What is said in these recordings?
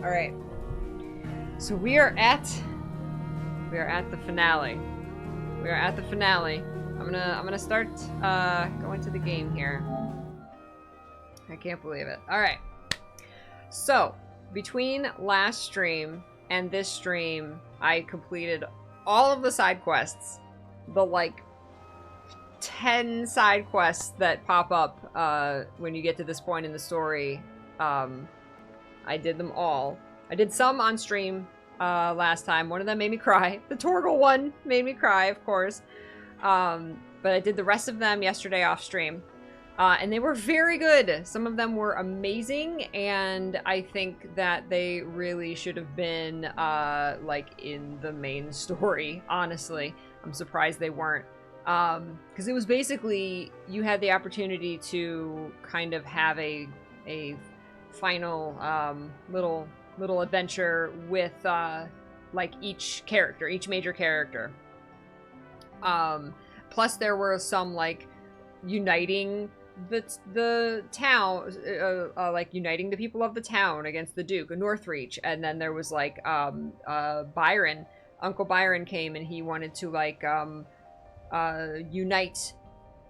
All right. So we are at the finale. We are at the finale. I'm gonna start going to the game here. I can't believe it. All right. So between last stream and this stream, I completed all of the side quests. The like 10 side quests that pop up when you get to this point in the story. I did them all. I did some on stream last time. One of them made me cry. The Torgal one made me cry, of course. But I did the rest of them yesterday off stream. And they were very good. Some of them were amazing, and I think that they really should have been like in the main story, honestly. I'm surprised they weren't. Because it was basically, you had the opportunity to kind of have a final little adventure with like each major character. Plus there were some like uniting the town, like uniting the people of the town against the Duke of Northreach, and then there was like Byron. Uncle Byron came and he wanted to like unite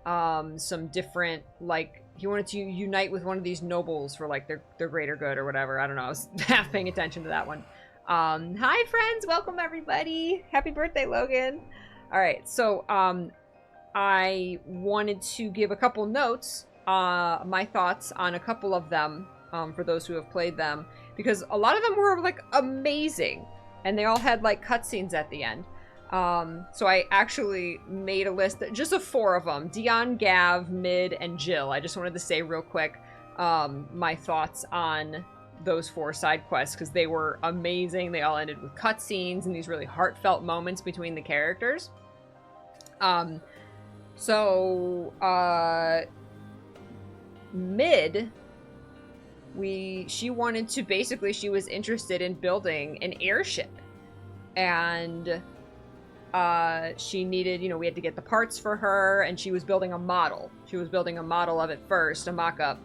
some different, like, he wanted to unite with one of these nobles for like their greater good or whatever. I don't know. I was half paying attention to that one. Hi friends, welcome everybody. Happy birthday, Logan. All right, so I wanted to give a couple notes, my thoughts on a couple of them, for those who have played them, because a lot of them were like amazing, and they all had like cutscenes at the end. So I actually made a list, just of 4 of them: Dion, Gav, Mid, and Jill. I just wanted to say real quick my thoughts on those 4 side quests, because they were amazing. They all ended with cutscenes and these really heartfelt moments between the characters. Mid, she wanted to, basically, she was interested in building an airship, and she needed, we had to get the parts for her, and she was building a model. She was building a model of it first, a mock-up,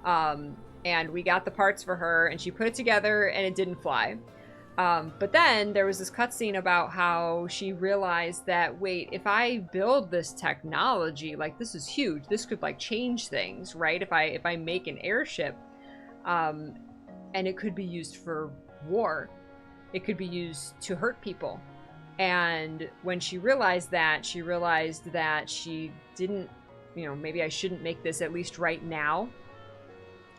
and we got the parts for her, and she put it together, and it didn't fly. But then there was this cutscene about how she realized that, wait, if I build this technology, like, this is huge. This could like change things, right? If I make an airship, and it could be used for war. It could be used to hurt people. And when she realized that she didn't, maybe I shouldn't make this, at least right now.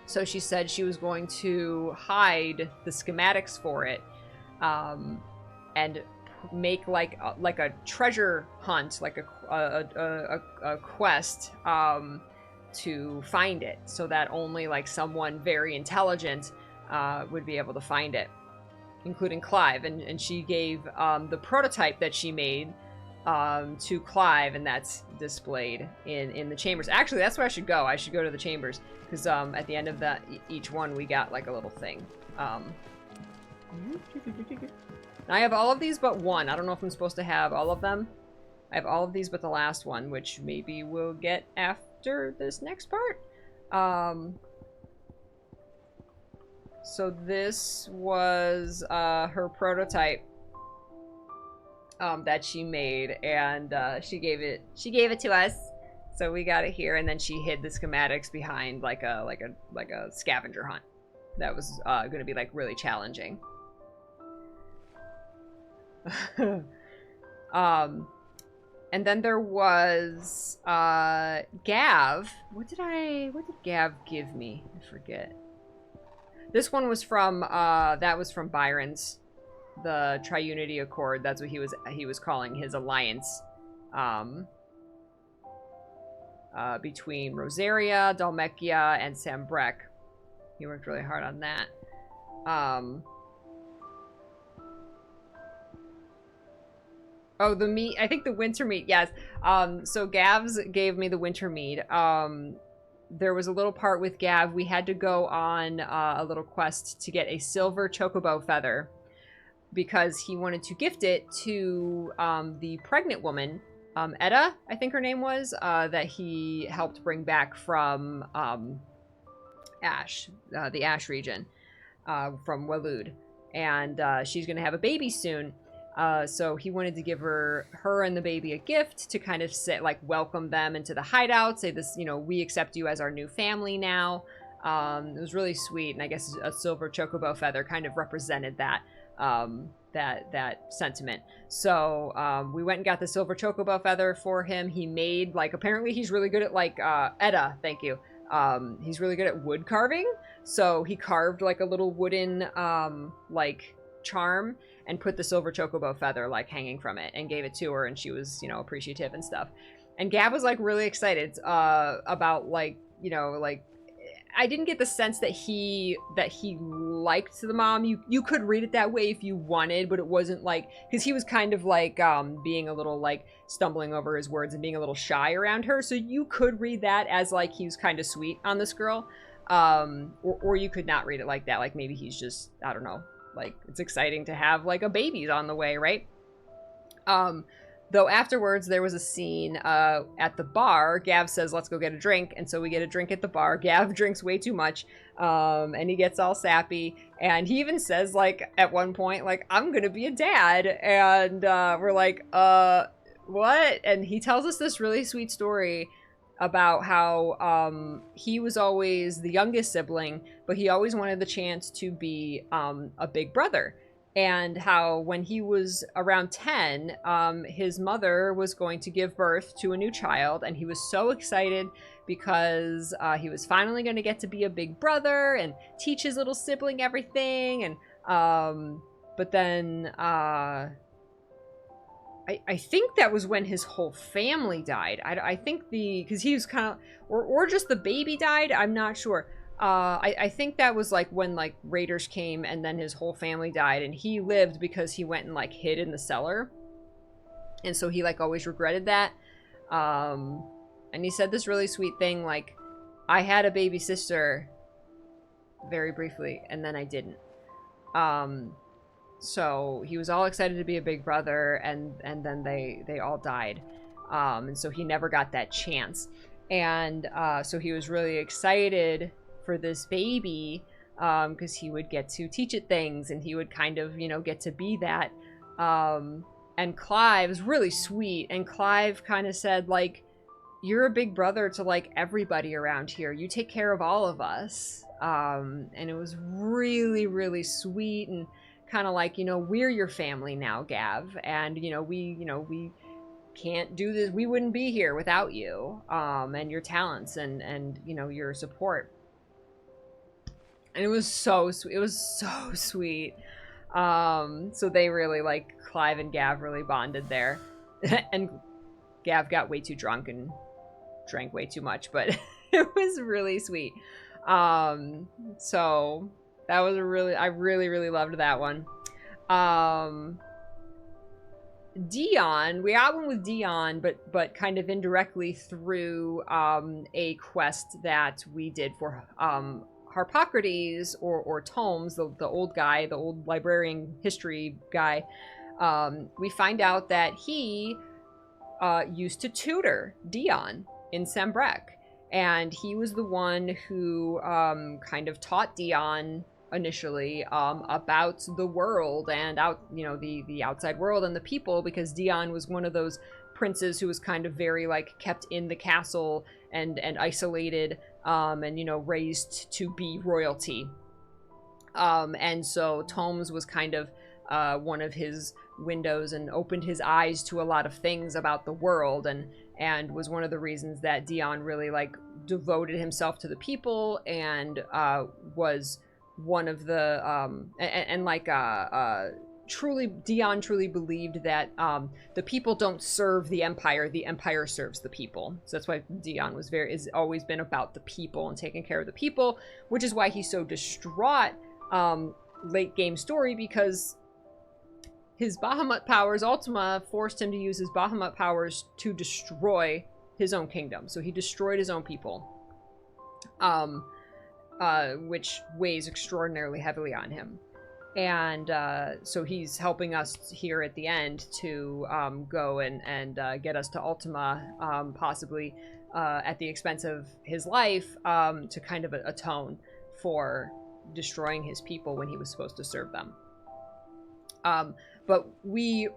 So she said she was going to hide the schematics for it, and make like a treasure hunt, like a quest, to find it, so that only like someone very intelligent would be able to find it, including Clive. And she gave the prototype that she made to Clive, and that's displayed in the chambers. Actually, that's where I should go. I should go to the chambers, because at the end of each one we got like a little thing. I have all of these but one. I don't know if I'm supposed to have all of them. I have all of these but the last one, which maybe we'll get after this next part. So this was her prototype that she made, and she gave it to us. So we got it here, and then she hid the schematics behind like a scavenger hunt. That was going to be like really challenging. And then there was Gav. What did Gav give me? I forget. This one was from that was from Byron's, the Triunity Accord. That's what he was calling his alliance between Rosaria, Dhalmekia, and Sambrek. He worked really hard on that. Oh, the meat. I think the winter meat. Yes. So Gav's gave me the winter meat. There was a little part with Gav. We had to go on a little quest to get a silver chocobo feather, because he wanted to gift it to the pregnant woman, Etta, I think her name was, that he helped bring back from Ash, the Ash region. from Waloed, and she's gonna have a baby soon. So he wanted to give her and the baby a gift to kind of welcome them into the hideout, say this, we accept you as our new family now. It was really sweet, and I guess a silver chocobo feather kind of represented that that sentiment. So we went and got the silver chocobo feather for him. He made, apparently he's really good at Edda, thank you. He's really good at wood carving, so he carved a little wooden charm and put the silver chocobo feather hanging from it and gave it to her, and she was appreciative and stuff. And Gab was really excited about I didn't get the sense that he liked the mom. You could read it that way if you wanted, but it wasn't because he was kind of being a little stumbling over his words and being a little shy around her. So you could read that as he was kind of sweet on this girl, or you could not read it like that. Maybe he's just, I don't know, it's exciting to have a baby's on the way, right? Though afterwards, there was a scene at the bar. Gav says, let's go get a drink. And so we get a drink at the bar. Gav drinks way too much, and he gets all sappy. And he even says, at one point, I'm going to be a dad. And we're like, what? And he tells us this really sweet story about how he was always the youngest sibling, but he always wanted the chance to be a big brother. And how when he was around 10, his mother was going to give birth to a new child, and he was so excited because he was finally going to get to be a big brother and teach his little sibling everything. And but then I think that was when his whole family died. I think because he was kind of, or just the baby died. I'm not sure. I think that was when raiders came and then his whole family died, and he lived because he went and hid in the cellar, and so he always regretted that. And he said this really sweet thing I had a baby sister very briefly and then I didn't. So he was all excited to be a big brother, and then they all died, and so he never got that chance. And so he was really excited for this baby, because he would get to teach it things, and he would kind of, get to be that. And Clive was really sweet, and Clive kind of said, you're a big brother to, everybody around here. You take care of all of us. And it was really, really sweet, and kind of we're your family now, Gav, and, we can't do this. We wouldn't be here without you, and your talents, and your support. And it was so sweet. It was so sweet. So they really, Clive and Gav really bonded there. And Gav got way too drunk and drank way too much, but it was really sweet. So that was I really, really loved that one. Dion, we got one with Dion, but kind of indirectly through a quest that we did for Harpocrates or Tomes, the old guy, the old librarian history guy. We find out that he used to tutor Dion in Sambrec, and he was the one who kind of taught Dion initially about the world and the outside world and the people, because Dion was one of those princes who was kind of very kept in the castle and isolated, and raised to be royalty, and so Tomes was kind of one of his windows and opened his eyes to a lot of things about the world, and was one of the reasons that Dion really devoted himself to the people, and was one of the Dion truly believed that the people don't serve the empire serves the people. So that's why Dion is always been about the people and taking care of the people, which is why he's so distraught late game story, because his Bahamut powers, Ultima, forced him to use his Bahamut powers to destroy his own kingdom. So he destroyed his own people, which weighs extraordinarily heavily on him. And so he's helping us here at the end to go and get us to Ultima, possibly at the expense of his life, to kind of atone for destroying his people when he was supposed to serve them. But we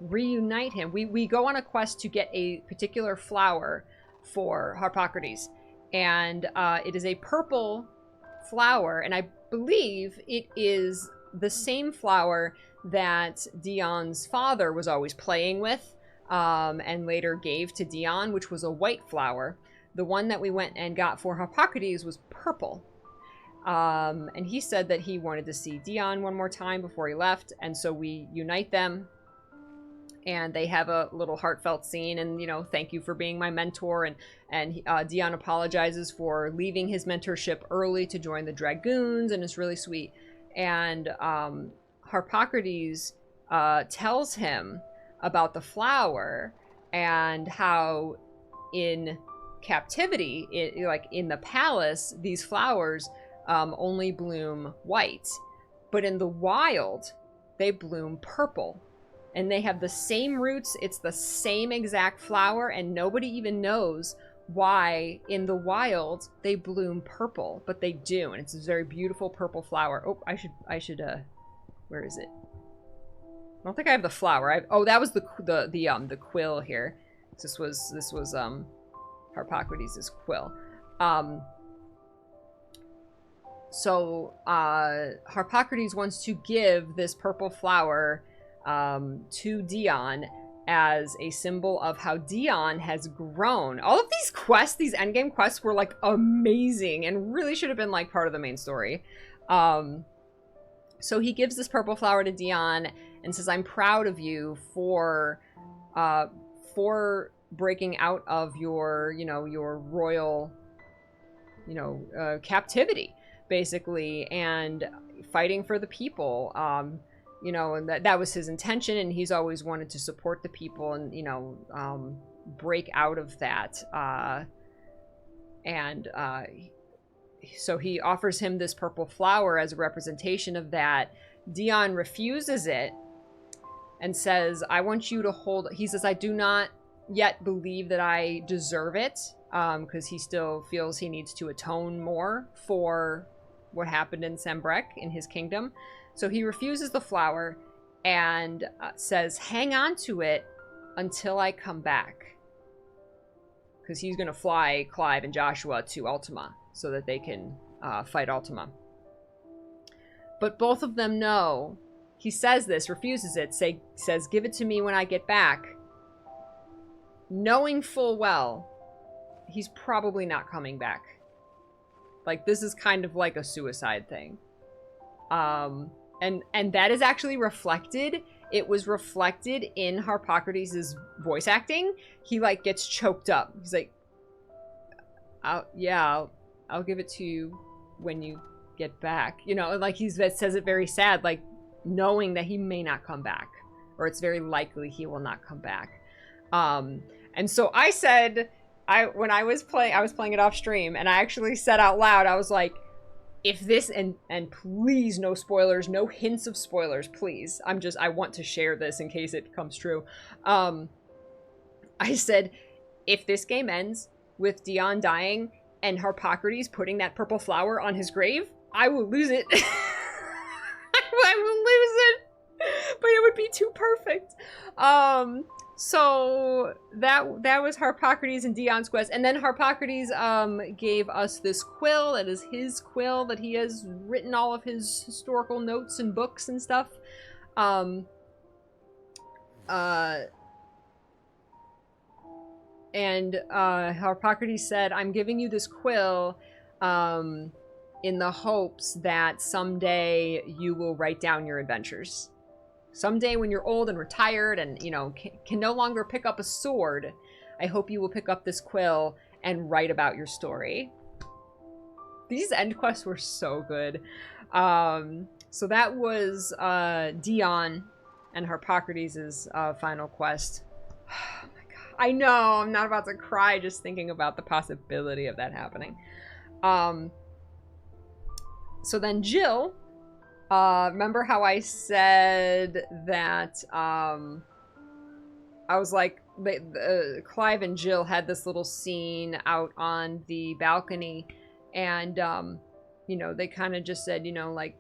reunite him. We go on a quest to get a particular flower for Harpocrates, and it is a purple flower, and I believe it is the same flower that Dion's father was always playing with, and later gave to Dion, which was a white flower. The one that we went and got for Harpocrates was purple. And he said that he wanted to see Dion one more time before he left, and so we unite them, and they have a little heartfelt scene, and, you know, thank you for being my mentor, and Dion apologizes for leaving his mentorship early to join the Dragoons, and it's really sweet. And Harpocrates tells him about the flower, and how in captivity, like in the palace, these flowers only bloom white, but in the wild they bloom purple, and they have the same roots. It's the same exact flower, and nobody even knows why in the wild they bloom purple, but they do, and it's a very beautiful purple flower. Oh, I should where is it? I don't think I have the flower. Oh, that was the quill here. This was Harpocrates' quill. So Harpocrates wants to give this purple flower to Dion as a symbol of how Dion has grown. All of these quests, these endgame quests, were like amazing and really should have been like part of the main story. So he gives this purple flower to Dion and says, "I'm proud of you for breaking out of your, you know, your royal, you know, captivity, basically, and fighting for the people." You know, and that was his intention, and he's always wanted to support the people and, you know, break out of that. So he offers him this purple flower as a representation of that. Dion refuses it and says, "I want you to hold," he says, "I do not yet believe that I deserve it," because he still feels he needs to atone more for what happened in Sembrek, in his kingdom. So he refuses the flower and says, "Hang on to it until I come back," because he's going to fly Clive and Joshua to Ultima so that they can fight Ultima. But both of them know, he says this, refuses it, says, "Give it to me when I get back," knowing full well he's probably not coming back. Like, this is kind of like a suicide thing. And that is actually reflected. It was reflected in Harpocrates' voice acting. He, like, gets choked up. He's like, I'll give it to you when you get back. You know, like, that says it very sad, like, knowing that he may not come back, or it's very likely he will not come back. And so I said, when I was playing it off stream, and I actually said out loud, I was like, if this, and please, no spoilers, no hints of spoilers, please. I want to share this in case it comes true. I said, if this game ends with Dion dying and Harpocrates putting that purple flower on his grave, I will lose it. I will lose it. But it would be too perfect. So that was Harpocrates and Dion's quest. And then Harpocrates gave us this quill. That is his quill that he has written all of his historical notes and books and stuff. And Harpocrates said, "I'm giving you this quill in the hopes that someday you will write down your adventures. Someday when you're old and retired and, you know, can no longer pick up a sword, I hope you will pick up this quill and write about your story." These end quests were so good. So that was Dion and Harpocrates' final quest. Oh my god. I know, I'm not about to cry just thinking about the possibility of that happening. So then Jill... remember how I said that, I was like, Clive and Jill had this little scene out on the balcony, and, you know, they kind of just said, you know, like,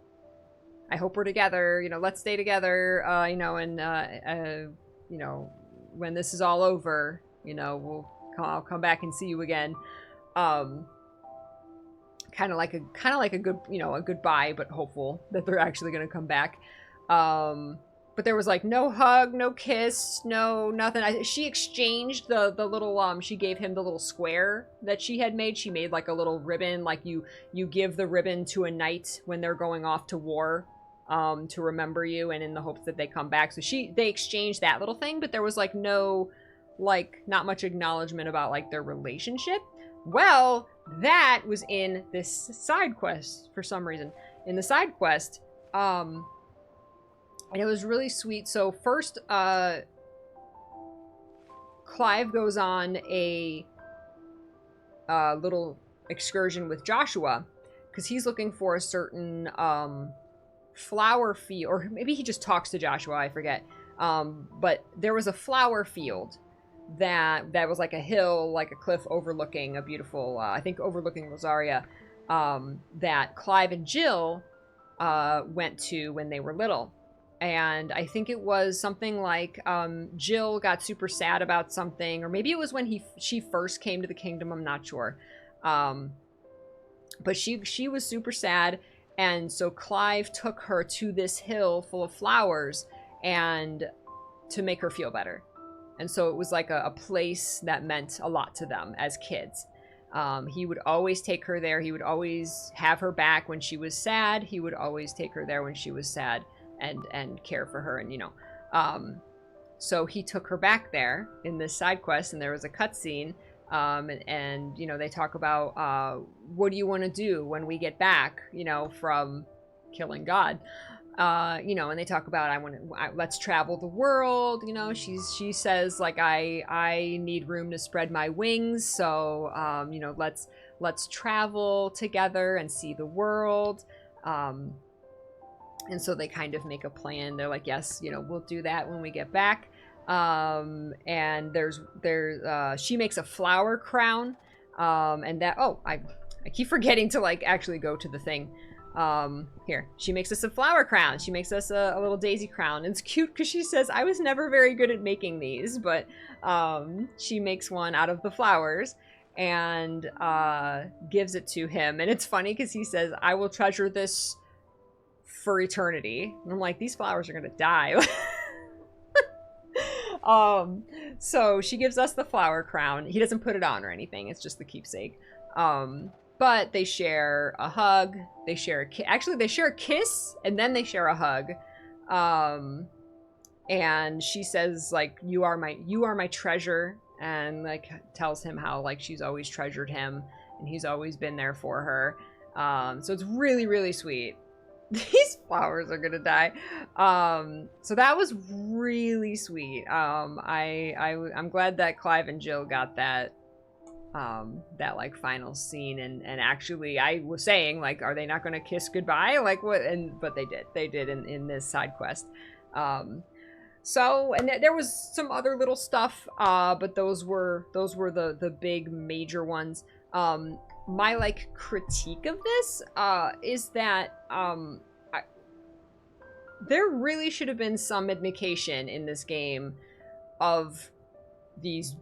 I hope we're together, you know, let's stay together, you know, and, you know, when this is all over, you know, I'll come back and see you again. Kind of like a good, you know, a goodbye, but hopeful that they're actually going to come back. But there was like no hug, no kiss, no nothing. She exchanged the little, she gave him the little square that she had made. She made like a little ribbon, like you give the ribbon to a knight when they're going off to war, to remember you, and in the hopes that they come back. So they exchanged that little thing, but there was like no, like, not much acknowledgement about like their relationship. Well, that was in this side quest for some reason. In the side quest, and it was really sweet. So first, Clive goes on a little excursion with Joshua because he's looking for a certain flower field, or maybe he just talks to Joshua, I forget. But there was a flower field that was like a hill, like a cliff overlooking a beautiful, I think overlooking Rosaria, that Clive and Jill went to when they were little. And I think it was something like Jill got super sad about something, or maybe it was when she first came to the kingdom, I'm not sure. But she was super sad, and so Clive took her to this hill full of flowers and to make her feel better. And so it was like a place that meant a lot to them as kids. He would always take her there. He would always have her back when she was sad. He would always take her there when she was sad and care for her. And, you know, so he took her back there in this side quest, and there was a cutscene. And, you know, they talk about, what do you want to do when we get back, you know, from killing God? You know, and they talk about, let's travel the world. You know, she says like, I need room to spread my wings. So, you know, let's travel together and see the world. And so they kind of make a plan. They're like, yes, you know, we'll do that when we get back. And she makes a flower crown. And that, I keep forgetting to like actually go to the thing. Here, she makes us a flower crown. She makes us a little daisy crown. And it's cute because she says, I was never very good at making these, but she makes one out of the flowers and gives it to him. And it's funny because he says, I will treasure this for eternity. And I'm like, these flowers are gonna die. So she gives us the flower crown. He doesn't put it on or anything. It's just the keepsake. But they share a hug. They share a kiss. Actually, they share a kiss, and then they share a hug. And she says, like, you are my treasure, and like tells him how like she's always treasured him, and he's always been there for her. So it's really, really sweet. These flowers are gonna die. So that was really sweet. I'm glad that Clive and Jill got that like final scene, and actually I was saying like, are they not going to kiss goodbye, like what? But they did in this side quest. So, and there was some other little stuff, but those were the big major ones. My like critique of this is that there really should have been some indication in this game of these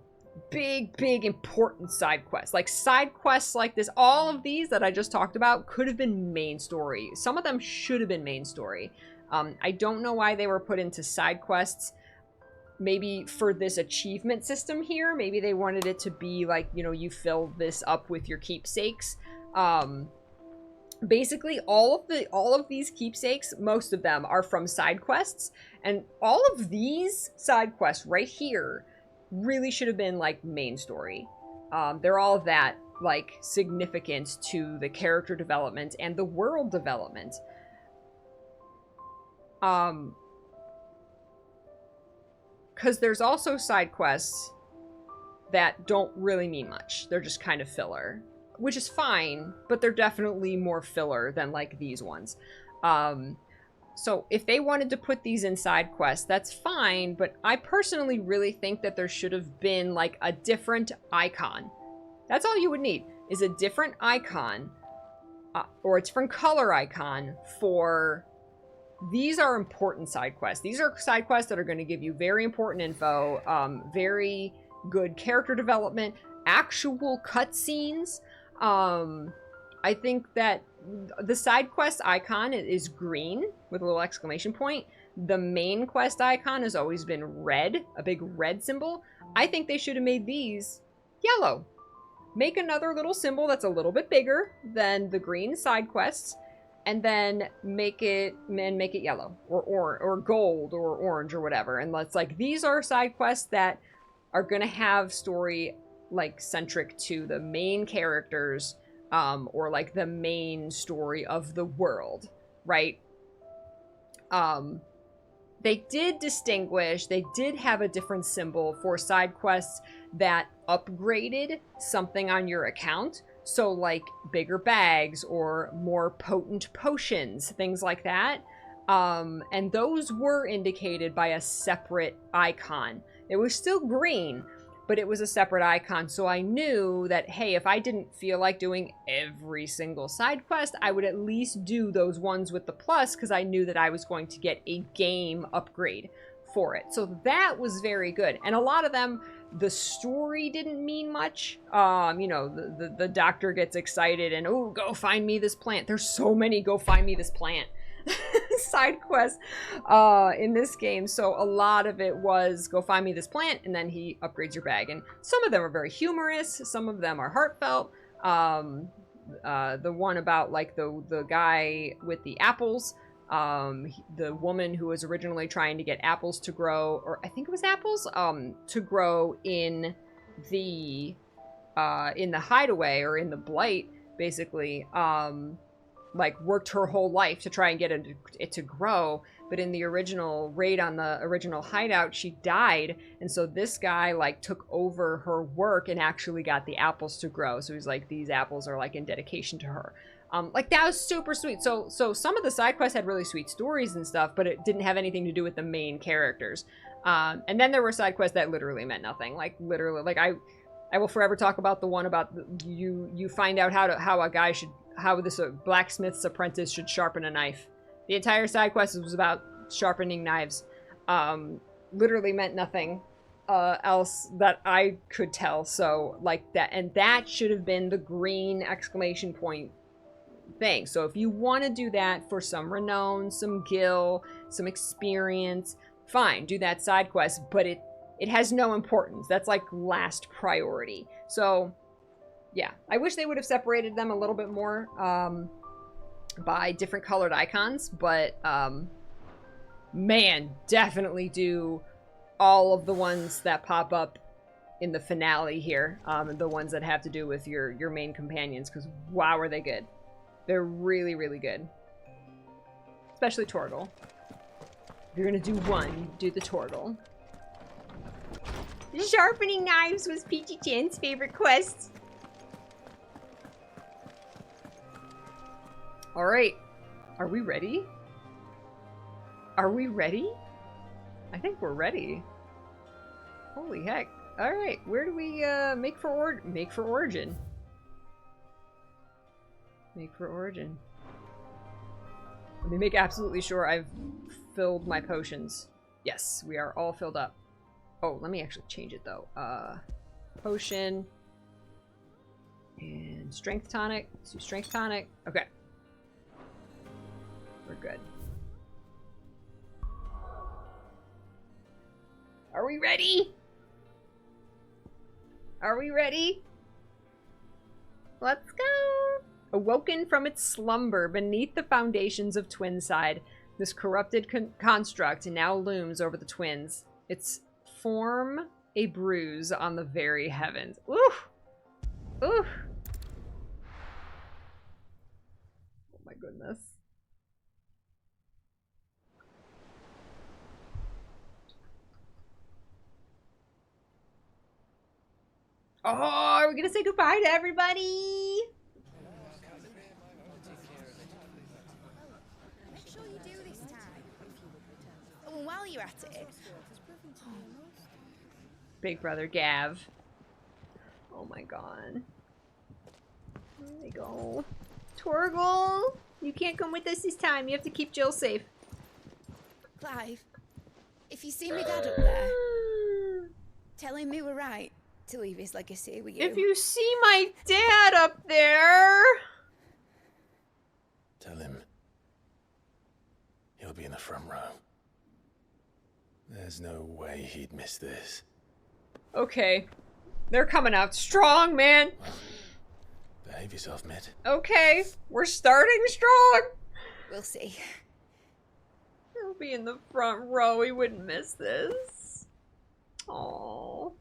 big important side quests. Like side quests like this, all of these that I just talked about could have been main story. Some of them should have been main story. I don't know why they were put into side quests. Maybe for this achievement system here, maybe they wanted it to be like, you know, you fill this up with your keepsakes. Basically all of these keepsakes, most of them are from side quests, and all of these side quests right here really should have been like main story. They're all that like significant to the character development and the world development. Because there's also side quests that don't really mean much. They're just kind of filler, which is fine, but they're definitely more filler than like these ones. So if they wanted to put these in side quests, that's fine, but I personally really think that there should have been like a different icon. That's all you would need, is a different icon or a different color icon for... These are important side quests. These are side quests that are going to give you very important info, very good character development, actual cutscenes. I think that the side quest icon is green with a little exclamation point. The main quest icon has always been red, a big red symbol. I think they should have made these yellow. Make another little symbol that's a little bit bigger than the green side quests, and then make it yellow or gold or orange or whatever. And let's like, these are side quests that are gonna have story like centric to the main characters, or like the main story of the world, right? They did distinguish, they did have a different symbol for side quests that upgraded something on your account. So like bigger bags or more potent potions, things like that. And those were indicated by a separate icon. It was still green, but it was a separate icon. So I knew that, hey, if I didn't feel like doing every single side quest, I would at least do those ones with the plus, because I knew that I was going to get a game upgrade for it. So that was very good. And a lot of them, the story didn't mean much. You know, the doctor gets excited and, oh, go find me this plant. There's so many go find me this plant side quests in this game. So a lot of it was go find me this plant, and then he upgrades your bag. And some of them are very humorous. Some of them are heartfelt. The one about like the guy with the apples, the woman who was originally trying to get apples to grow, or I think it was apples, to grow in the hideaway or in the blight, basically, like worked her whole life to try and get it to grow. But in the original raid on the original hideout, she died. And so this guy like took over her work and actually got the apples to grow. So he's like, these apples are like in dedication to her. Like that was super sweet. So some of the side quests had really sweet stories and stuff, but it didn't have anything to do with the main characters. And then there were side quests that literally meant nothing. Like literally, like I will forever talk about the one about you find out how this blacksmith's apprentice should sharpen a knife. The entire side quest was about sharpening knives. Literally meant nothing else that I could tell. So like that, and that should have been the green exclamation point thing. So if you want to do that for some renown, some gil, some experience, fine, do that side quest, but it has no importance. That's like last priority. So yeah, I wish they would have separated them a little bit more by different colored icons, but man, definitely do all of the ones that pop up in the finale here, the ones that have to do with your main companions, because wow, are they good. They're really, really good. Especially Torgal. If you're gonna do one, do the Torgal. Sharpening knives was Peachy Chan's favorite quest. Alright. Are we ready? Are we ready? I think we're ready. Holy heck. Alright, where do we make for origin? Make for origin. Let me make absolutely sure I've filled my potions. Yes, we are all filled up. Oh, let me actually change it though. Potion. And strength tonic. Let's do strength tonic. Okay. We're good. Are we ready? Are we ready? Let's go! Awoken from its slumber beneath the foundations of Twinside, this corrupted construct now looms over the twins. Its form a bruise on the very heavens. Oof! Oof! Oh my goodness. Oh, are we gonna say goodbye to everybody? Make sure you do this time. Oh, and while you're at it, Big brother Gav. Oh my god. There we go. Torgal, you can't come with us this time. You have to keep Jill safe. Clive, if you see me dad up there, tell him we were right to leave his legacy with you. If you see my dad up there... Tell him he'll be in the front row. There's no way he'd miss this. Okay. They're coming out strong, man. Well, behave yourself, Mitt. Okay. We're starting strong. We'll see. He'll be in the front row. He wouldn't miss this. Aww.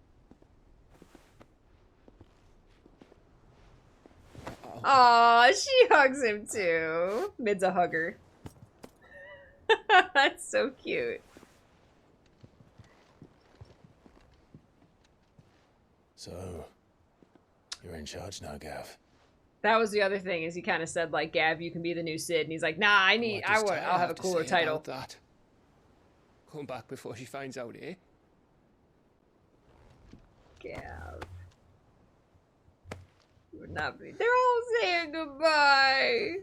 Aw, she hugs him too. Mid's a hugger. That's so cute. So, you're in charge now, Gav. That was the other thing, is he kind of said, like, Gav, you can be the new Sid. And he's like, nah, I'll have a cooler title. That. Come back before she finds out, eh? Gav. Would not be. They're all saying goodbye.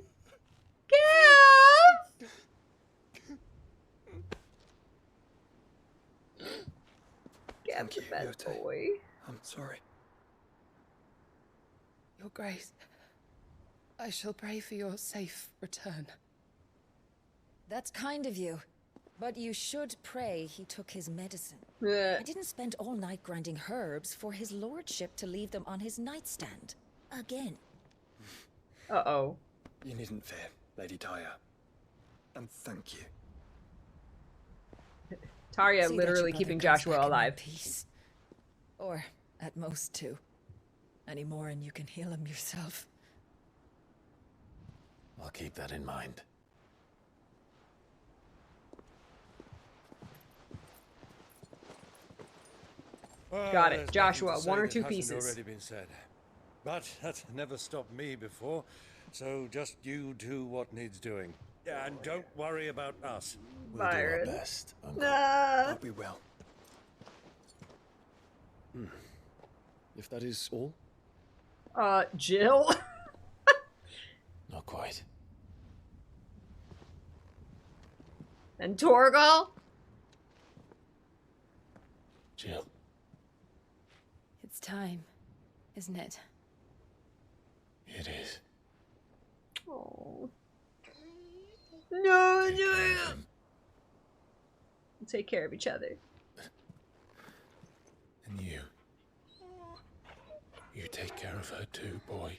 Gav! Gav's the best boy. I'm sorry. Your Grace, I shall pray for your safe return. That's kind of you. But you should pray he took his medicine. Ugh. I didn't spend all night grinding herbs for his lordship to leave them on his nightstand. Again. Uh-oh. You needn't fear, Lady Taya. And thank you. Tarya See that literally your keeping brother comes Joshua back in one alive. piece. Or, at most, two. Any more and you can heal him yourself. I'll keep that in mind. Well, Got it. there's Joshua, nothing to one say or that two hasn't pieces. already been said. But that's never stopped me before. So just you do what needs doing. And don't worry about us. We'll do our Byron. best, Uncle. But we will. If that is all, Jill? Not quite. And Torgal? Jill. It's time, isn't it? It is. Oh. No, Take care of him. Take care of each other. And you. You take care of her too, boy.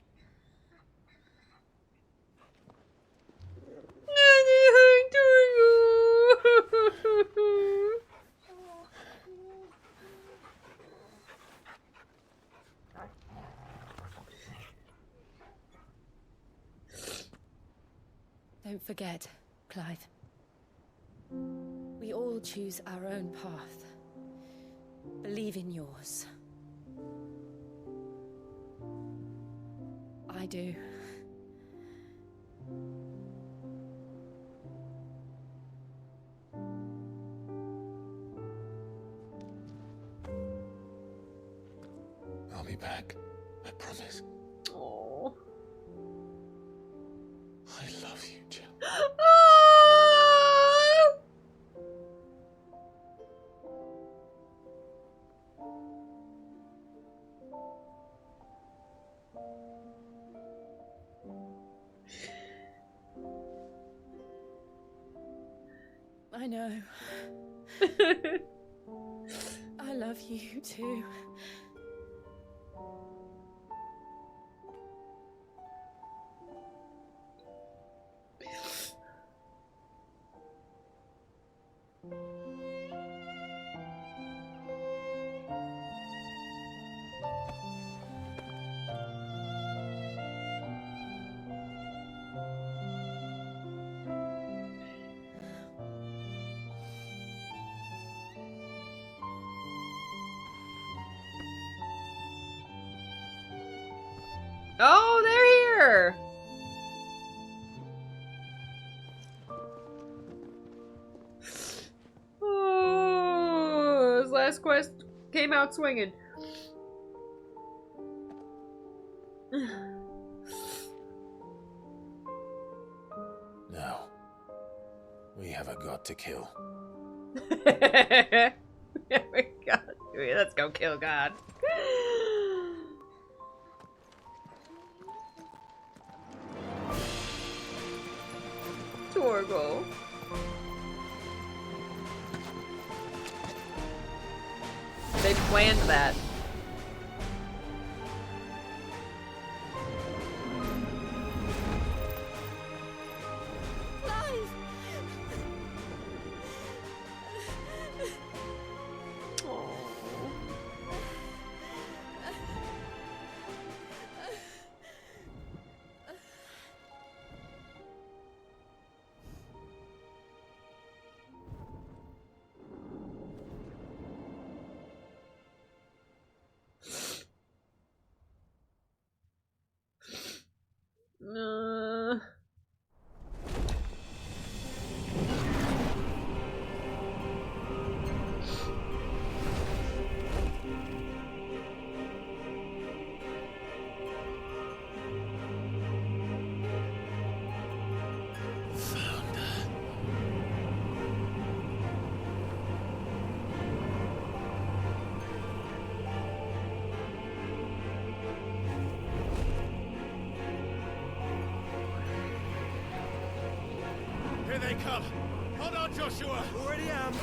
Don't forget, Clive. We all choose our own path. Believe in yours. I do. I'll be back. I promise. Oh. I love you, Jill. I know. I love you too. Oh, they're here! Oh, his last quest came out swinging. We have a god to kill. God, let's go kill God. Torgal. They planned that. Clive! Here they come. Hold on, Joshua. Already am.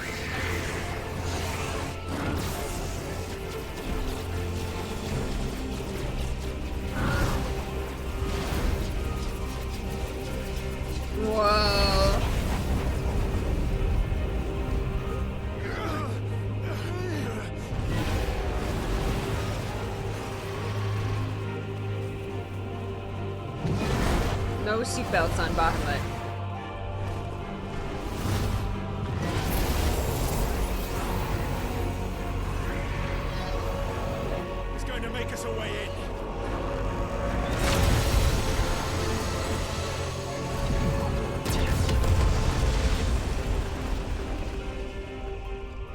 Whoa. No seatbelts on Bahamut. He's going to make us a way in.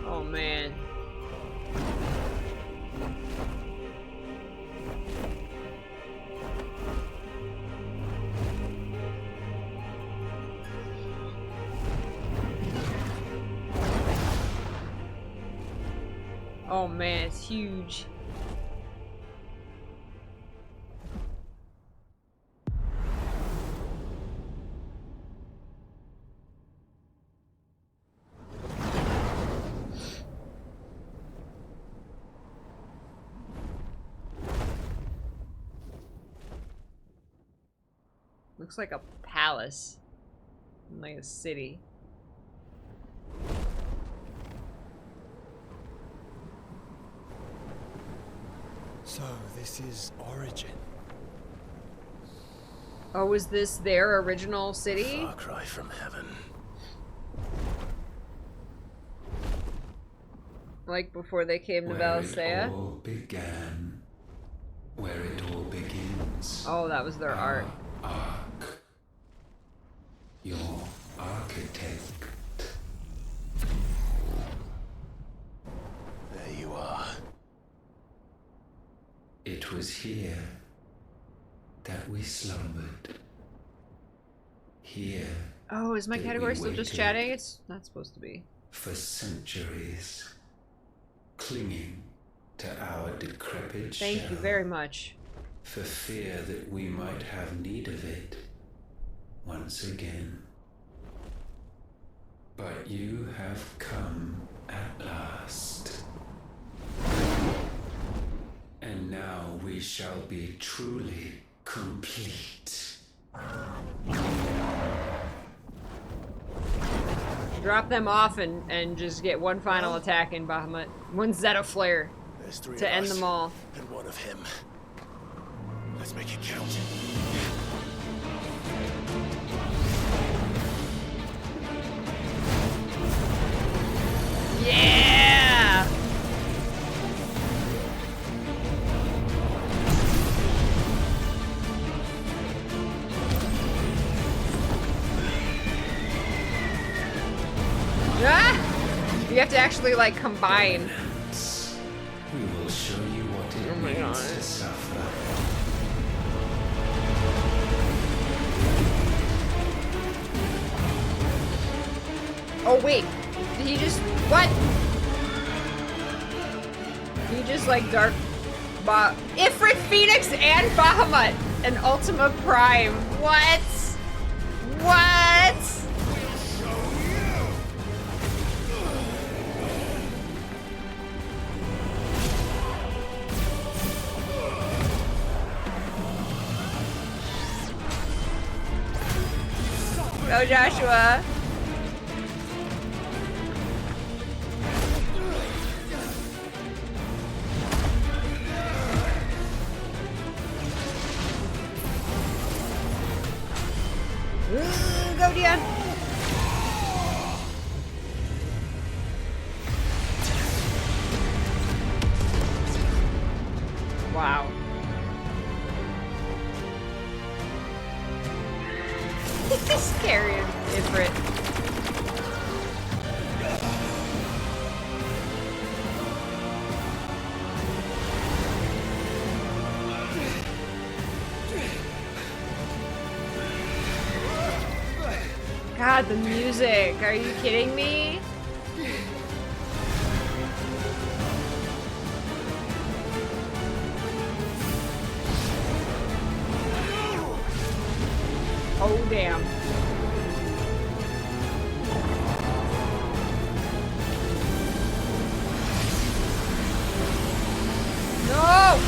Oh man. Oh man, it's huge. Looks like a palace. Like a city. So, this is Origin. Oh, was this their original city? Far cry from heaven. Like before they came to Where it Valisthea? all began, where it all begins. Oh, that was their art. Ark. Your architect. There you are. It was here that we slumbered. Here, Oh, is my Did category we still just wake chatting? It's not supposed to be. for centuries, clinging to our decrepit Thank shell, you very much. for fear that we might have need of it once again. But you have come at last. And now we shall be truly complete. Drop them off and just get one final attack in Bahamut. One Zeta Flare There's three to of end us, them all. and one of him. Let's make it count. Yeah! Ah! You have to actually like combine. We will show you what it Oh my means God. to suffer. Oh, wait. Did he just... What? He just, like, dark... Ifrit, Phoenix, and Bahamut. And Ultima Prime. What? What? Go, Joshua. Ooh, go, Dion. Wow. Scary Ifrit. God, the music. Are you kidding me? Oh, damn. No!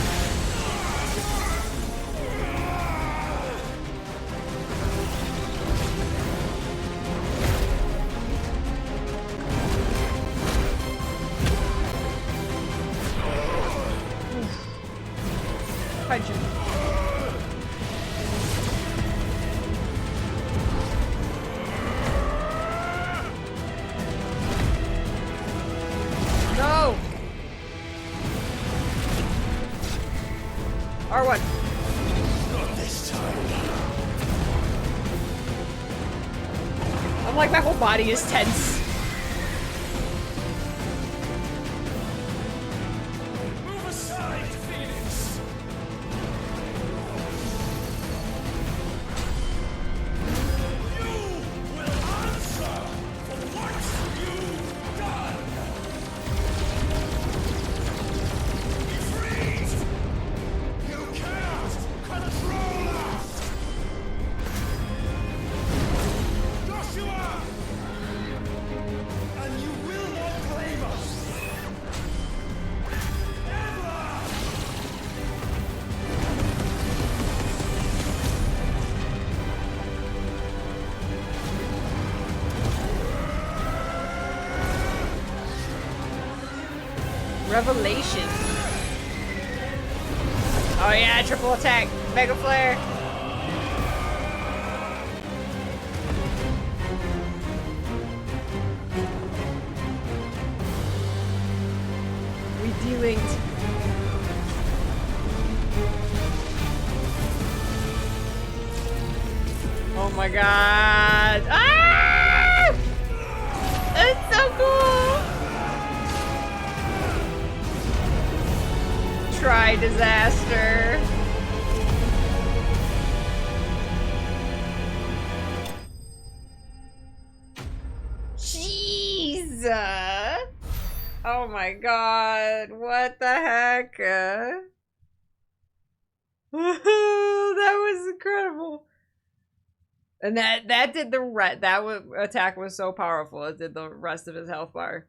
Punch him. No! R1. Not this time. I'm like, my whole body is tense. Move aside, Phoenix. You will answer for what you've done. Be freed. You cannot control us. Joshua. And you will not claim us. Ever. Revelation. Oh yeah, triple attack. Mega flare. We delinked. Oh my god. Ah! It's so cool. Try disaster. Jeez. Oh my god. What the heck? That was incredible. And that did the attack was so powerful. It did the rest of his health bar.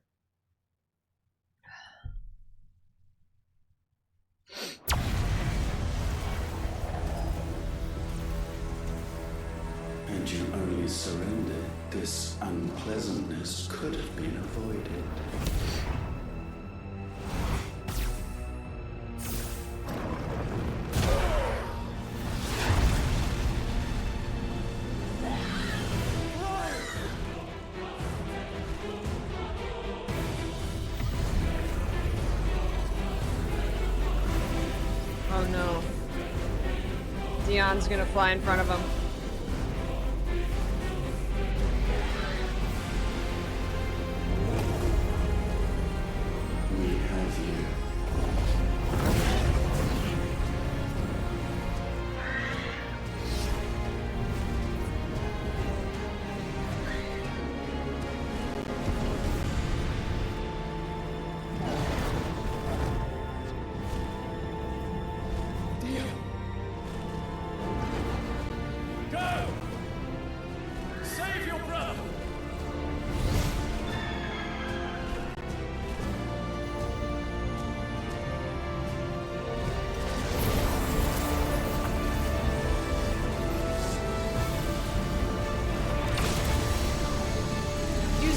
And you only surrendered, this unpleasantness could have been avoided. Oh no. Dion's gonna fly in front of him. We have you.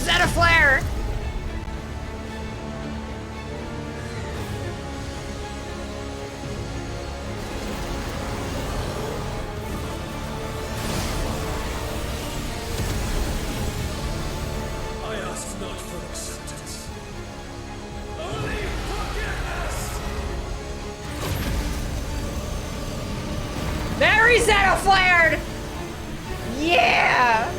Zeta flare! I ask not for acceptance. Only forgiveness! Very Zeta flared! Yeah!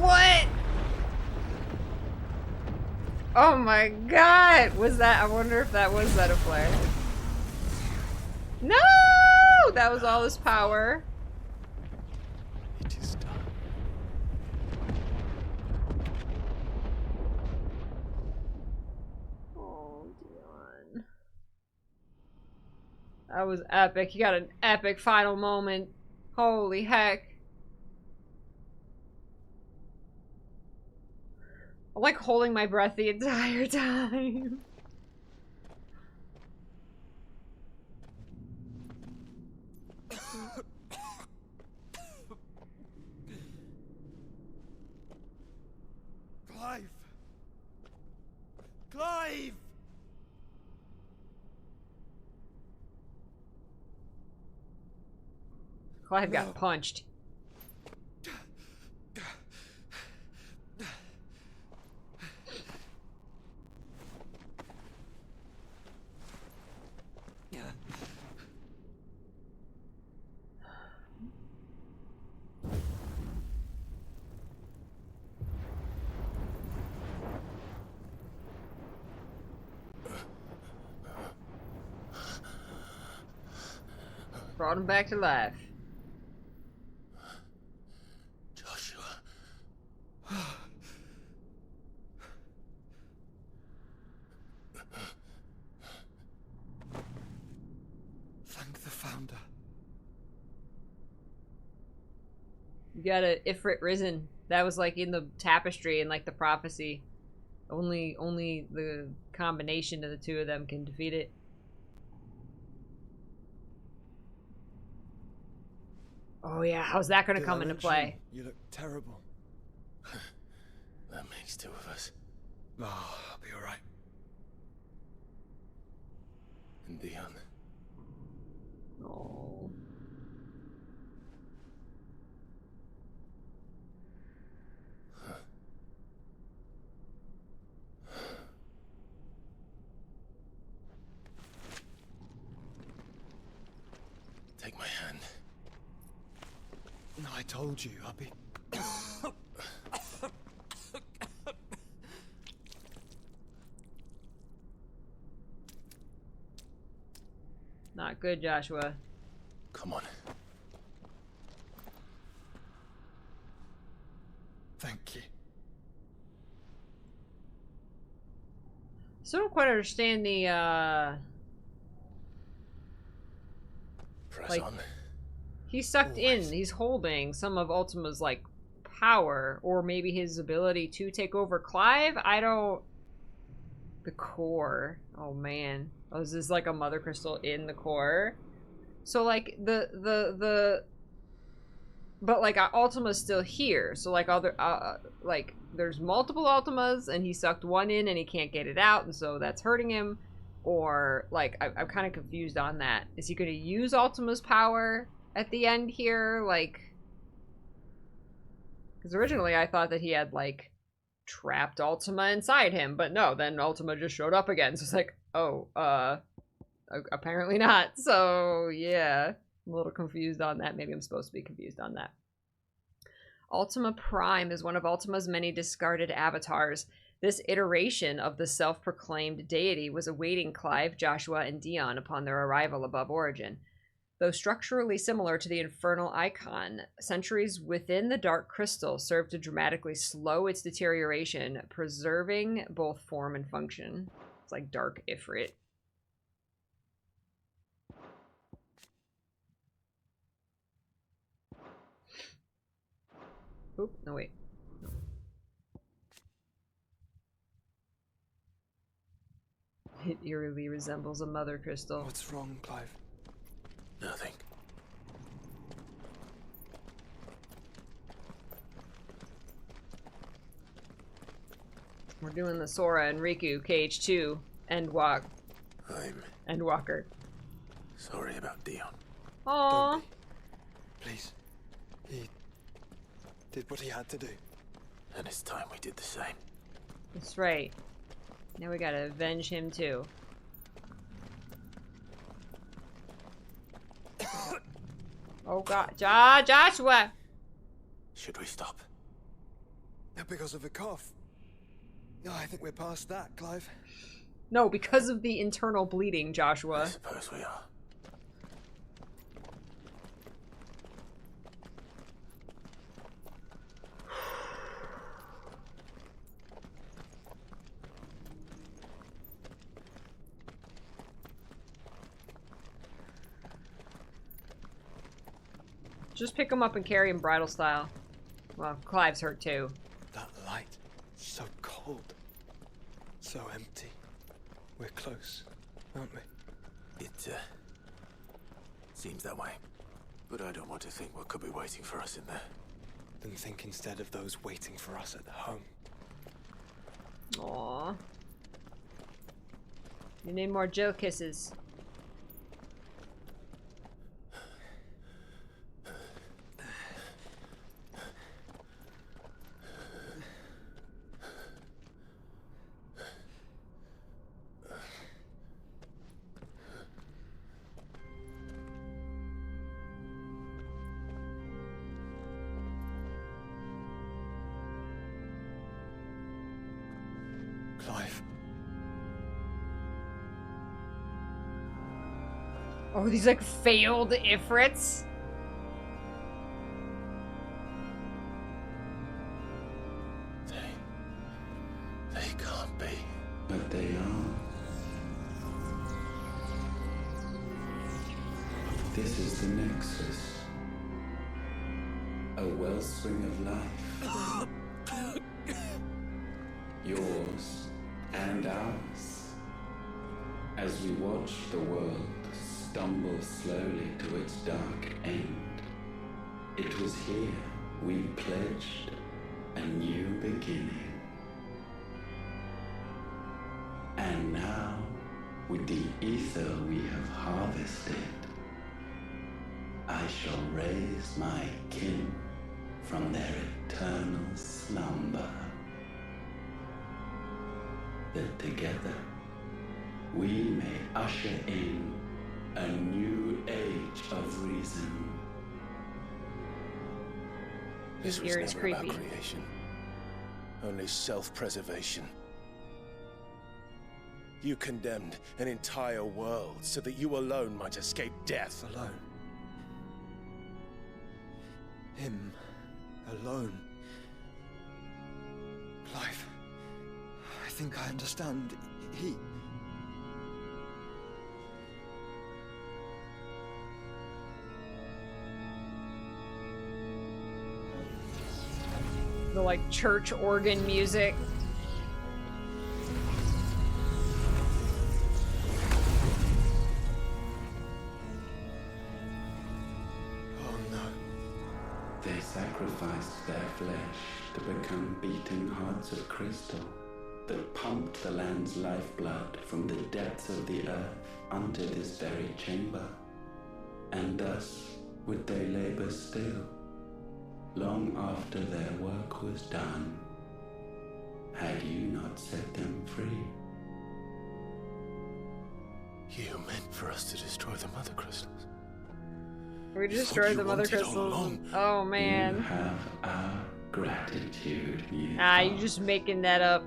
What? Oh my god! Was that? I wonder if that was Zeta flare. No! That was all his power. It is done. Oh, Dion. That was epic. You got an epic final moment. Holy heck. I'm like holding my breath the entire time. Clive! Clive! Clive got punched. Brought him back to life. Joshua. Thank the Founder. You got a Ifrit risen. That was like in the tapestry and like the prophecy. Only the combination of the two of them can defeat it. Oh yeah, how's that gonna come into play? You look terrible. That makes two of us. Oh, I'll be alright. And Dion. Oh. Take my hand. I told you, I'll be... Not good, Joshua. Come on. Thank you. Still don't quite understand the Press like, on. he's sucked in, he's holding some of Ultima's like power, or maybe his ability to take over Clive. I don't. The core. Oh man. Oh, is this like a mother crystal in the core? So like but like Ultima's still here. So like other like there's multiple Ultimas and he sucked one in and he can't get it out, and so that's hurting him. Or like I'm kind of confused on that. Is he going to use Ultima's power at the end here? Like, because originally I thought that he had like trapped Ultima inside him, but no, then Ultima just showed up again. So it's like, oh, apparently not. So yeah, I'm a little confused on that. Maybe I'm supposed to be confused on that. Ultima Prime is one of Ultima's many discarded avatars. This iteration of the self-proclaimed deity was awaiting Clive, Joshua, and Dion upon their arrival above Origin. Though structurally similar to the infernal icon, centuries within the dark crystal serve to dramatically slow its deterioration, preserving both form and function. It's like dark Ifrit. Oop, no wait. It eerily resembles a mother crystal. What's wrong, Clive? Nothing. We're doing the Sora and Riku KH2 and walk I'm and Walker. sorry about Dion. Aww. Don't be. Please. He did what he had to do. And it's time we did the same. That's right. Now we gotta avenge him too. Oh god, Joshua! Should we stop? Because of the cough. No, I think we're past that, Clive. No, because of the internal bleeding, I Joshua. suppose we are. Just pick him up and carry him bridal style. Well, Clive's hurt too. That light. So cold. So empty. We're close, aren't we? It seems that way. But I don't want to think what could be waiting for us in there. Then think instead of those waiting for us at home. Aww. You need more Jill kisses. Clive. Oh, these like failed Ifrits. They can't be. But they are. This is the Nexus. A wellspring of life. Yours and ours. As we watch the world stumble slowly to its dark end, it was here we pledged a new beginning. And now, with the ether we have harvested, I shall raise my kin from their eternal slumber. That together we may usher in a new age of reason. This was Eerie's never about creepy. creation. Only self-preservation. You condemned an entire world so that you alone might escape death. Alone. Him. Alone. Clive. I think I understand. He... The like church organ music. Oh no. They sacrificed their flesh to become beating hearts of crystal that pumped the land's lifeblood from the depths of the earth unto this very chamber. And thus would they labor still, long after their work was done, had you not set them free. You meant for us to destroy the mother crystals. We thought destroyed you the mother wanted all crystals. along. Oh You man. have our gratitude, you Ah, you thought. just making that up.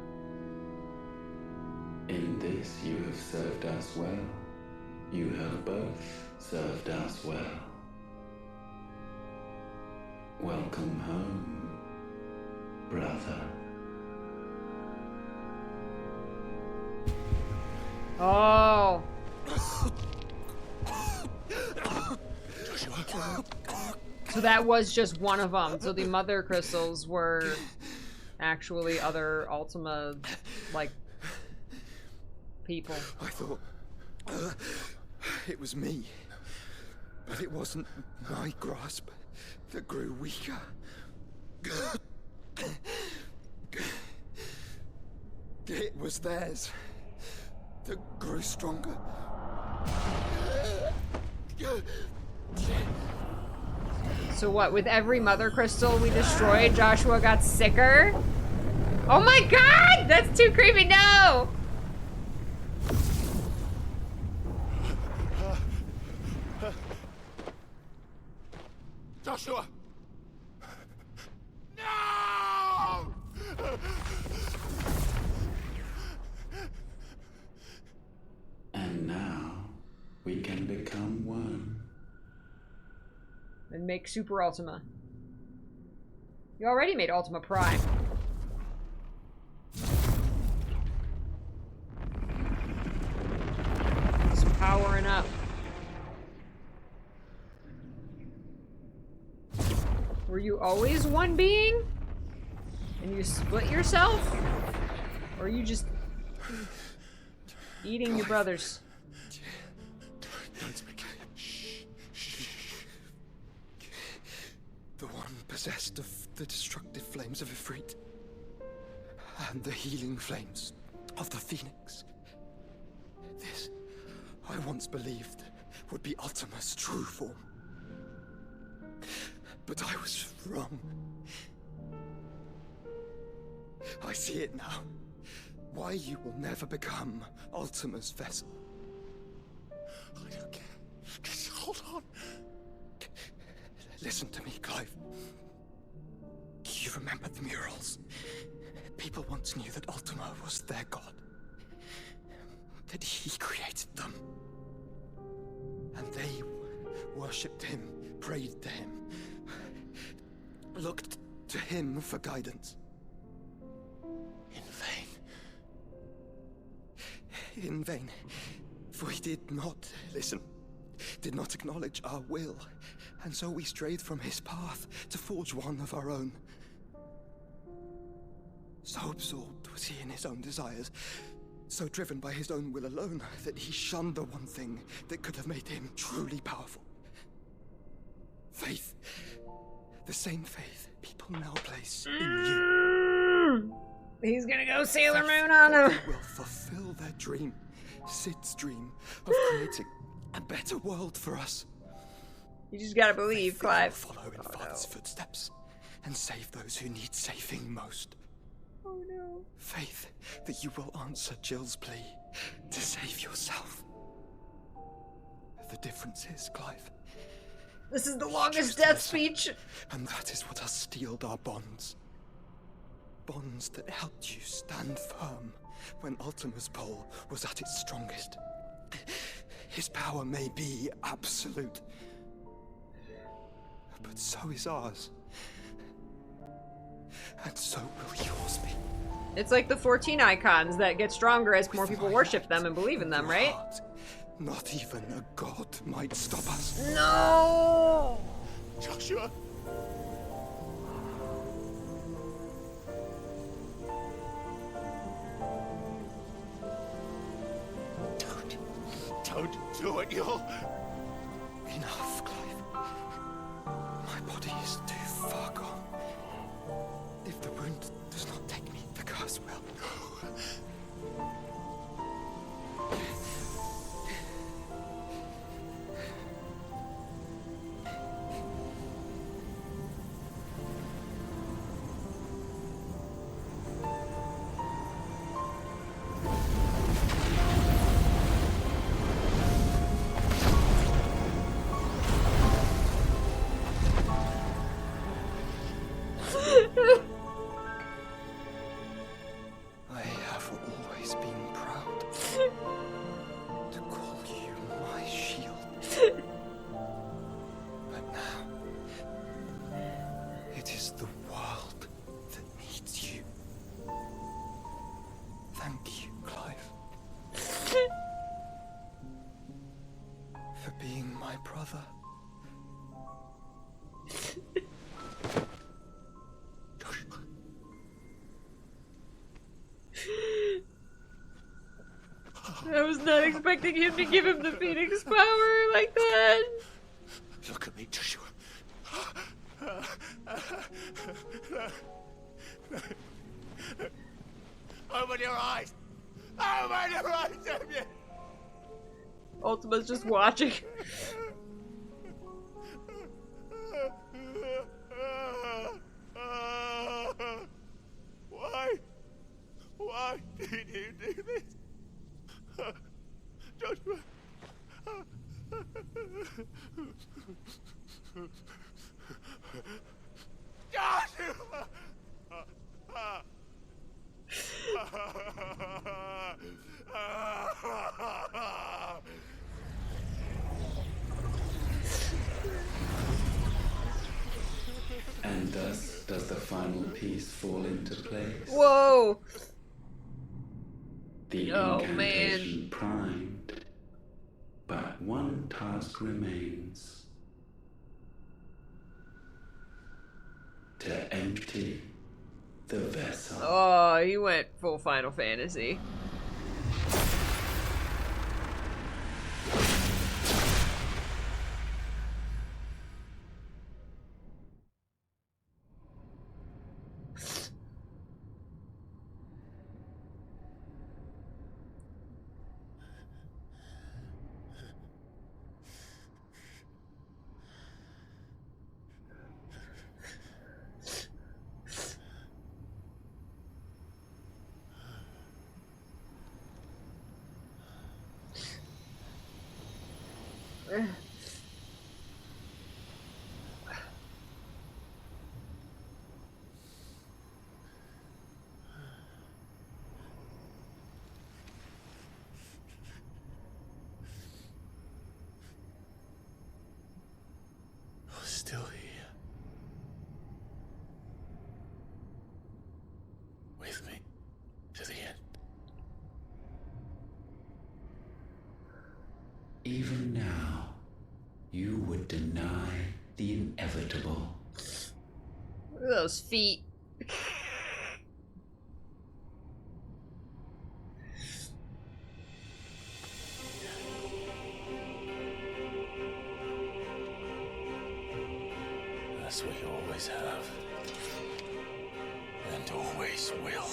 In this you have served us well. You have both served us well. Welcome home, brother. Oh. Joshua. So that was just one of them. So the mother crystals were actually other Ultima, like, people. I thought it was me, but it wasn't my grasp that grew weaker. It was theirs that grew stronger. So what, with every mother crystal we destroyed, Joshua got sicker? Oh my god! That's too creepy, no! Joshua! No! And now we can become one. And make Super Ultima. You already made Ultima Prime. Just powering up. Were you always one being? And you split yourself? Or are you just eating your brothers? Don't speak. The one possessed of the destructive flames of Ifrit, and the healing flames of the Phoenix. This, I once believed, would be Ultima's true form. But I was wrong. I see it now. Why you will never become Ultima's vessel. I don't care. Just hold on. Listen to me, Clive. You remember the murals? People once knew that Ultima was their god. That he created them. And they worshipped him, prayed to him, looked to him for guidance. In vain. In vain. For he did not listen, did not acknowledge our will, and so we strayed from his path to forge one of our own. So absorbed was he in his own desires, so driven by his own will alone, that he shunned the one thing that could have made him truly powerful. Faith. The same faith people now place in you. He's gonna go Sailor Moon on him. They will fulfill their dream, Sid's dream, of creating a better world for us. You just gotta believe, Faith Clive. will follow in Father's footsteps and save those who need saving most. Oh no. Faith that you will answer Jill's plea to save yourself. The difference is, Clive, This is the longest death speech. and that is what has steeled our bonds. Bonds that helped you stand firm when Ultima's pull was at its strongest. His power may be absolute, but so is ours. And so will yours be. It's like the 14 icons that get stronger as more With people my worship hand them and believe in them, your right? heart, not even a god might stop us. No! Joshua! Don't do it, you'll... Enough, Clive. My body is too far gone. If the wound does not take me, the curse will. I have always been proud to call you my shield. But now, it is the world that needs you. Thank you, Clive. For being my brother. expecting him to give him the Phoenix power like that. Look at me, Joshua. Open your eyes! Open your eyes, Damien! Ultima's just watching. Why? Why did you do this? Joshua! Joshua! And thus does the final piece fall into place. Whoa! The Oh, incantation primed, but one task remains. To empty the vessel. Oh, he went full Final Fantasy. You're still here. With me. To the end. Even now, you would deny the inevitable. Look at those feet. That's what you always have. And always will.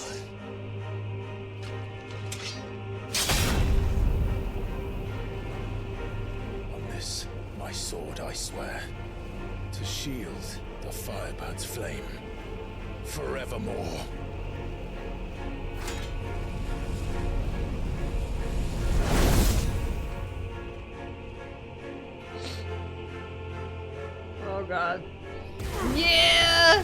On this, my sword, I swear, to shield the Firebird's flame forevermore. Oh god. Yeah!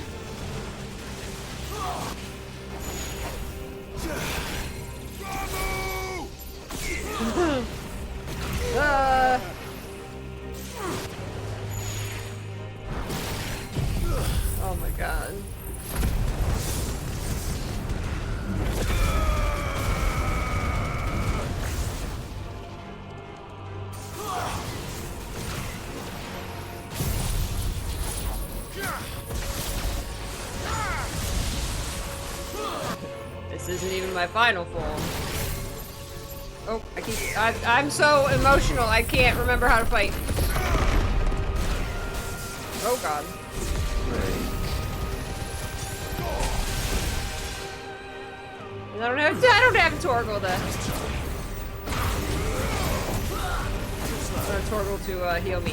Oh my god. This isn't even my final form. Oh, I'm so emotional, I can't remember how to fight. Oh god. And I don't have Torgal to Torgal to heal me.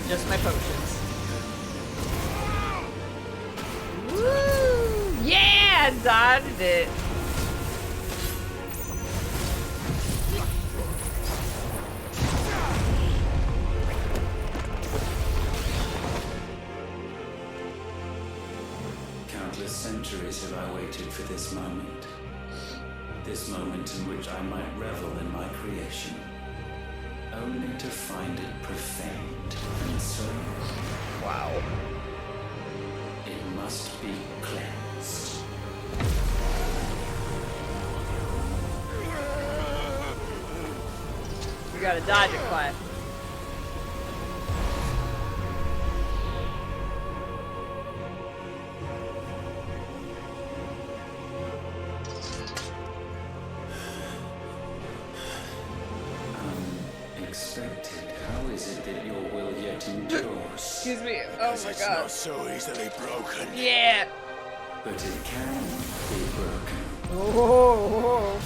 Just my potions. Woo! Yeah, dodged it. Countless centuries have I waited for this moment. This moment in which I might revel in my creation. Only to find it profaned and so... Wow. It must be cleansed. You gotta dodge it, Clive. expected, how is it that your will yet endures? Excuse me. Oh my It's god. not so easily broken. Yeah. But it can be broken. Oh.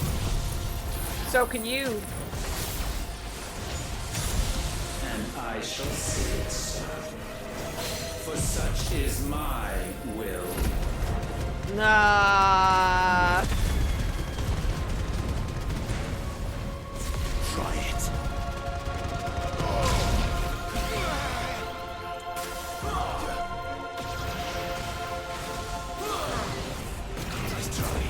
So can you? And I shall see it so. For such is my will. Nah. Try it. Let's try.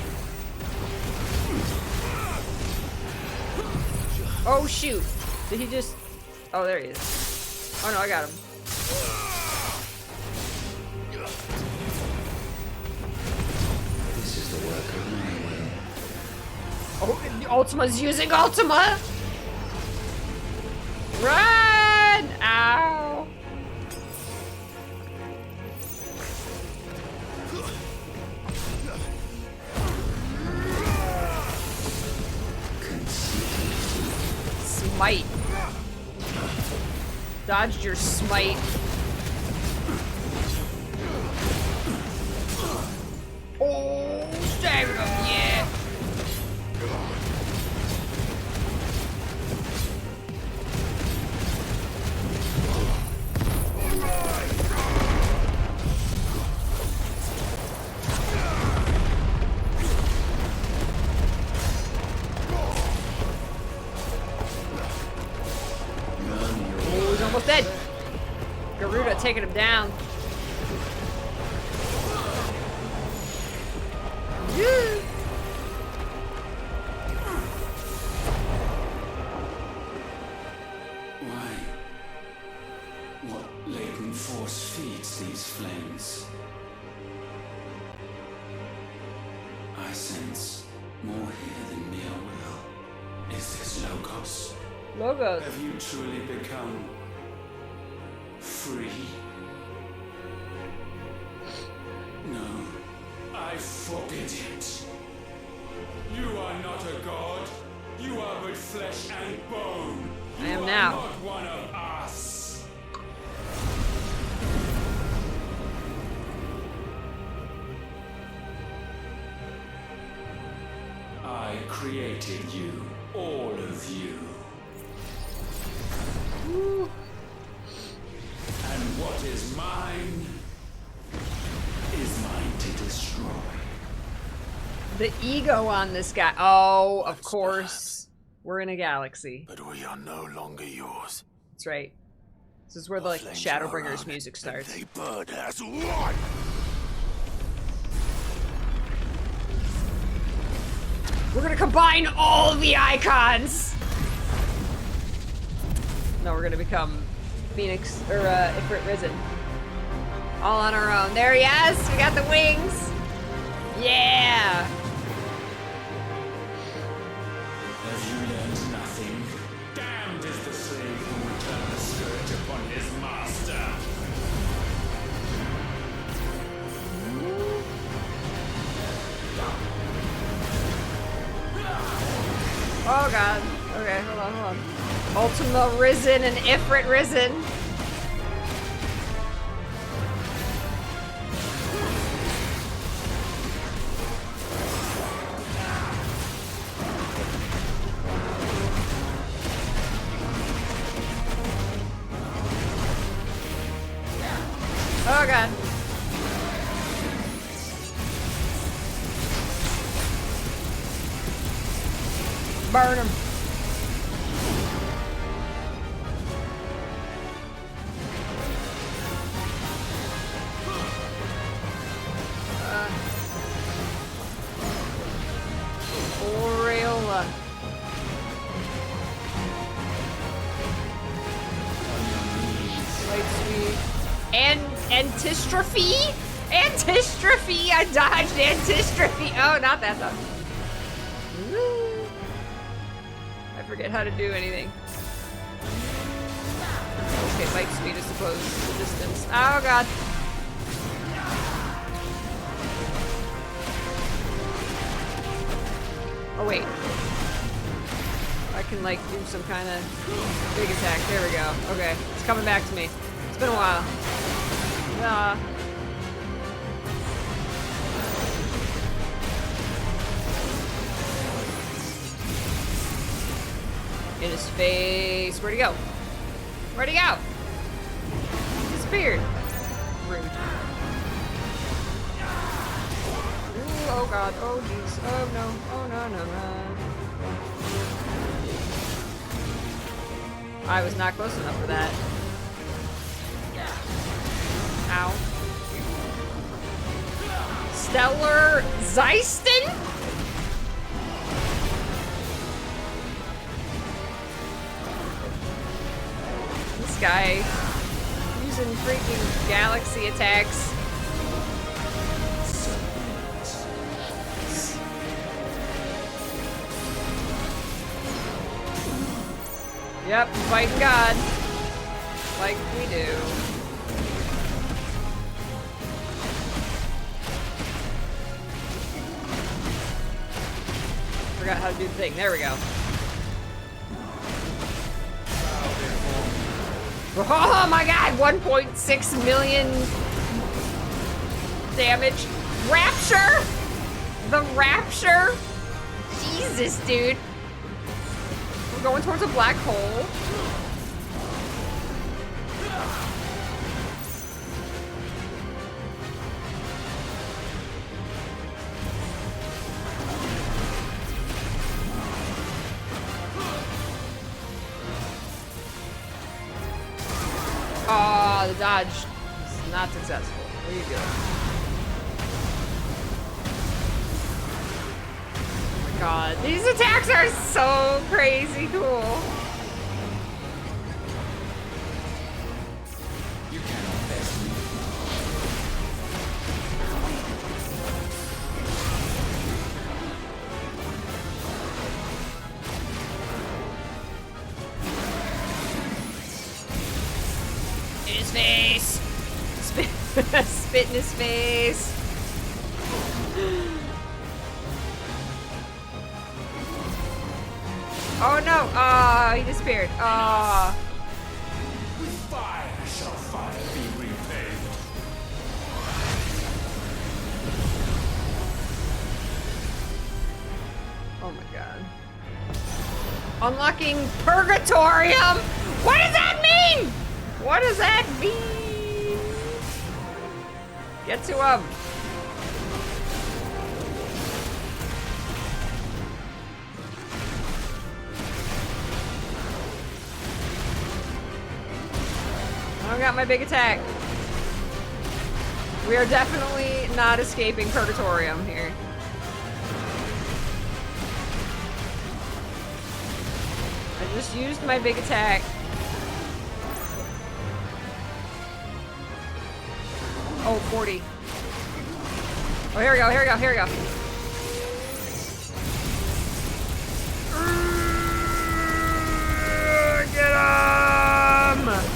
Oh shoot. Did he just... Oh, there he is. Oh no, I got him. This is the work of my will. Oh, Ultima's using Ultima! Run! Ow! Smite. Dodged your smite. Oh, staggered him, yeah. Oh, he's almost dead. Garuda taking him down. Yeah. Why? What latent force feeds these flames? I sense more here than mere will. Is this Logos? Logos. Have you truly become free? No, I forbid it. You are not a god. You are but flesh and bone. I am You are now. not one of us. I created you, all of you. And what is mine is mine to destroy. The ego on this guy. Oh, of course. We're in a galaxy. But we are no longer yours. That's right. This is where the Our like flames Shadowbringers are music on, and starts. they burn as one. We're gonna combine all the icons! No, we're gonna become Phoenix, or Ifrit Risen. All on our own. There he is! We got the wings! Yeah! Have you learned nothing? Damned is the slave who would turn the scourge upon his master. Oh god. Okay, hold on. Ultima Risen and Ifrit Risen. Oh god. Burn him. Aureola. Light sweet. And antistrophe? Antistrophe! I dodged antistrophe! Oh, not that though. Woo. I forget how to do anything. Okay, light speed is supposed to the distance. Oh god. Oh wait. I can, like, do some kind of big attack. There we go. Okay, it's coming back to me. It's been a while. In his face. Where'd he go? Where'd he go? He disappeared. Rude. Ooh, oh god. Oh jeez. Oh no. Oh no, no, no. I was not close enough for that. Ow. Stellar Zeiston? This guy using freaking galaxy attacks. Yep, fighting God. Like we do. Forgot how to do the thing. There we go. Oh my god! 1.6 million damage. Rapture! The Rapture? Jesus, dude. We're going towards a black hole. Oh, the dodge is not successful. What are you doing? Oh my god. These attacks are so crazy cool. You cannot best me. In his face! Spit in his face! Oh no! Ah, he disappeared. Ah. With fire shall fire be repaid. Oh my god. Unlocking Purgatorium! What does that mean? What does that mean? Get to him. I don't got my big attack. We are definitely not escaping Purgatorium here. I just used my big attack. Oh, 40. Oh, here we go, here we go, here we go. Get him!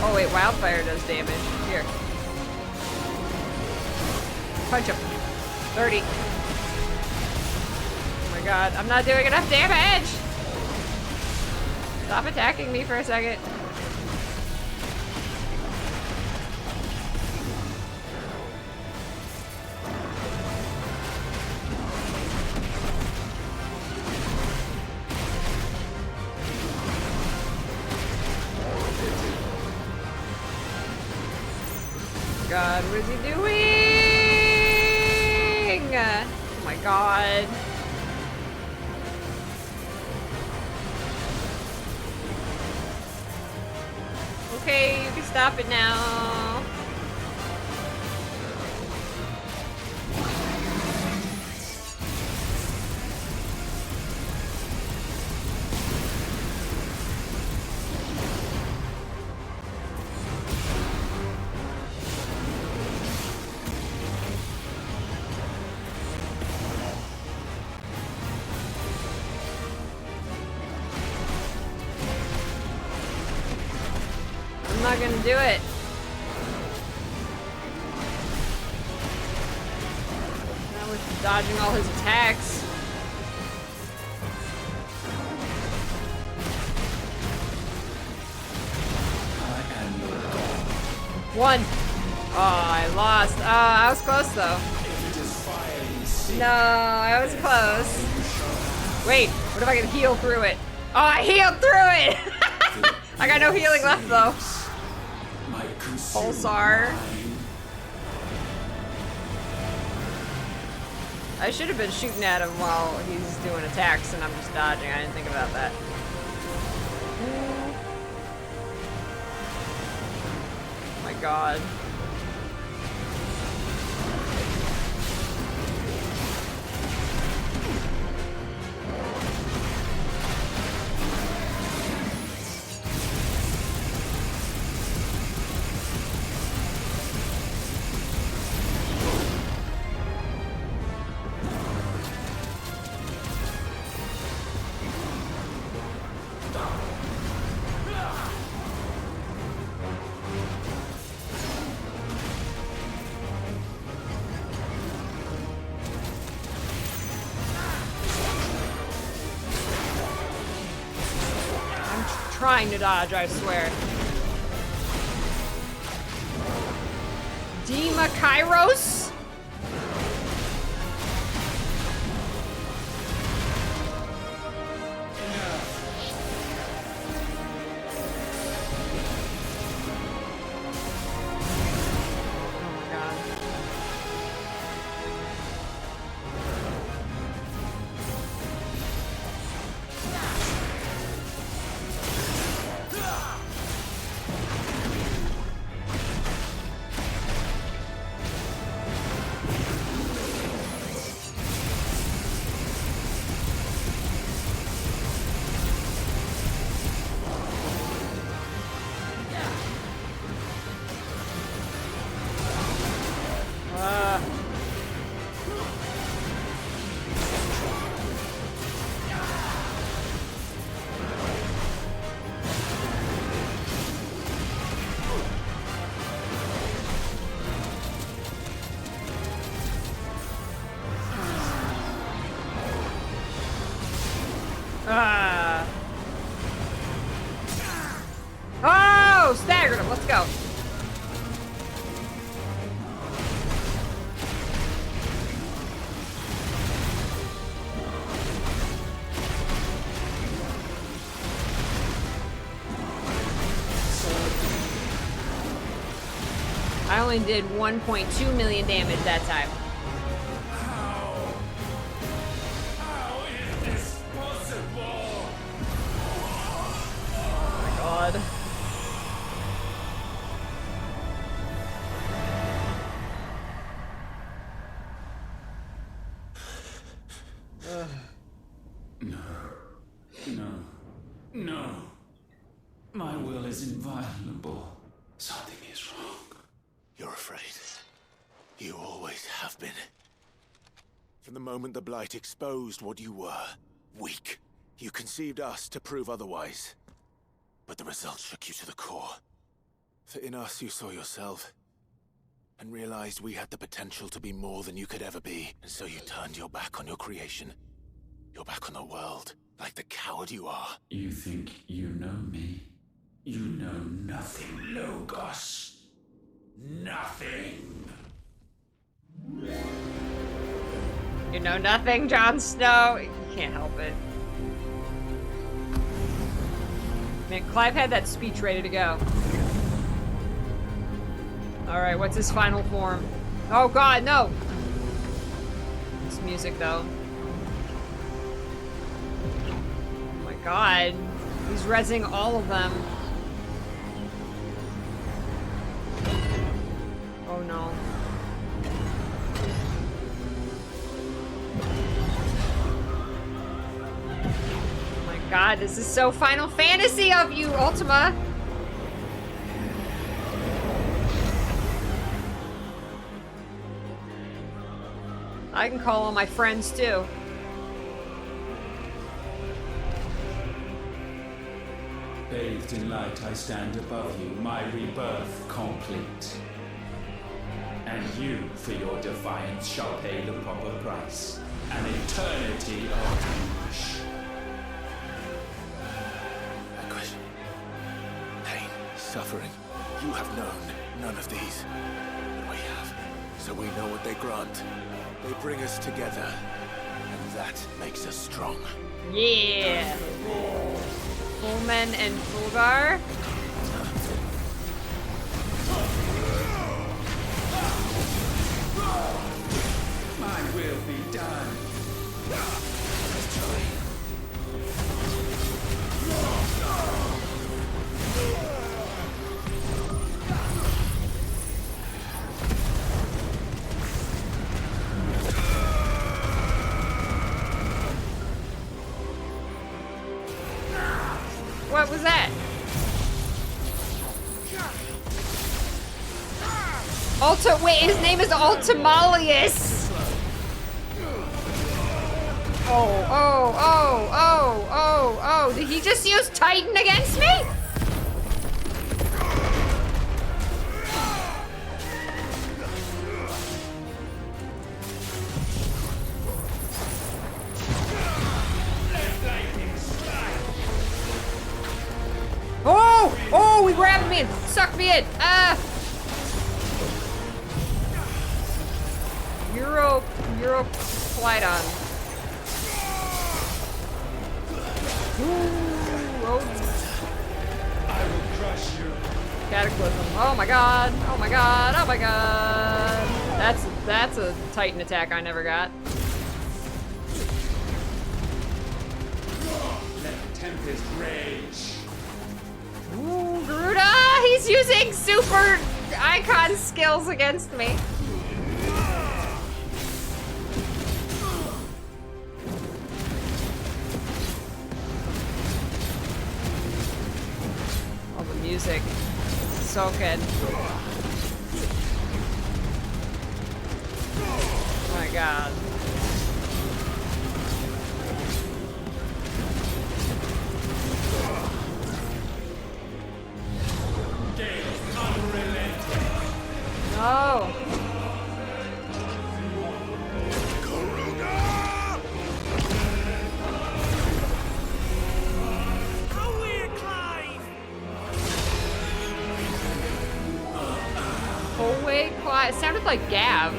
Oh wait, wildfire does damage. Here. Punch him. 30. Oh my god, I'm not doing enough damage! Stop attacking me for a second. God, what is he doing? Oh my god. Okay, you can stop it now. are gonna do it. Now with dodging all his attacks. One. Oh, I lost. Oh, I was close though. No, I was close. Wait, what if I can heal through it? Oh, I healed through it! I got no healing left though. Pulsar. I should have been shooting at him while he's doing attacks and I'm just dodging. I didn't think about that. Oh my god. Trying to dodge, I swear. Dima Kairos? Oh, staggered him. Let's go. I only did 1.2 million damage that time. How is this possible? Oh my god. No. My will is inviolable. Something is wrong. You're afraid. You always have been. From the moment the Blight exposed what you were, weak, you conceived us to prove otherwise. But the results shook you to the core. For in us you saw yourself, and realized we had the potential to be more than you could ever be. And so you turned your back on your creation. Your back on the world, like the coward you are. You think you know me? You know nothing, Logos. Nothing. You know nothing, Jon Snow. You can't help it. Man, Clive had that speech ready to go. Alright, what's his final form? Oh god, no! This music, though. Oh my god. He's rezzing all of them. Oh no. Oh my god, this is so Final Fantasy of you, Ultima! I can call on my friends too. Bathed in light, I stand above you, my rebirth complete. And you, for your defiance, shall pay the proper price. An eternity of anguish. Anguish. Pain. Suffering. You have known none of these. But we have. So we know what they grant. They bring us together. And that makes us strong. Yeah. Pullman and Fulgar. My will be done. What was that? Wait, his name is Ultimalius. Oh. Did he just use Titan against me? Oh, he grabbed me and sucked me in. Euro Clydon. Ooh, oh. I will crush you. Cataclysm. Oh my god. Oh my god. Oh my god. That's a Titan attack I never got. Let Tempest rage. Ooh, Garuda! He's using super icon skills against me. Oh, the music. So good. Oh my god. No. Hallway Clyde. It sounded like Gav.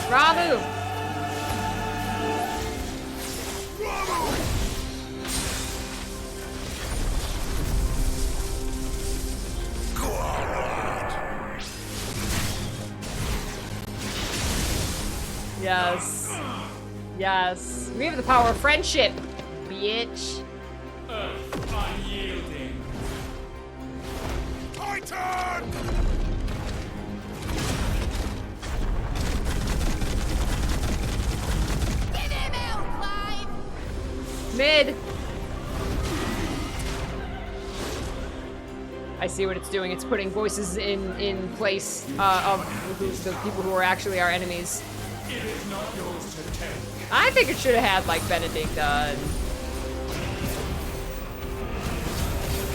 Ramu. Yes. Yes. We have the power of friendship, bitch. Unyielding. Titan! Give him hell, Clive! Mid. I see what it's doing. It's putting voices in place of the people who are actually our enemies. It is not yours to take. I think it should have had like Benedicta and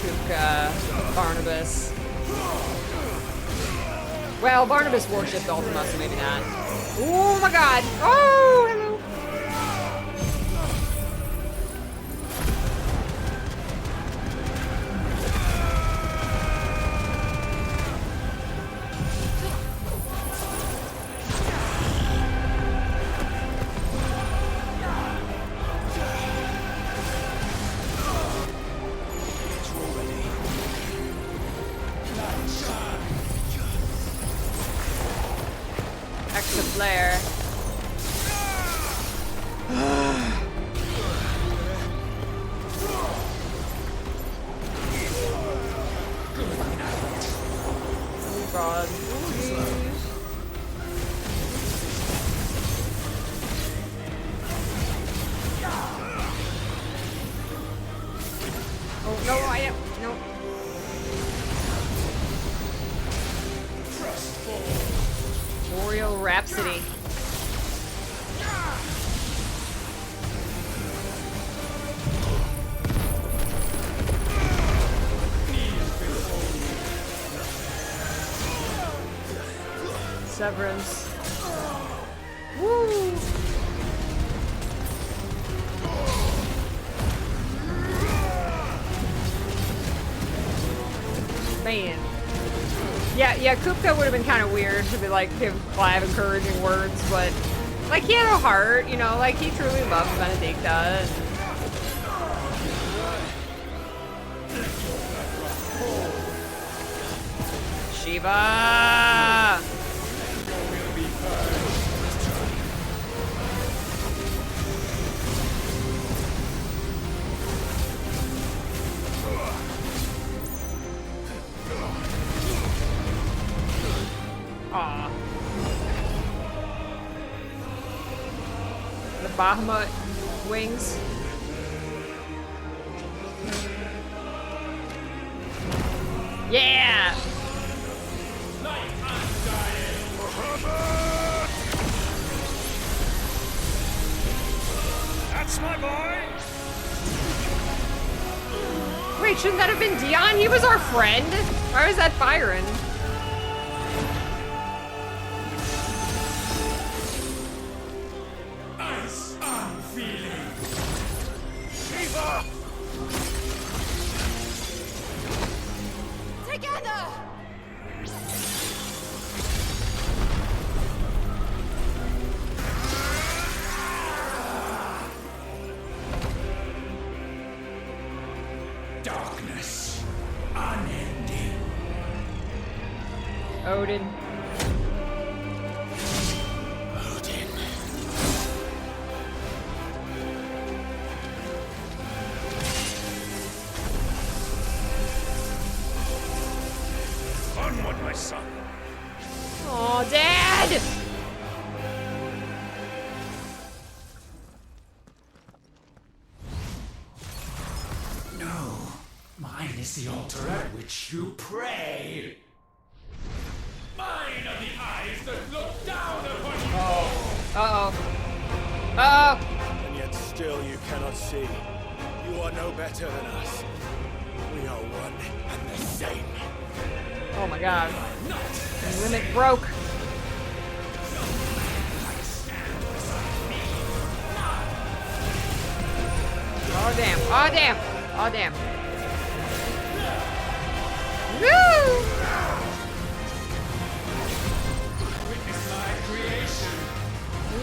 Kuka, Barnabas. Well, Barnabas worshipped Ultima, so maybe not. Oh my god! Oh, hello! Extra flare. Oh god. Oh no, I am no. Final Rhapsody. Severance. Woo! Man. Yeah, Kupka would have been kind of weird to be like, give 5 encouraging words, but like he had a heart, you know, like he truly loves Benedicta. Shiva! Aw. The Bahamut wings. Yeah! That's my boy! Wait, shouldn't that have been Dion? He was our friend. Why was that Byron? Ice unfeeling. Shiva! Together! Darkness. Unending. Odin. Odin. Onward, my son. Aw, Dad! No. Mine is the altar at which you pray. Mine are the eyes that look down upon you. Uh-oh. Uh-oh. And yet still you cannot see. You are no better than us. We are one and the same. Oh my god. Limit broke. Oh damn. Oh damn. Oh damn. Woo! Witness my creation.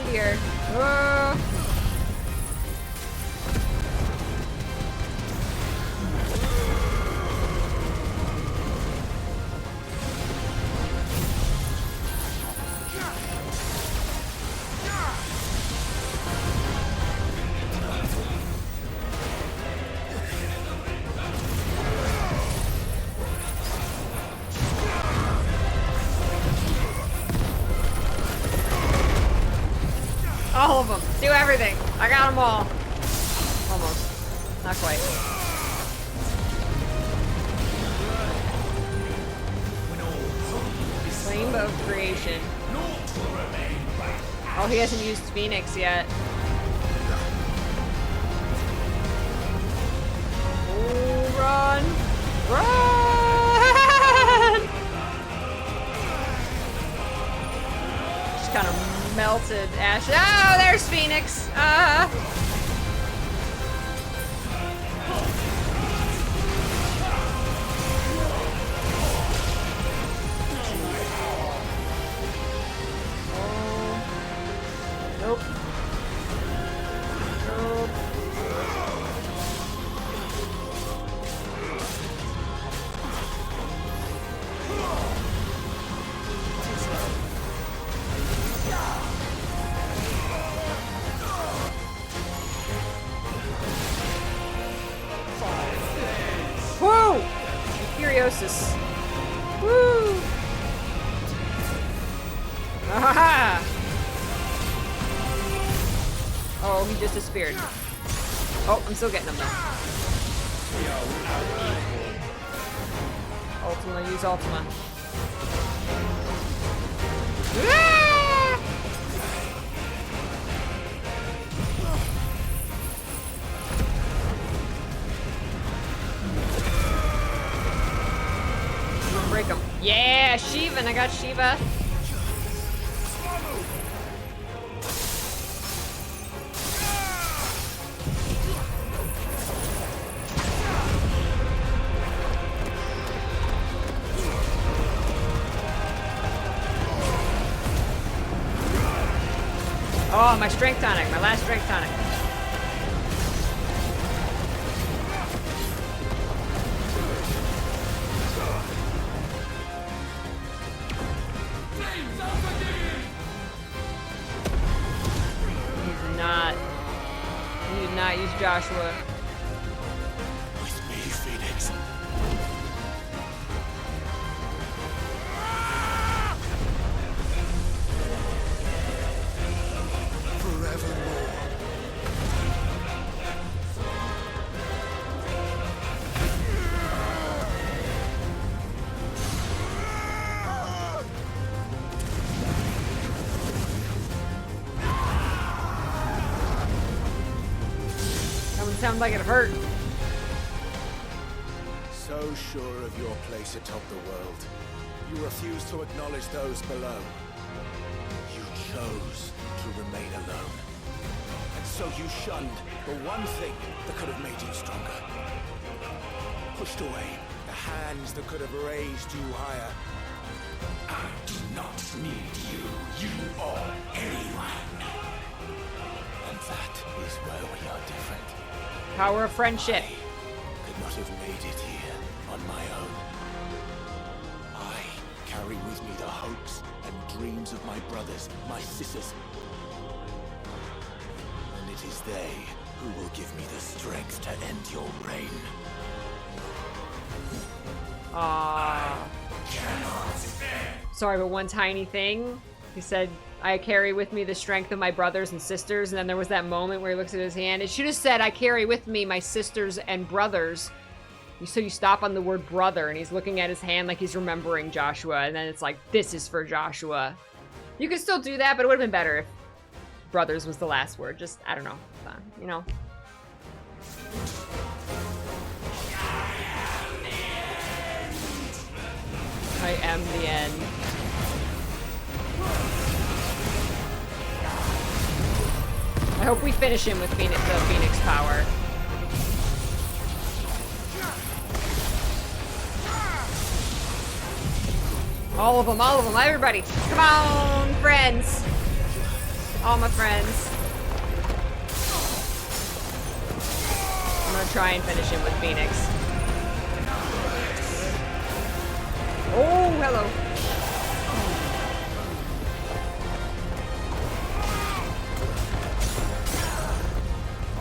Meteor. Oh. All of them. Do everything. I got them all. Almost. Not quite. Flame of Creation. Oh, he hasn't used Phoenix yet. Oh, run! Run! Just kind of melted ash. Oh, there's Phoenix. Nope. Nope. Woo! Furiosus. Woo! Ah-ha-ha! Oh, he just disappeared. Oh, I'm still getting him though. Ultima, use Ultima. Ah! Yeah, Shiva, and I got Shiva. Oh, my strength tonic, my last strength tonic. He did not use Joshua. With me, Phoenix. Forevermore. That one sounded like it hurt. So sure of your place atop the world, you refuse to acknowledge those below. You chose to remain alone. And so you shunned the one thing that could have made you stronger. Pushed away the hands that could have raised you higher. I do not need you, or anyone. And that is where we are different. Power of friendship. Could not have made it here on my own. I carry with me the hopes and dreams of my brothers, my sisters. And it is they who will give me the strength to end your reign. Sorry, but one tiny thing. He said, I carry with me the strength of my brothers and sisters. And then there was that moment where he looks at his hand. It should have said, I carry with me my sisters and brothers. So you stop on the word brother, and he's looking at his hand like he's remembering Joshua. And then it's like, this is for Joshua. You could still do that, but it would have been better if brothers was the last word. Just, I don't know. You know. I am the end. I hope we finish him with the Phoenix power. All of them, everybody. Come on, friends. All my friends. I'm gonna try and finish him with Phoenix. Oh, hello.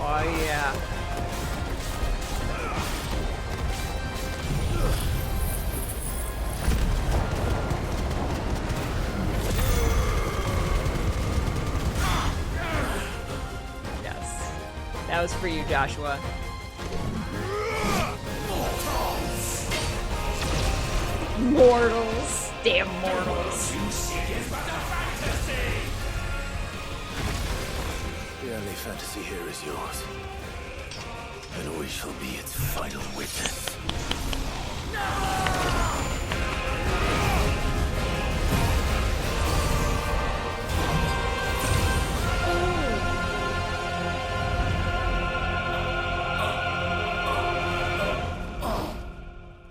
Oh, yeah. Yes. That was for you, Joshua. Mortals. Damn mortals. The only fantasy here is yours. And we shall be its final witness.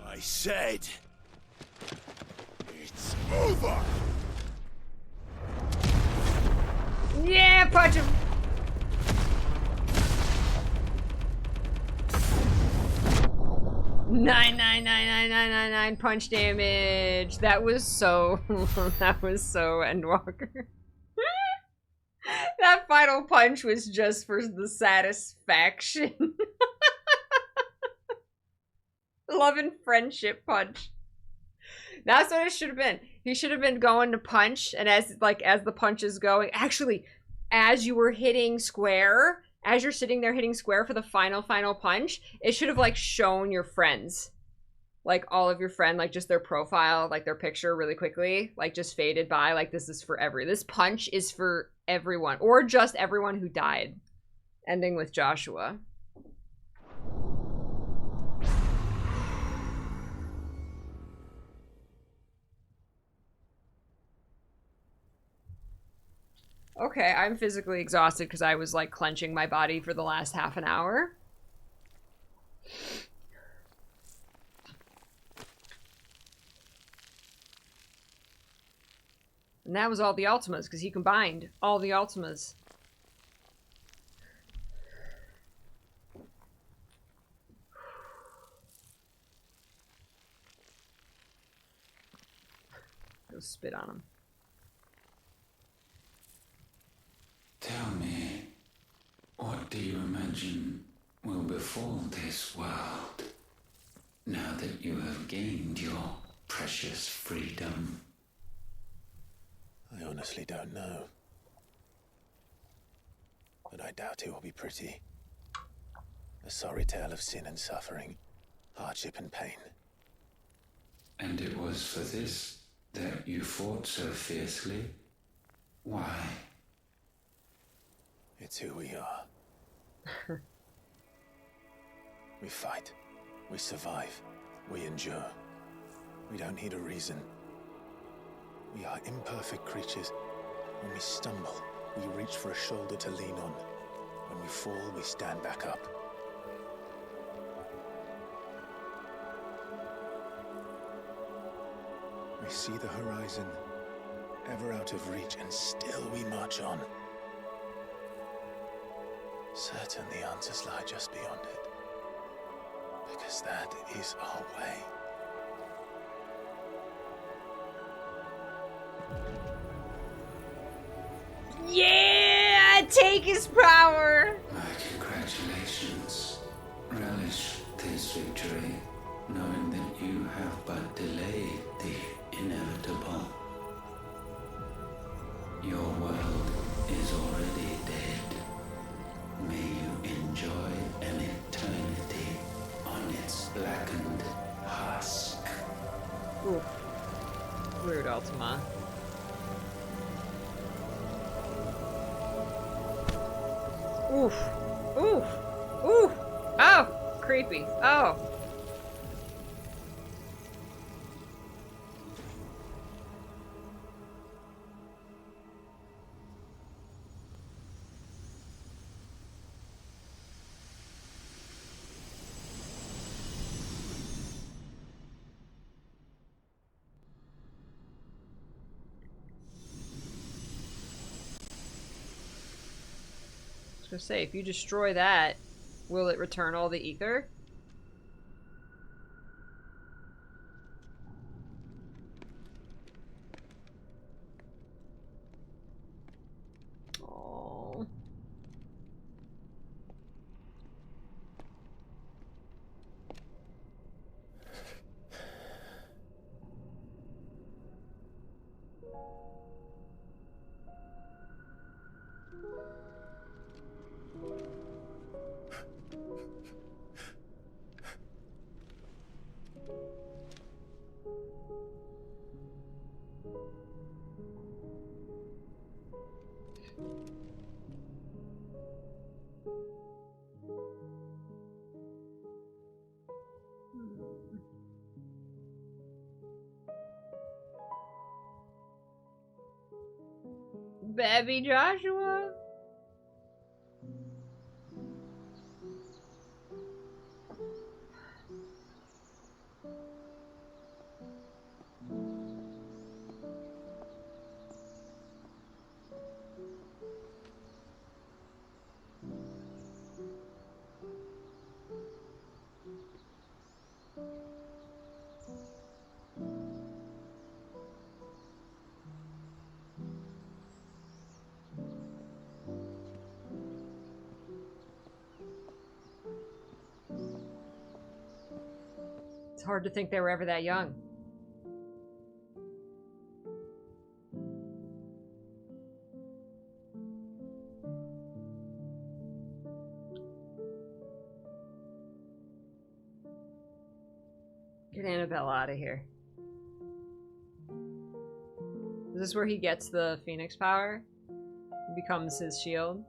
I said... it's over! Yeah, punch him! Nine punch damage. That was so that was so Endwalker. That final punch was just for the satisfaction. Love and friendship punch. That's what it should have been. He should have been going to punch, and as the punch is going, actually, as you were hitting square, as you're sitting there hitting square for the final punch, it should have like shown your friends, like all of your friend, like just their profile, like their picture really quickly, like just faded by, like this is for this punch is for everyone, or just everyone who died, ending with Joshua. Okay, I'm physically exhausted because I was like clenching my body for the last half an hour. And that was all the Ultimas because he combined all the Ultimas. Go spit on him. Tell me, what do you imagine will befall this world now that you have gained your precious freedom? I honestly don't know. But I doubt it will be pretty. A sorry tale of sin and suffering, hardship and pain. And it was for this that you fought so fiercely? Why? It's who we are. We fight. We survive. We endure. We don't need a reason. We are imperfect creatures. When we stumble, we reach for a shoulder to lean on. When we fall, we stand back up. We see the horizon, ever out of reach, and still we march on. Certain the answers lie just beyond it. Because that is our way. Yeah! Take his power! My congratulations. Relish this victory, knowing that you have but delayed the inevitable. Your world is already dead. May you enjoy an eternity on its blackened husk. Oof. Rude, Ultima. Oof. Oof. Oof. Oh! Creepy. Oh. I was gonna say, if you destroy that, will it return all the ether? Oh. Baby Joshua? It's hard to think they were ever that young. Get Annabelle out of here. Is this where he gets the Phoenix power? It becomes his shield?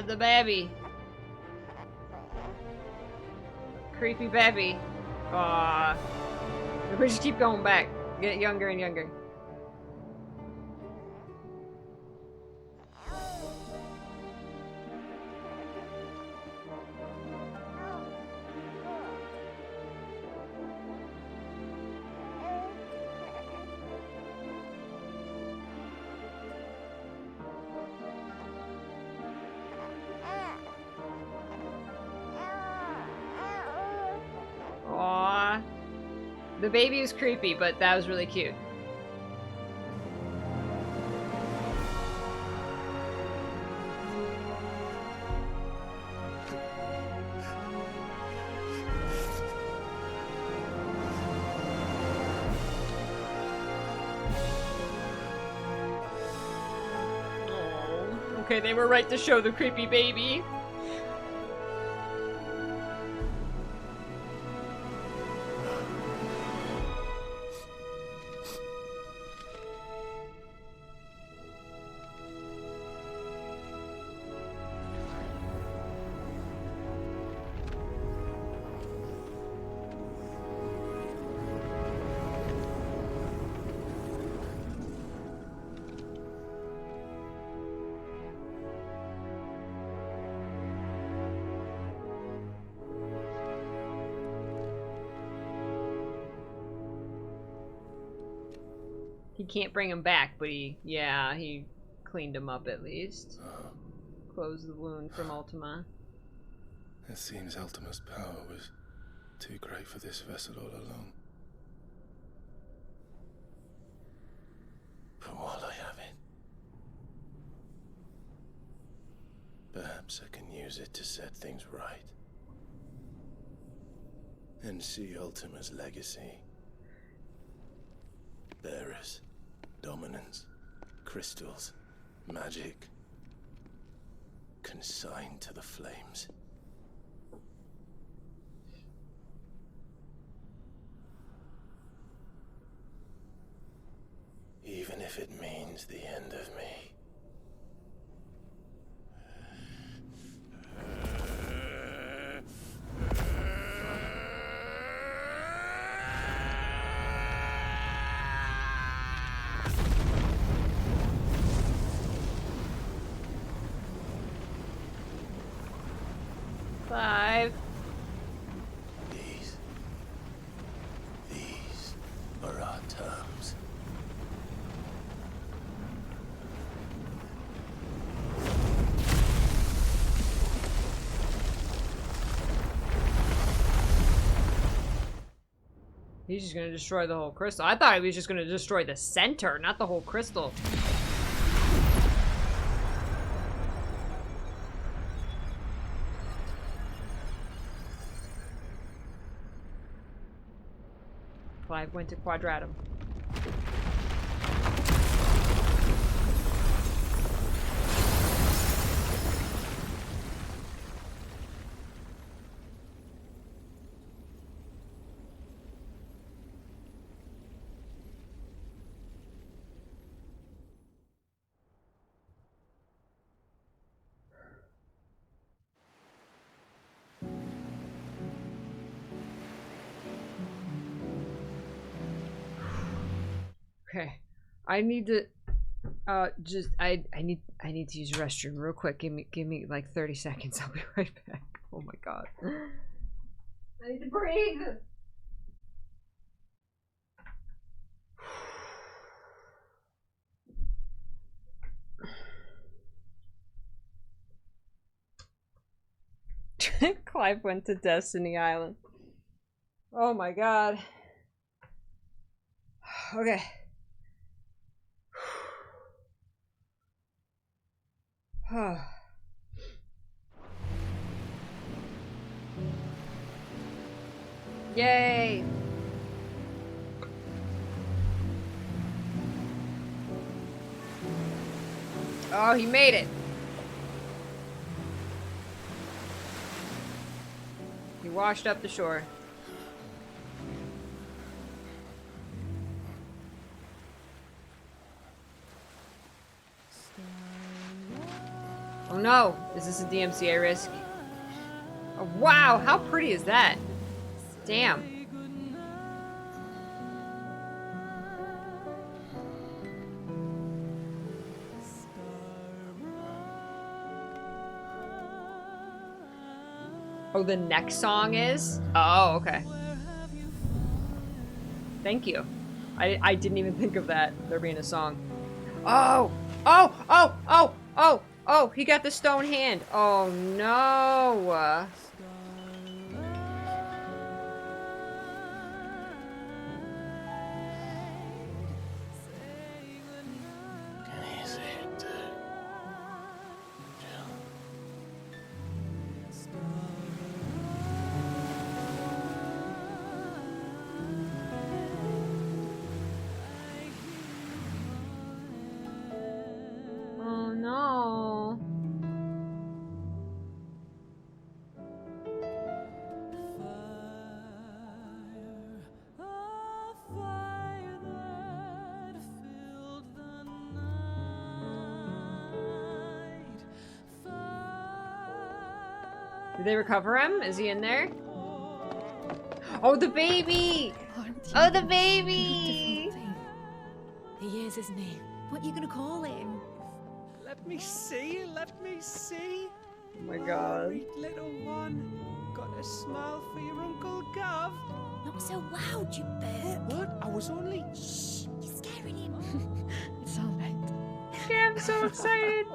the baby. Creepy baby. Aww. We just keep going back. Get younger and younger. Aww. The baby was creepy, but that was really cute. Aw. Okay, they were right to show the creepy baby. He can't bring him back, but he cleaned him up at least. Closed the wound from Ultima. It seems Ultima's power was too great for this vessel all along. But while I have it, perhaps I can use it to set things right. And see Ultima's legacy. Bearers, dominance, crystals, magic, consigned to the flames. Even if it means the end of me. Five. These are our terms. He's just gonna destroy the whole crystal. I thought he was just gonna destroy the center, not the whole crystal. Clive went to Quadratum. Okay, I need to, I need to use the restroom real quick. Give me like 30 seconds. I'll be right back. Oh my god. I need to breathe. Clive went to Destiny Island. Oh my god. Okay. Yay! Oh, he made it. He washed up the shore. Oh no! Is this a DMCA risk? Oh, wow! How pretty is that? Damn. Oh, the next song is? Oh, okay. Thank you. I didn't even think of that, there being a song. Oh! Oh! Oh! Oh! Oh! Oh! He got the stone hand. Oh, no! Can he see it too? Jill. Oh, no. Did they recover him? Is he in there? Oh, the baby! Oh, the baby! He is, isn't he? What are you gonna call him? Let me see, let me see. Oh my god. Sweet little one. Got a smile for your Uncle Gav. Not so loud, you bird. What? I was only... Shh. You're scaring him. It's all right. Yeah, I'm so excited.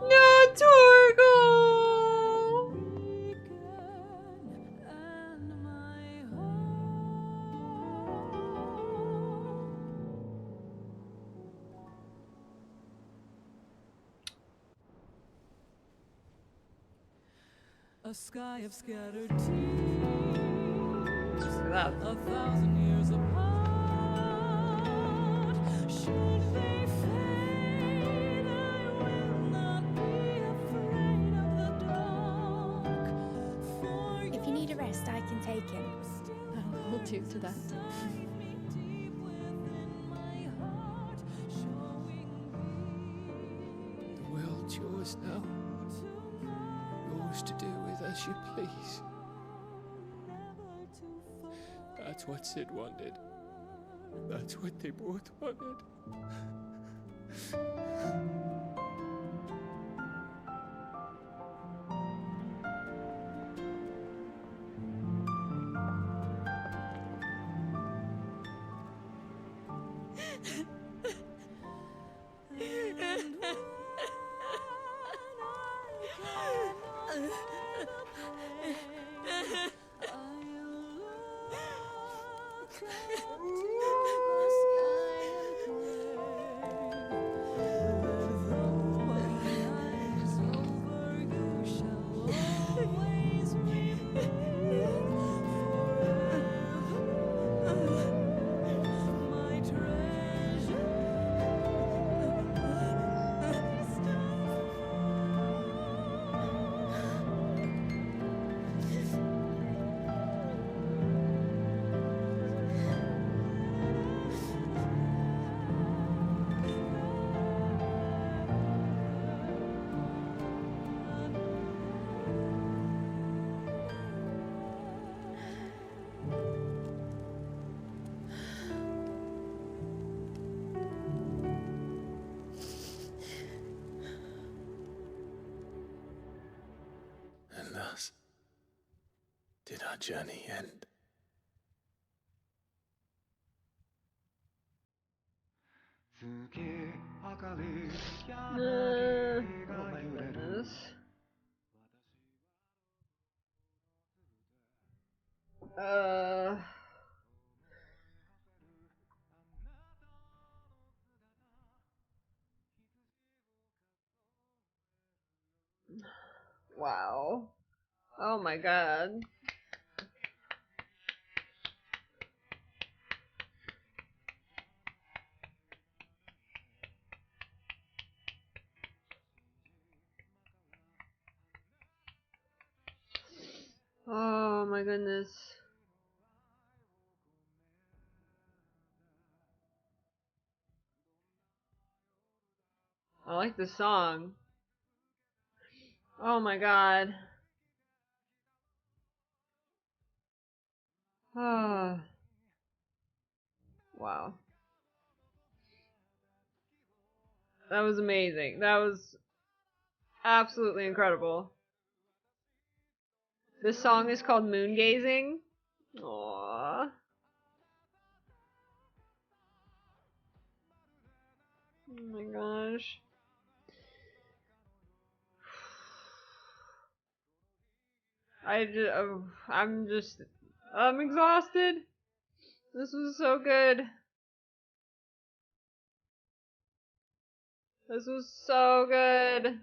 No, Torgal! A sky of scattered tears, Just look at that. 1,000 years apart. Should they fade, I will not be afraid of the dark. For If you need a rest, I can take him. I'll hold you to that. me deep within my heart, showing The world's yours now. Yours to do with as you please. That's what Sid wanted. That's what they both wanted. And thus did our journey end. Oh my goodness. Wow. Oh my god. Oh my goodness. like the song. Oh my god. Ah. Wow. That was amazing. That was absolutely incredible. This song is called Moon Gazing. Aww. Oh my gosh. I'm exhausted. This was so good. This was so good.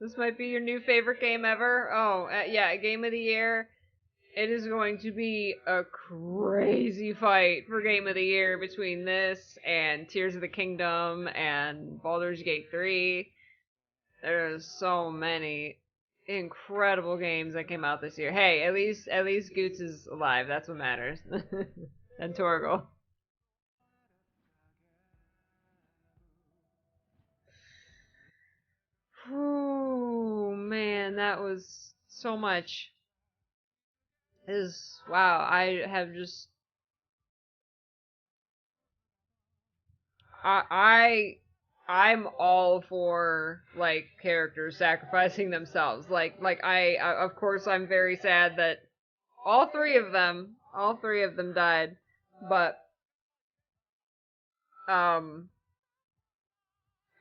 This might be your new favorite game ever. Oh, yeah, Game of the Year. It is going to be a crazy fight for Game of the Year between this and Tears of the Kingdom and Baldur's Gate 3. There's so many incredible games that came out this year. Hey, at least Goots is alive. That's what matters. And Torgal. Ooh, man, that was so much. Wow, I'm all for like characters sacrificing themselves. Of course I'm very sad that all three of them died, but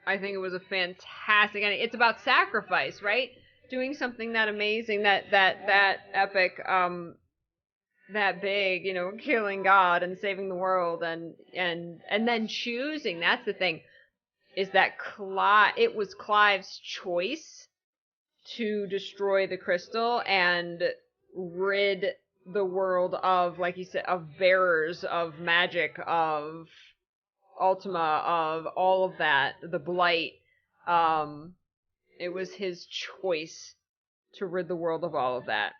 I think it was a fantastic. And it's about sacrifice, right? Doing something that amazing, that epic, that big, killing God and saving the world, and then choosing. That's the thing, is that it was Clive's choice to destroy the crystal and rid the world of, like you said, of bearers of magic, of Ultima, of all of that, the blight. It was his choice to rid the world of all of that.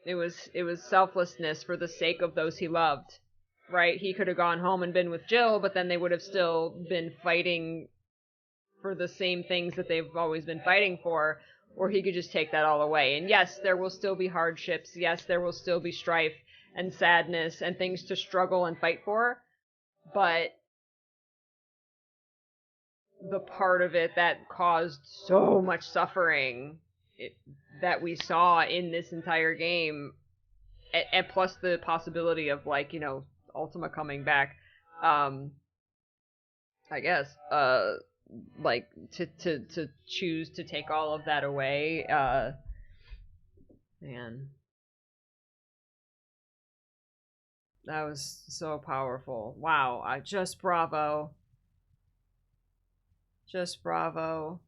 It was selflessness for the sake of those he loved, right? He could have gone home and been with Jill, but then they would have still been fighting for the same things that they've always been fighting for, or he could just take that all away. And yes, there will still be hardships. Yes, there will still be strife and sadness and things to struggle and fight for, but the part of it that caused so much suffering that we saw in this entire game, and plus the possibility of, like, Ultima coming back, I guess, like to choose to take all of that away, man, that was so powerful. Wow, just bravo. Just bravo.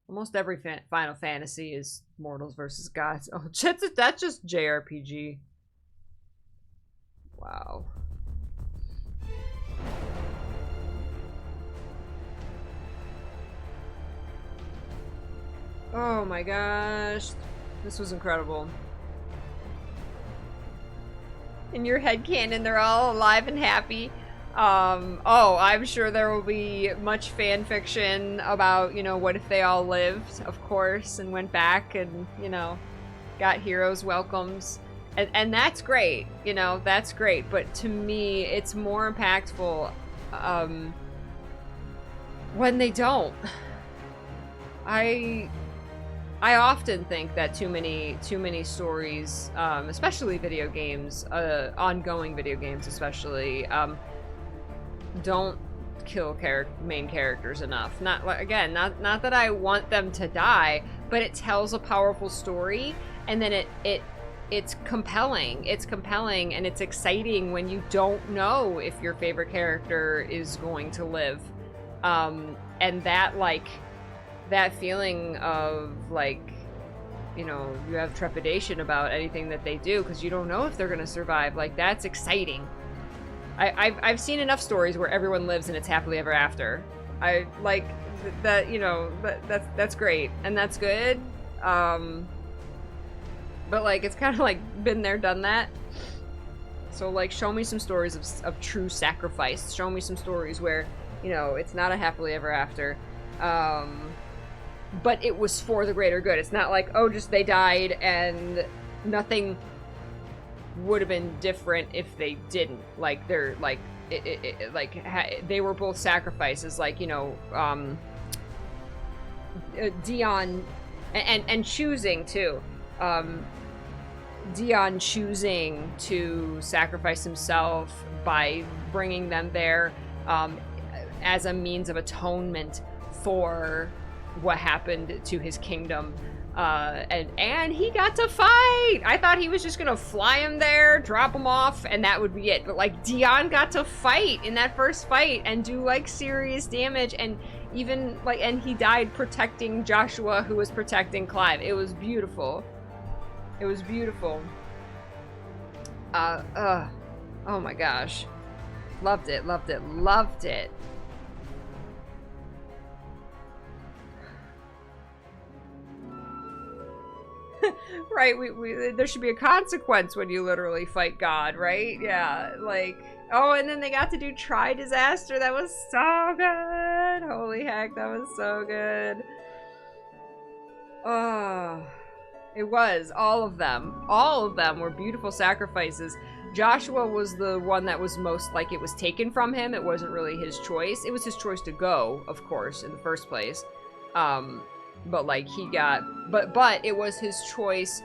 Almost every Final Fantasy is mortals versus gods. Oh, that's just JRPG. Wow. Oh my gosh. This was incredible. In your headcanon, they're all alive and happy. I'm sure there will be much fan fiction about, what if they all lived, of course, and went back and, got heroes' welcomes. And that's great, that's great. But to me, it's more impactful, when they don't. I often think that too many stories, especially video games, ongoing video games especially, don't kill main characters enough. Not that I want them to die, but it tells a powerful story, and then it's compelling. It's compelling and it's exciting when you don't know if your favorite character is going to live. And that feeling of, like, you have trepidation about anything that they do because you don't know if they're going to survive. Like, that's exciting. I've seen enough stories where everyone lives and it's happily ever after. I like that, that's great and that's good. But like, it's kind of like been there, done that. So, like, show me some stories of true sacrifice. Show me some stories where, you know, it's not a happily ever after. But it was for the greater good. It's not like, oh, just they died and nothing would have been different if they didn't. Like, they're, like, they were both sacrifices. Like, you know, Dion, and choosing, too. Dion choosing to sacrifice himself by bringing them there as a means of atonement for what happened to his kingdom. And he got to fight! I thought he was just gonna fly him there, drop him off, and that would be it. But, like, Dion got to fight in that first fight and do, like, serious damage, and even, like, and he died protecting Joshua, who was protecting Clive. It was beautiful. It was beautiful. Oh my gosh. Loved it, loved it, loved it. Right, there should be a consequence when you literally fight God, right? Yeah, like, oh, and then they got to do Try Disaster. That was so good. Holy heck, that was so good. Oh, it was. All of them were beautiful sacrifices. Joshua was the one that was most like it was taken from him. It wasn't really his choice. It was his choice to go, of course, in the first place. But like he got, but it was his choice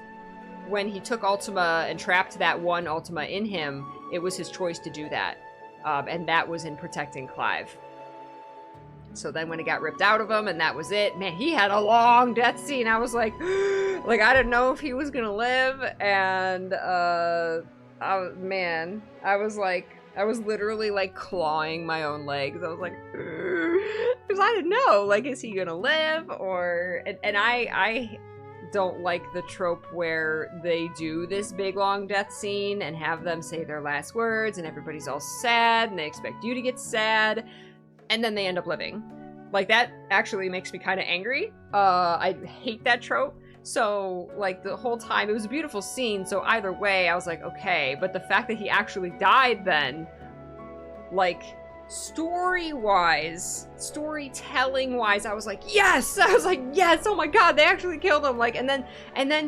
when he took Ultima and trapped that one Ultima in him. It was his choice to do that, and that was in protecting Clive. So then when it got ripped out of him and that was it, man, he had a long death scene. I was like, like I didn't know if he was gonna live, and I was literally like clawing my own legs. I was like, because I didn't know, like, is he gonna live or? And I don't like the trope where they do this big long death scene and have them say their last words and everybody's all sad and they expect you to get sad and then they end up living. Like, that actually makes me kind of angry. I hate that trope. So, like, the whole time, it was a beautiful scene, so either way, I was like, okay. But the fact that he actually died then, like, story-wise, storytelling-wise, I was like, yes! I was like, yes! Oh my god, they actually killed him! Like, and then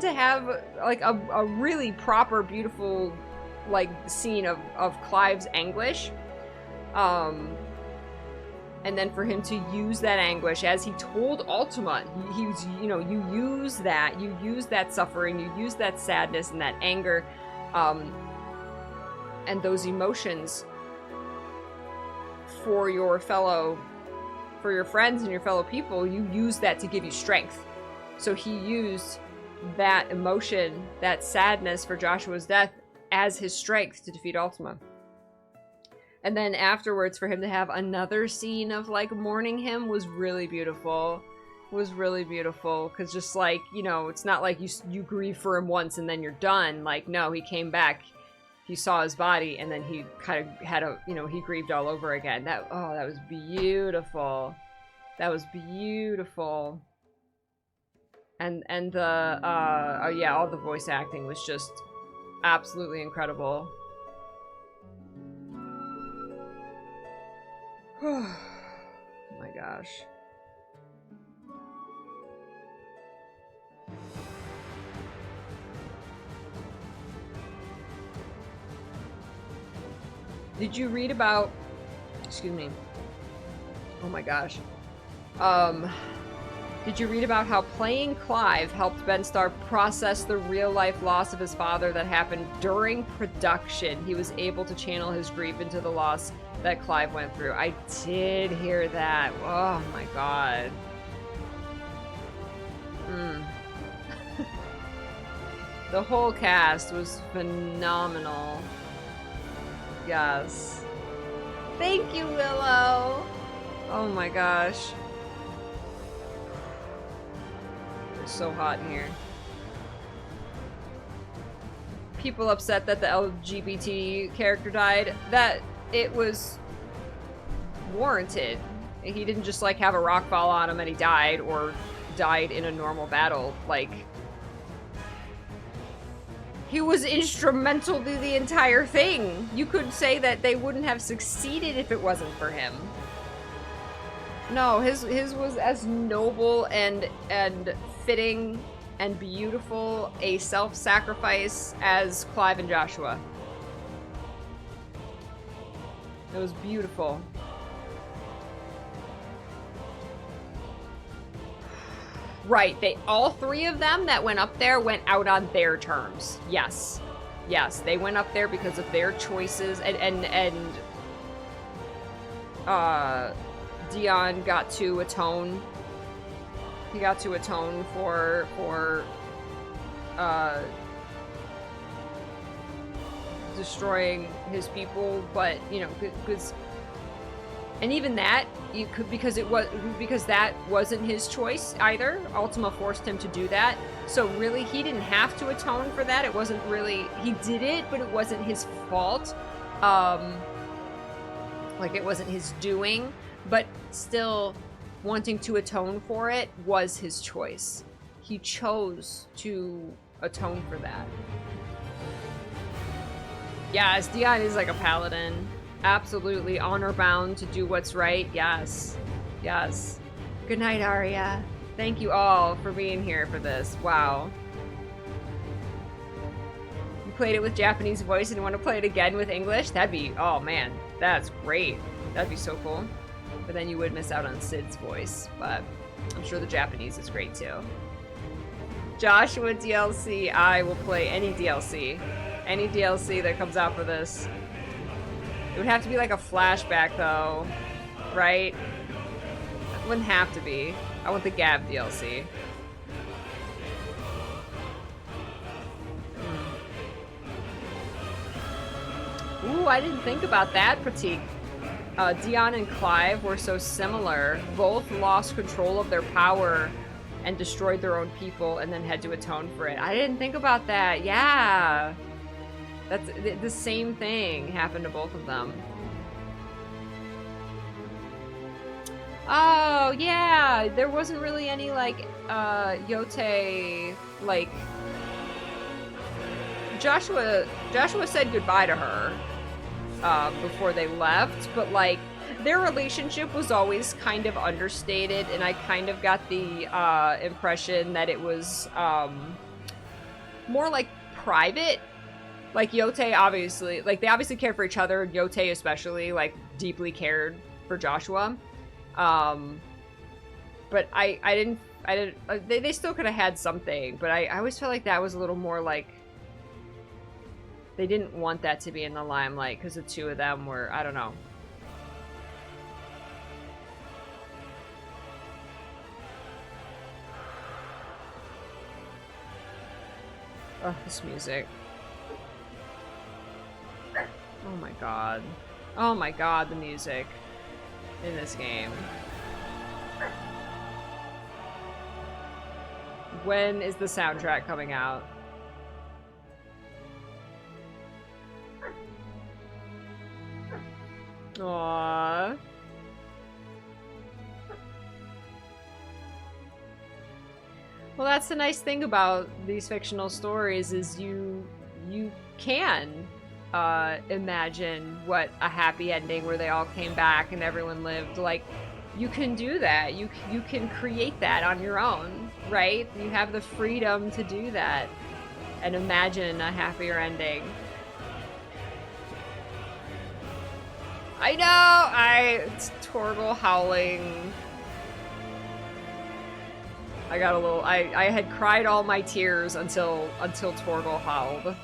to have, like, a really proper, beautiful, like, scene of Clive's anguish, and then for him to use that anguish, as he told Ultima, he was, you know, you use that suffering, you use that sadness and that anger, and those emotions for your friends and your fellow people, you use that to give you strength. So he used that emotion, that sadness for Joshua's death as his strength to defeat Ultima. And then afterwards, for him to have another scene of, like, mourning him was really beautiful. Was really beautiful. Because just, like, you know, it's not like you grieve for him once and then you're done. Like, no, he came back. He saw his body and then he kind of had a, you know, he grieved all over again. That was beautiful. That was beautiful. And the, yeah, all the voice acting was just absolutely incredible. Oh my gosh. Did you read about, excuse me, oh my gosh, did you read about how playing Clive helped Ben Starr process the real-life loss of his father that happened during production? He was able to channel his grief into the loss that Clive went through. I did hear that. Oh my god. The whole cast was phenomenal. Yes. Thank you, Willow. Oh my gosh. It's so hot in here. People upset that the LGBT character died. That it was warranted. He didn't just, like, have a rock fall on him and he died, or died in a normal battle. Like, He was instrumental to the entire thing. You could say that they wouldn't have succeeded if it wasn't for him. No, his was as noble and fitting and beautiful a self-sacrifice as Clive and Joshua. It was beautiful. Right, all three of them that went up there went out on their terms. Yes. Yes, they went up there because of their choices, and Dion got to atone. He got to atone for destroying his people, but you know, because, and even that you could, because that wasn't his choice either. Ultima forced him to do that, so really he didn't have to atone for that. It wasn't really, he did it, but it wasn't his fault. Like it wasn't his doing, but still wanting to atone for it was his choice. He chose to atone for that. Yes, Dion is like a paladin. Absolutely honor bound to do what's right. Yes. Yes. Good night, Arya. Thank you all for being here for this. Wow. You played it with Japanese voice and want to play it again with English? That'd be, oh man, that's great. That'd be so cool. But then you would miss out on Sid's voice. But I'm sure the Japanese is great too. Joshua DLC. I will play any DLC. Any DLC that comes out for this. It would have to be like a flashback though, right? It wouldn't have to be. I want the Gab DLC. Ooh, I didn't think about that, Pratik. Dion and Clive were so similar. Both lost control of their power and destroyed their own people and then had to atone for it. I didn't think about that. Yeah. That's the same thing happened to both of them. Oh, yeah. There wasn't really any, like, Yote, like... Joshua said goodbye to her before they left, but, like, their relationship was always kind of understated, and I kind of got the impression that it was more, like, private. Like, Yote obviously, like, they obviously cared for each other. Yote especially, like, deeply cared for Joshua. But I didn't, they still could have had something, but I always felt like that was a little more, like, they didn't want that to be in the limelight, because the two of them were, I don't know. Oh, this music. Oh my god. Oh my god, the music in this game. When is the soundtrack coming out? Aww. Well, that's the nice thing about these fictional stories is you can imagine what a happy ending where they all came back and everyone lived. Like, you can do that. You can create that on your own, right? You have the freedom to do that and imagine a happier ending. I know! It's Torgal howling. I got a little... I had cried all my tears until Torgal howled.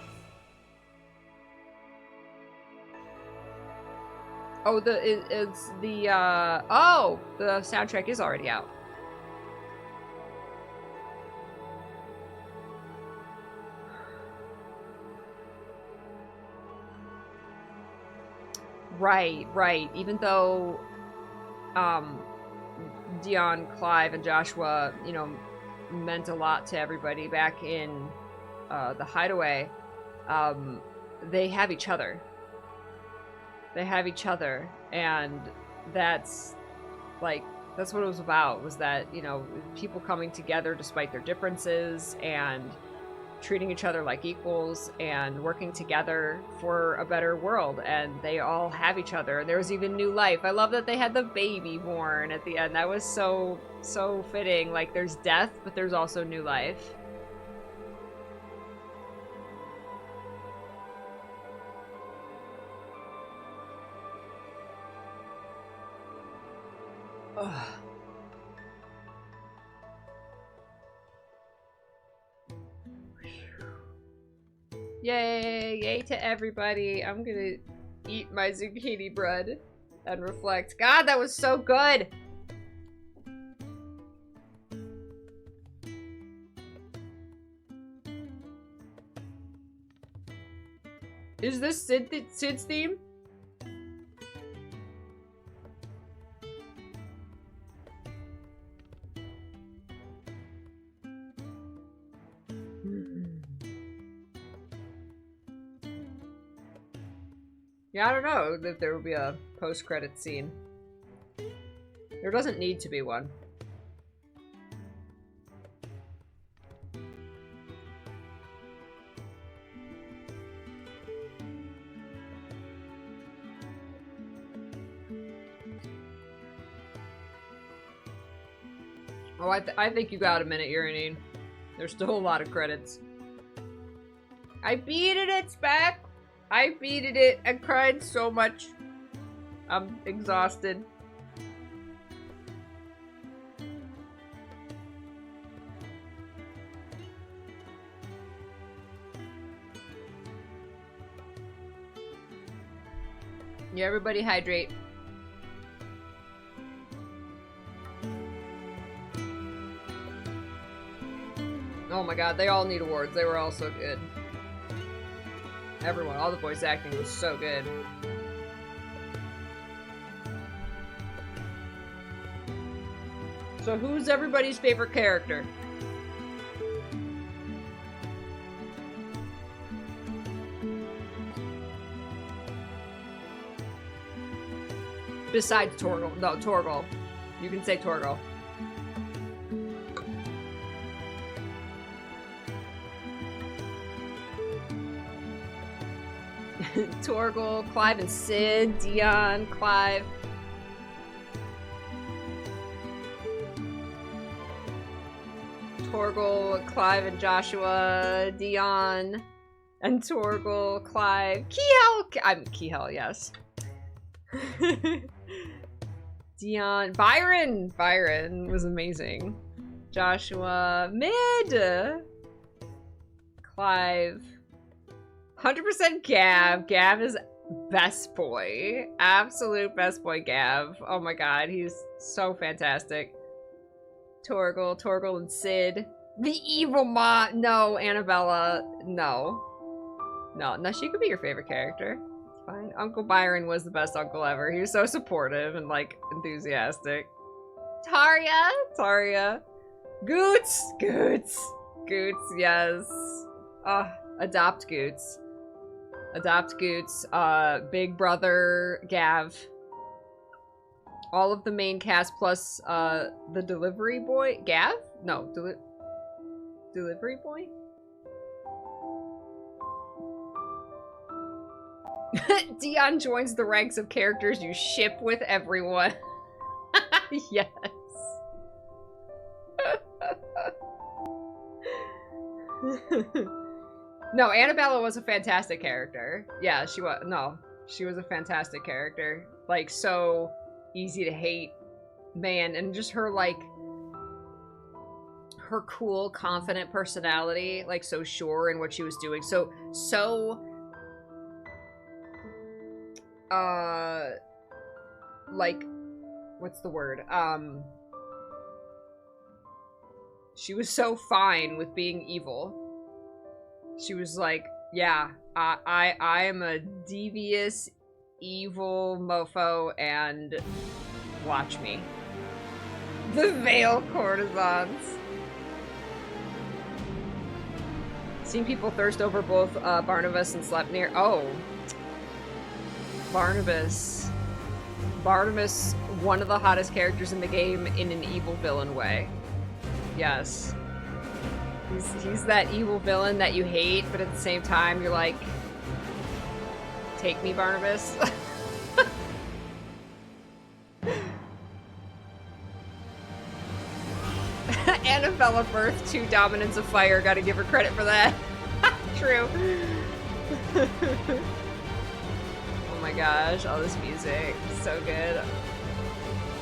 Oh, it's the, oh! The soundtrack is already out. Right. Even though, Dion, Clive, and Joshua, you know, meant a lot to everybody back in, the Hideaway, they have each other. They have each other, and that's, like, that's what it was about, was that, you know, people coming together despite their differences, and treating each other like equals and working together for a better world, and they all have each other. And there was even new life. I love that they had the baby born at the end. That was so fitting. Like, there's death, but there's also new life. Ugh. Yay! Yay to everybody. I'm gonna eat my zucchini bread and reflect. God, that was so good! Is this Sid's theme? Yeah, I don't know if there will be a post-credit scene. There doesn't need to be one. Oh, I think you got a minute, Uranine. There's still a lot of credits. I beated it, Spec! I beated it. I cried so much. I'm exhausted. Yeah, everybody hydrate. Oh my god, they all need awards. They were all so good. Everyone, all the voice acting was so good. So who's everybody's favorite character? Besides Torgal. No, Torgal. You can say Torgal. Torgal, Clive and Sid, Dion, Clive. Torgal, Clive and Joshua, Dion, and Torgal, Clive, Kihel. I'm Kihel, yes. Dion, Byron. Byron was amazing. Joshua, Mid. Clive. 100% Gav. Gav is best boy. Absolute best boy Gav. Oh my god, he's so fantastic. Torgal and Sid. The evil ma. No, Annabella. No, she could be your favorite character. It's fine. Uncle Byron was the best uncle ever. He was so supportive and, like, enthusiastic. Tarya. Goots, yes. Adopt Goots. Big Brother, Gav. All of the main cast plus the delivery boy. Gav? No, delivery boy? Dion joins the ranks of characters you ship with everyone. Yes. No, Annabella was a fantastic character. Yeah, she was. No, she was a fantastic character. Like, so easy to hate, man. And just her, like, her cool, confident personality. Like, so sure in what she was doing. So, like, what's the word? She was so fine with being evil. She was like, yeah, I am a devious, evil mofo, and watch me. The Veil Courtesans. Seen people thirst over both Barnabas and Sleipnir. Oh. Barnabas, one of the hottest characters in the game in an evil villain way. Yes. He's that evil villain that you hate, but at the same time you're like, take me, Barnabas. Annabella birthed 2 dominants of fire. Gotta give her credit for that. True. Oh my gosh, all this music. So good.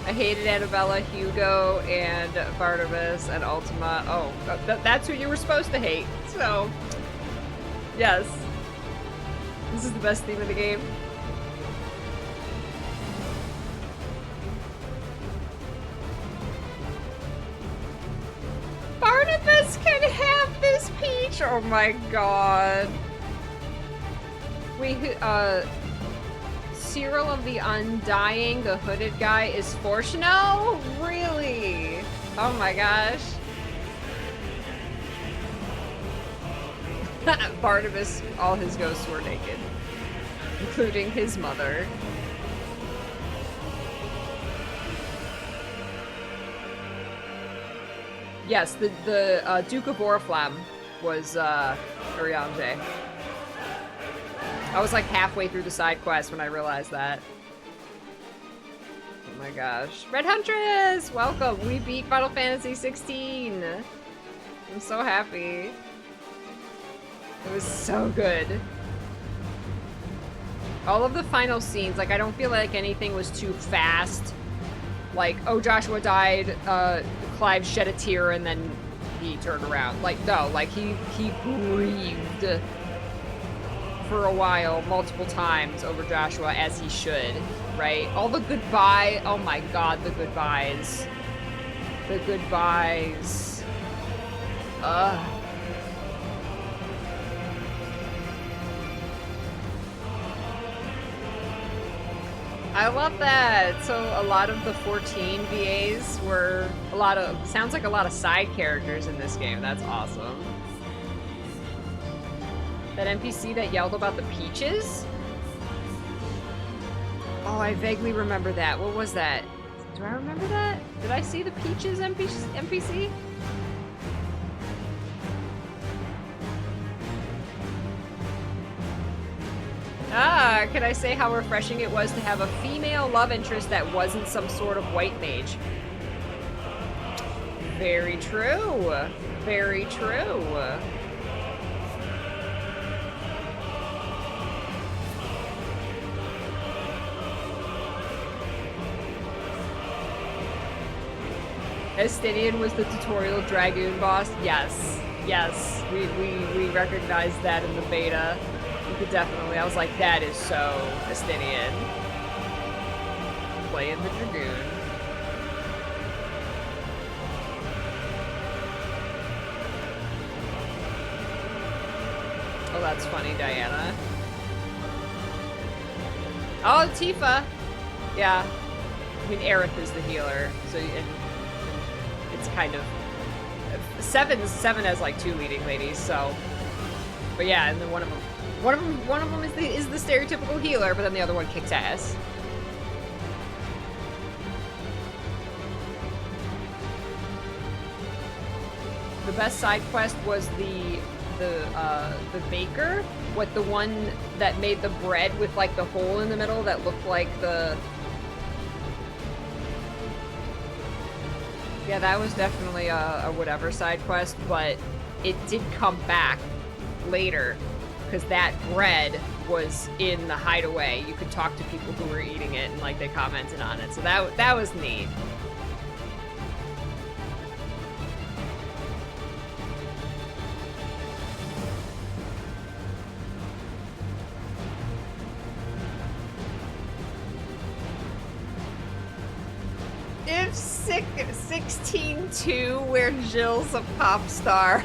I hated Annabella, Hugo, and Barnabas, and Ultima. Oh, that's who you were supposed to hate. So, yes. This is the best theme of the game. Barnabas can have this peach! Oh my god. Cyril of the Undying, the hooded guy, is Fortune. No? Really? Oh my gosh. Barnabas, all his ghosts were naked. Including his mother. Yes, the Duke of Oriflamme was Urianger. I was like halfway through the side quest when I realized that. Oh my gosh. Red Huntress! Welcome! We beat Final Fantasy XVI! I'm so happy. It was so good. All of the final scenes, like I don't feel like anything was too fast. Like, oh, Joshua died, Clive shed a tear and then he turned around. Like, no, like he grieved for a while, multiple times over Joshua, as he should, right? All the goodbye, oh my god, the goodbyes. The goodbyes. Ugh. I love that. So a lot of the 14 VAs were sounds like a lot of side characters in this game. That's awesome. That NPC that yelled about the peaches? Oh, I vaguely remember that. What was that? Do I remember that? Did I see the peaches NPC? Ah, can I say how refreshing it was to have a female love interest that wasn't some sort of white mage? Very true. Very true. Estinian was the tutorial Dragoon boss? Yes. Yes. We recognized that in the beta. You could definitely, I was like, that is so Estinian. Playing the Dragoon. Oh, that's funny, Diana. Oh, Tifa! Yeah. I mean, Aerith is the healer, so it's kind of... Seven has like 2 leading ladies, so... But yeah, and then one of them is the stereotypical healer, but then the other one kicks ass. The best side quest was the baker, the one that made the bread with like the hole in the middle that looked like the... Yeah, that was definitely a whatever side quest, but it did come back later because that bread was in the hideaway. You could talk to people who were eating it and like they commented on it, so that was neat. If 16-2, where Jill's a pop star.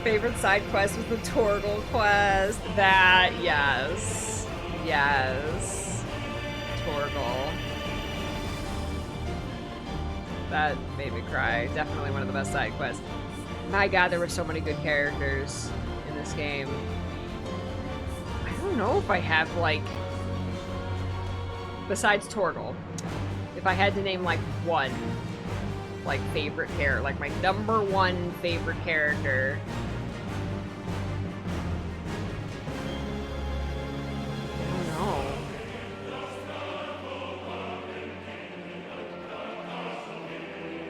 Favorite side quest was the Torgal quest. That, yes. Yes. Torgal. That made me cry. Definitely one of the best side quests. My god, there were so many good characters in this game. I don't know if I have, like... Besides Torgal. If I had to name, like, one. like favorite character, like my number one favorite character. Oh no.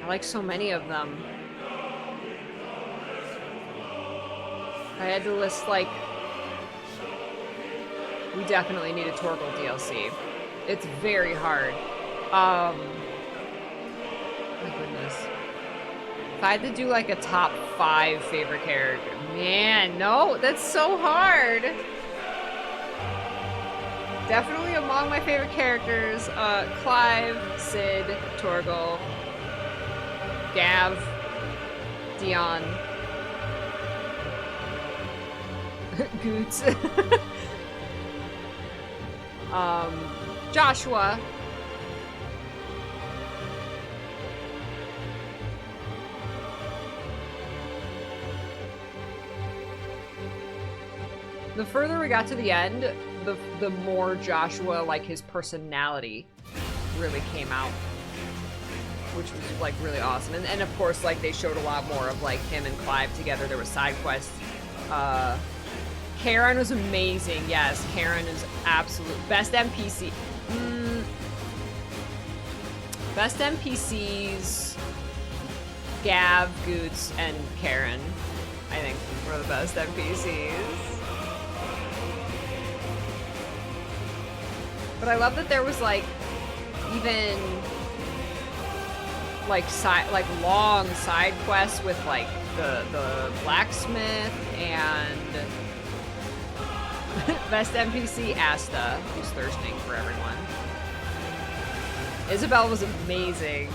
I like so many of them. I had to list, like, we definitely need a Torgal DLC. It's very hard. My goodness. If I had to do, like, a top 5 favorite character, man, no, that's so hard. Definitely among my favorite characters, Clive, Sid, Torgal, Gav, Dion, Goots, Joshua, the further we got to the end, the more Joshua, like, his personality really came out, which was, like, really awesome. And of course, like, they showed a lot more of, like, him and Clive together. There was side quests. Karen was amazing. Yes, Karen is absolute best NPC. Best NPCs, Gav, Goots, and Karen, I think, were the best NPCs. But I love that there was, like, even, like, long side quests with, like, the blacksmith and best NPC, Asta, who's thirsting for everyone. Isabel was amazing.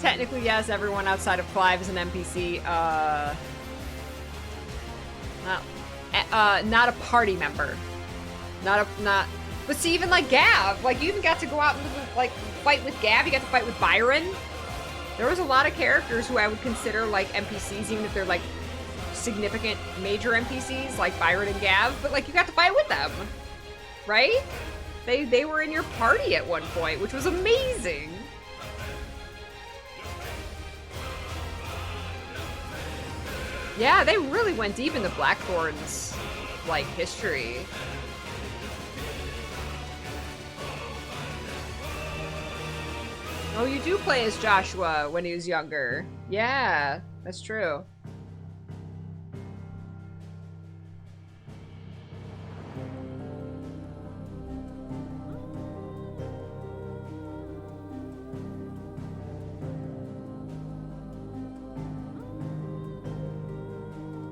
Technically, yes, everyone outside of Clive is an NPC. Not a party member. But see, even like Gav, like you even got to go out and like fight with Gav. You got to fight with Byron. There was a lot of characters who I would consider like NPCs, even if they're like significant major NPCs, like Byron and Gav. But like you got to fight with them, right? They were in your party at one point, which was amazing. Yeah, they really went deep into Blackthorn's, like, history. Oh, you do play as Joshua when he was younger. Yeah, that's true.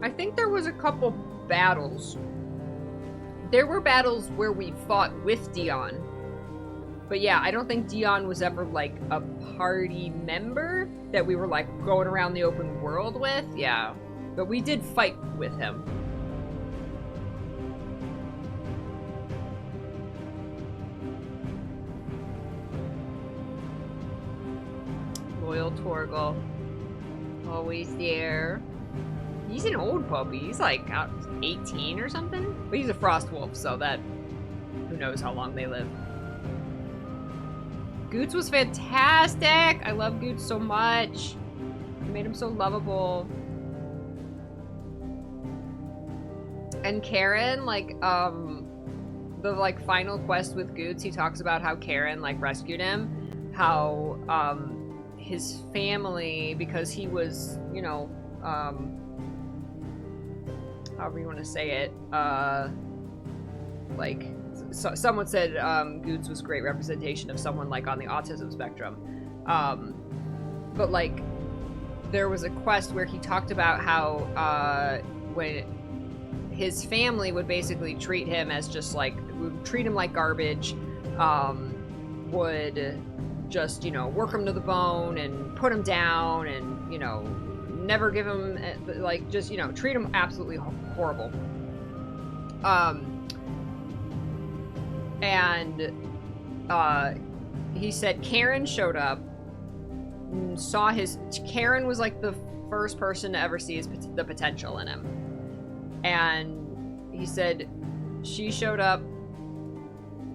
I think there was a couple battles. There were battles where we fought with Dion. But yeah, I don't think Dion was ever like a party member that we were like going around the open world with. Yeah. But we did fight with him. Loyal Torgal. Always there. He's an old puppy. He's like 18 or something. But he's a frost wolf, so that who knows how long they live. Goots was fantastic. I love Goots so much. I made him so lovable. And Karen, like, the like final quest with Goots, he talks about how Karen like rescued him, how his family, because he was, you know, however you want to say it, like, so someone said Goots was great representation of someone like on the autism spectrum. But like, there was a quest where he talked about how when his family would basically treat him as just like, would treat him like garbage, would just, you know, work him to the bone and put him down and, you know, never give him, like, just, you know, treat him absolutely horrible. And he said Karen showed up, saw his, Karen was like the first person to ever see the potential in him. And he said she showed up,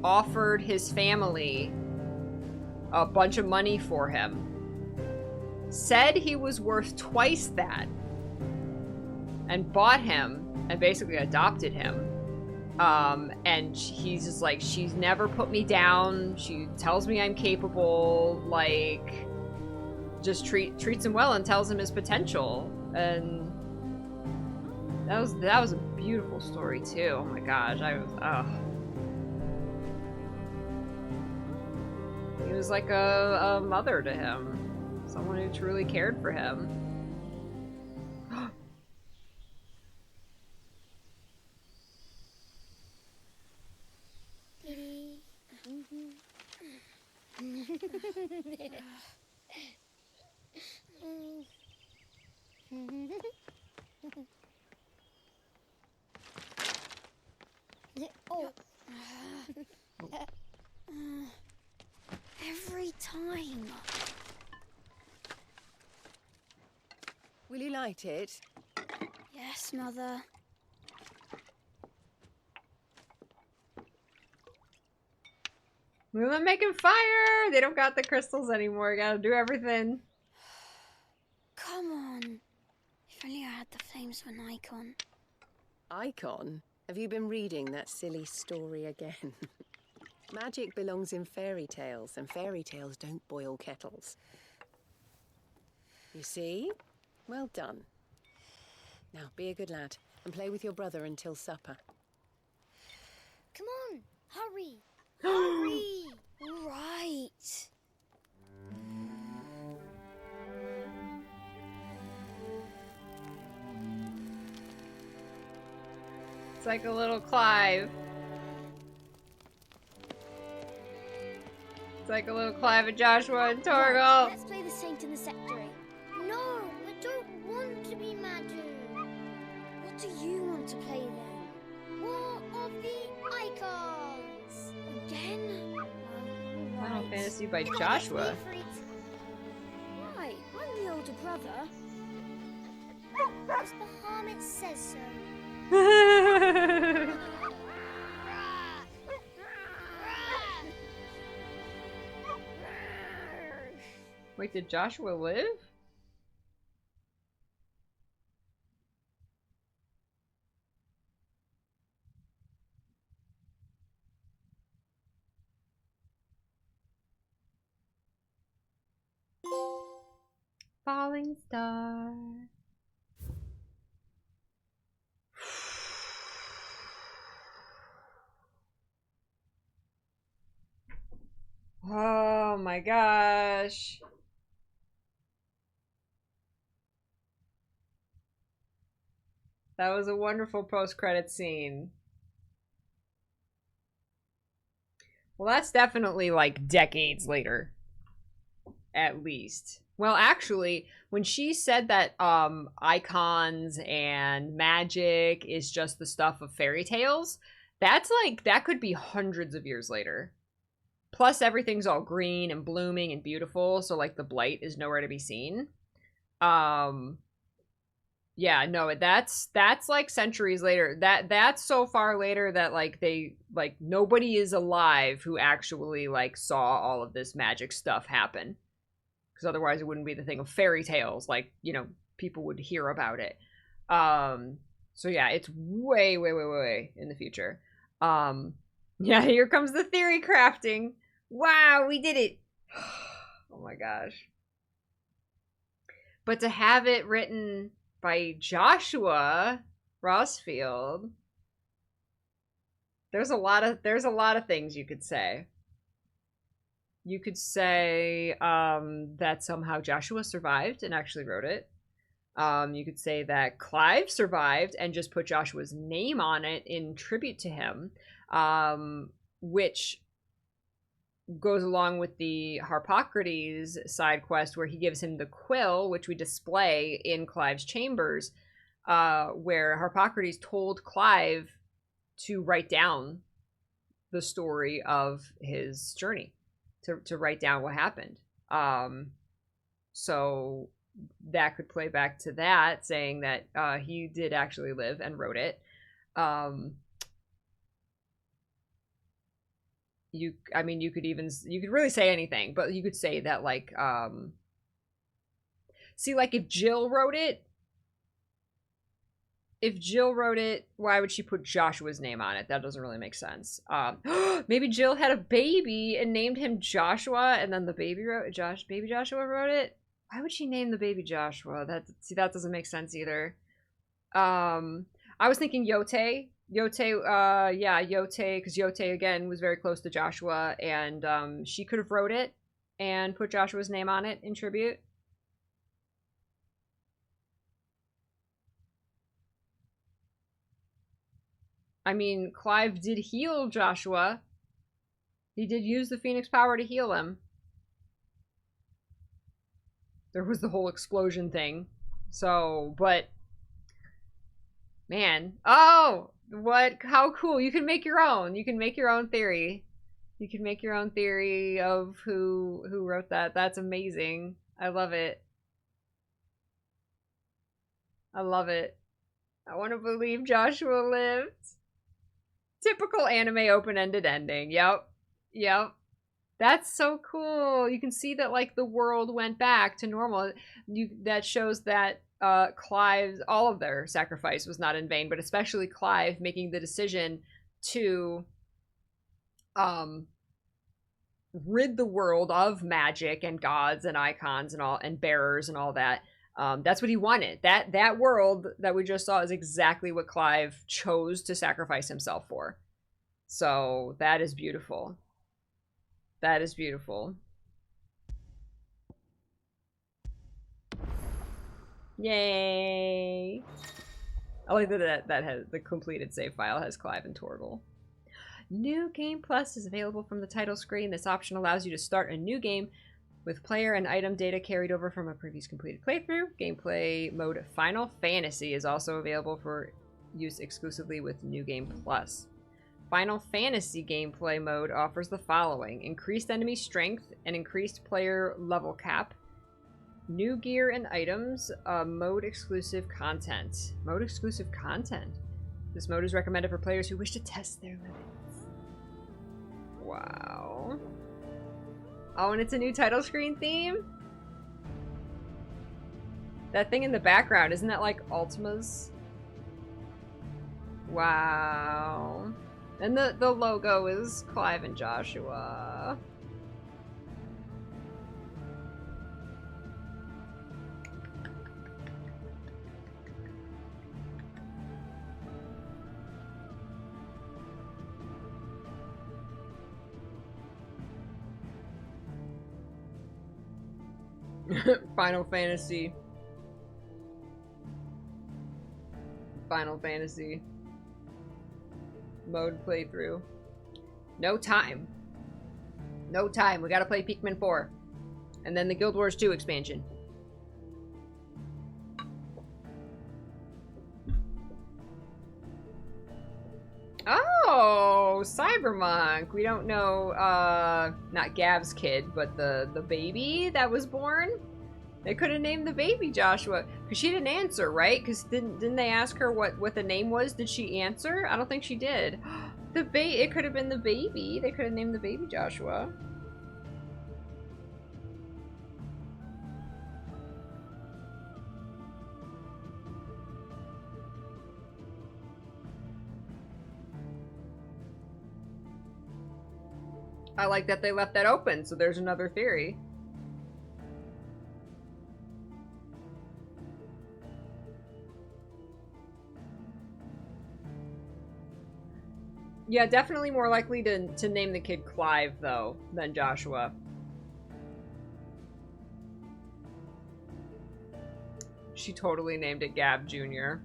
offered his family a bunch of money for him, said he was worth twice that, and bought him and basically adopted him. And he's just like, she's never put me down. She tells me I'm capable, like, just treats him well and tells him his potential. And that was a beautiful story too. Oh my gosh, he was like a mother to him, someone who truly cared for him. Oh. Every time. Will you light it? Yes, Mother. We're making fire! They don't got the crystals anymore. Gotta do everything. Come on. If only I had the flames of an icon. Icon? Have you been reading that silly story again? Magic belongs in fairy tales, and fairy tales don't boil kettles. You see? Well done. Now, be a good lad, and play with your brother until supper. Come on, hurry! Hurry! All right. It's like a little Clive. It's like a little Clive and Joshua and Torgal. Right, let's play the Saint in the Secretary. No, I don't want to be Madu. What do you want to play then? War of the Icons. Again? Final Right. Fantasy by Come on, Joshua. let's be free. Right, I'm the older brother. Because the Hermit says so. Wait, did Joshua live? Falling star. Oh my gosh. That was a wonderful post-credit scene. Well, that's definitely like decades later. At least. Well, actually, when she said that icons and magic is just the stuff of fairy tales, that's like, that could be hundreds of years later. Plus, everything's all green and blooming and beautiful, so like the blight is nowhere to be seen. Yeah, no, that's like centuries later. That's so far later that like nobody is alive who actually like saw all of this magic stuff happen. Because otherwise it wouldn't be the thing of fairy tales, like, you know, people would hear about it. So yeah, it's way, way, way, way in the future. Yeah, here comes the theory crafting. Wow, we did it. Oh my gosh. But to have it written by Joshua Rossfield, there's a lot of things you could say. You could say that somehow Joshua survived and actually wrote it. You could say that Clive survived and just put Joshua's name on it in tribute to him, which goes along with the Harpocrates side quest where he gives him the quill, which we display in Clive's chambers, where Harpocrates told Clive to write down the story of his journey, to write down what happened. So that could play back to that, saying that he did actually live and wrote it. I mean, you could really say anything, but you could say that, like, see, like, if Jill wrote it, why would she put Joshua's name on it? That doesn't really make sense. Maybe Jill had a baby and named him Joshua, and then the baby baby Joshua wrote it. Why would she name the baby Joshua? That doesn't make sense either. I was thinking Yote. Yote, because Yote, again, was very close to Joshua, and she could have wrote it and put Joshua's name on it in tribute. I mean, Clive did heal Joshua. He did use the Phoenix power to heal him. There was the whole explosion thing. So, but... Man. Oh! What? How cool. You can make your own. You can make your own theory. You can make your own theory of who wrote that. That's amazing. I love it. I love it. I want to believe Joshua lived. Typical anime open-ended ending. Yep. That's so cool. You can see that, like, the world went back to normal. That shows that Clive's, all of their sacrifice was not in vain, but especially Clive making the decision to rid the world of magic and gods and icons and all, and bearers and all that. That's what he wanted. That world that we just saw is exactly what Clive chose to sacrifice himself for. So that is beautiful. That is beautiful. Yay! I like that has the completed save file has Clive and Torgal. New Game Plus is available from the title screen. This option allows you to start a new game with player and item data carried over from a previous completed playthrough. Gameplay mode Final Fantasy is also available for use exclusively with New Game Plus. Final Fantasy gameplay mode offers the following: increased enemy strength and increased player level cap, new gear and items, mode exclusive content. Mode exclusive content. This mode is recommended for players who wish to test their limits. Wow. Oh, and it's a new title screen theme? That thing in the background, isn't that like Ultima's? Wow. And the logo is Clive and Joshua. Final Fantasy. Final Fantasy. Mode playthrough. No time. No time. We gotta play Pikmin 4. And then the Guild Wars 2 expansion. Oh, Cybermonk. We don't know, not Gav's kid, but the baby that was born. They could have named the baby Joshua. Because she didn't answer, right? Because didn't they ask her what the name was? Did she answer? I don't think she did. It could have been the baby. They could have named the baby Joshua. I like that they left that open, so there's another theory. Yeah, definitely more likely to name the kid Clive, though, than Joshua. She totally named it Gab Jr.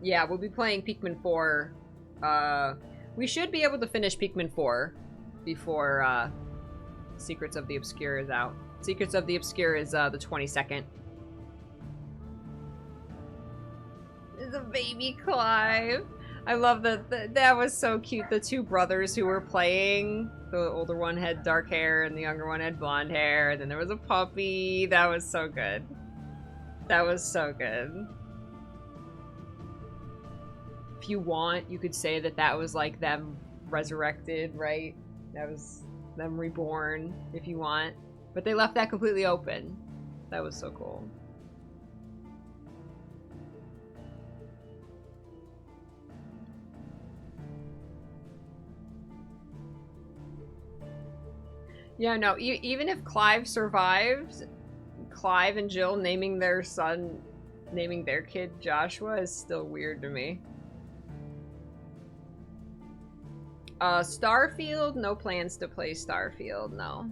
Yeah, we'll be playing Pikmin 4. We should be able to finish Pikmin 4 before Secrets of the Obscure is out. Secrets of the Obscure is the 22nd. The baby Clive. I love that. That was so cute. The two brothers who were playing. The older one had dark hair and the younger one had blonde hair. And then there was a puppy. That was so good. That was so good. If you want, you could say that that was like them resurrected, right? That was them reborn, if you want. But they left that completely open. That was so cool. Yeah, no, even if Clive survives, Clive and Jill naming their kid Joshua is still weird to me. Starfield, no plans to play Starfield, no.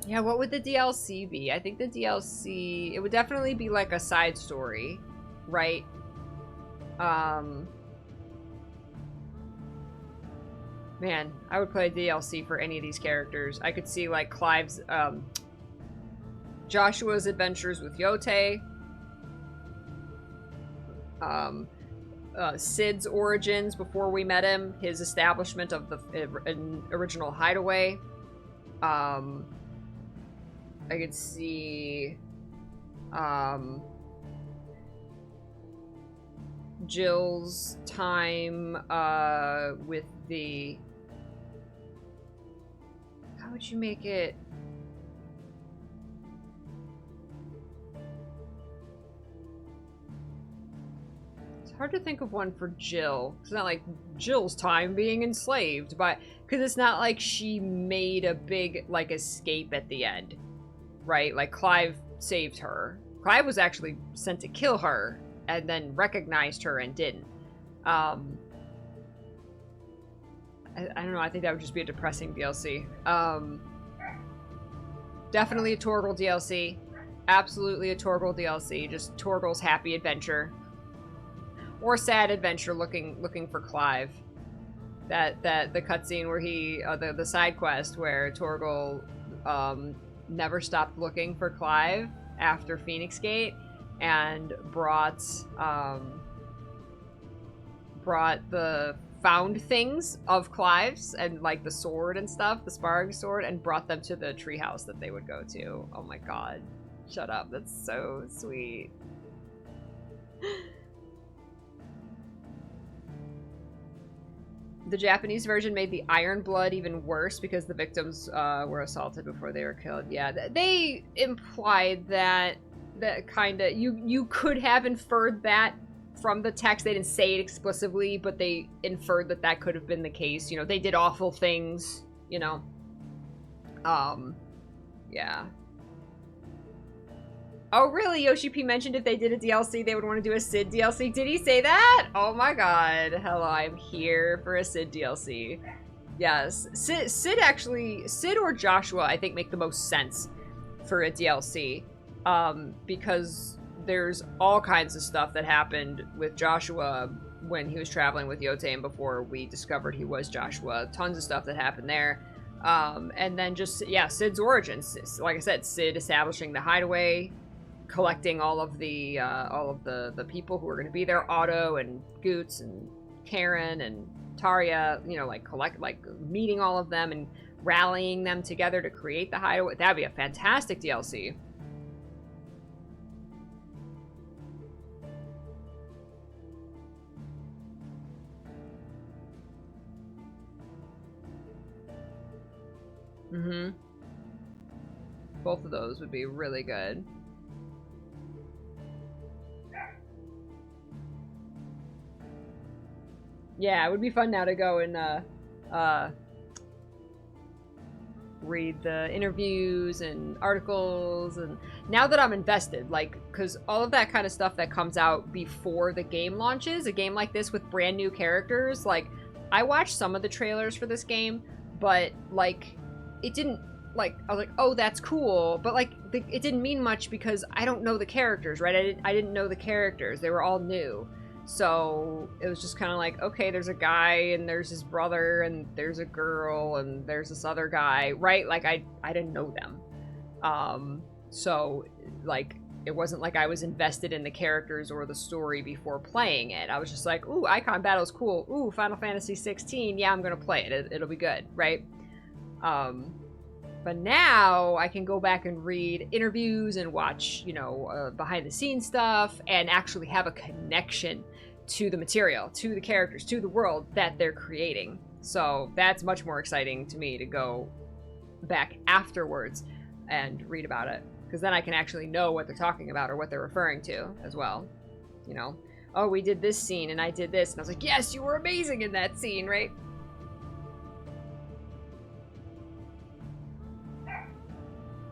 Yeah, what would the DLC be? I think the DLC, it would definitely be like a side story, right? Man, I would play DLC for any of these characters. I could see like Clive's, Joshua's adventures with Yote. Sid's origins before we met him, his establishment of the original hideaway. I could see Jill's time with the... How would you make it? Hard to think of one for Jill. It's not like Jill's time being enslaved, but because it's not like she made a big like escape at the end, right? Like Clive saved her. Clive was actually sent to kill her and then recognized her and didn't. I don't know. I think that would just be a depressing DLC. Definitely a Torgal DLC. Absolutely a Torgal DLC. Just Torgal's happy adventure. Or sad adventure looking for Clive. That the cutscene where he the side quest where Torgal never stopped looking for Clive after Phoenix Gate and brought the found things of Clive's and like the sword and stuff, the sparring sword, and brought them to the treehouse that they would go to. Oh my god. Shut up. That's so sweet. The Japanese version made the Iron Blood even worse because the victims were assaulted before they were killed. Yeah, they implied that kind of... You could have inferred that from the text. They didn't say it explicitly, but they inferred that that could have been the case. You know, they did awful things, you know. Yeah. Oh, really? Yoshi P mentioned if they did a DLC, they would want to do a Sid DLC. Did he say that? Oh my god. Hello, I'm here for a Sid DLC. Yes. Sid or Joshua, I think, make the most sense for a DLC. Because there's all kinds of stuff that happened with Joshua when he was traveling with Yote and before we discovered he was Joshua. Tons of stuff that happened there. And then just, yeah, Sid's origins. Like I said, Sid establishing the hideaway, collecting all of the people who are going to be there, Otto and Goots and Karen and Tarja, you know, like meeting all of them and rallying them together to create the hideaway. That'd be a fantastic DLC. Mm-hmm. Both of those would be really good. Yeah, it would be fun now to go and read the interviews and articles, and now that I'm invested, like, because all of that kind of stuff that comes out before the game launches, a game like this with brand new characters, like, I watched some of the trailers for this game, but, like, it didn't, like, I was like, oh, that's cool, but, like, it didn't mean much because I don't know the characters, right? I didn't know the characters. They were all new. So it was just kind of like, okay, there's a guy and there's his brother and there's a girl and there's this other guy, right? Like, I didn't know them. So, like, It wasn't like I was invested in the characters or the story before playing it. I was just like, ooh, Icon Battle's cool. Ooh, Final Fantasy XVI. Yeah, I'm gonna play it. It'll be good, right? But now I can go back and read interviews and watch, you know, behind the scenes stuff and actually have a connection to the material, to the characters, to the world that they're creating. So that's much more exciting to me to go back afterwards and read about it, because then I can actually know what they're talking about or what they're referring to as well. You know, oh, we did this scene and I did this, and I was like, yes, you were amazing in that scene, right?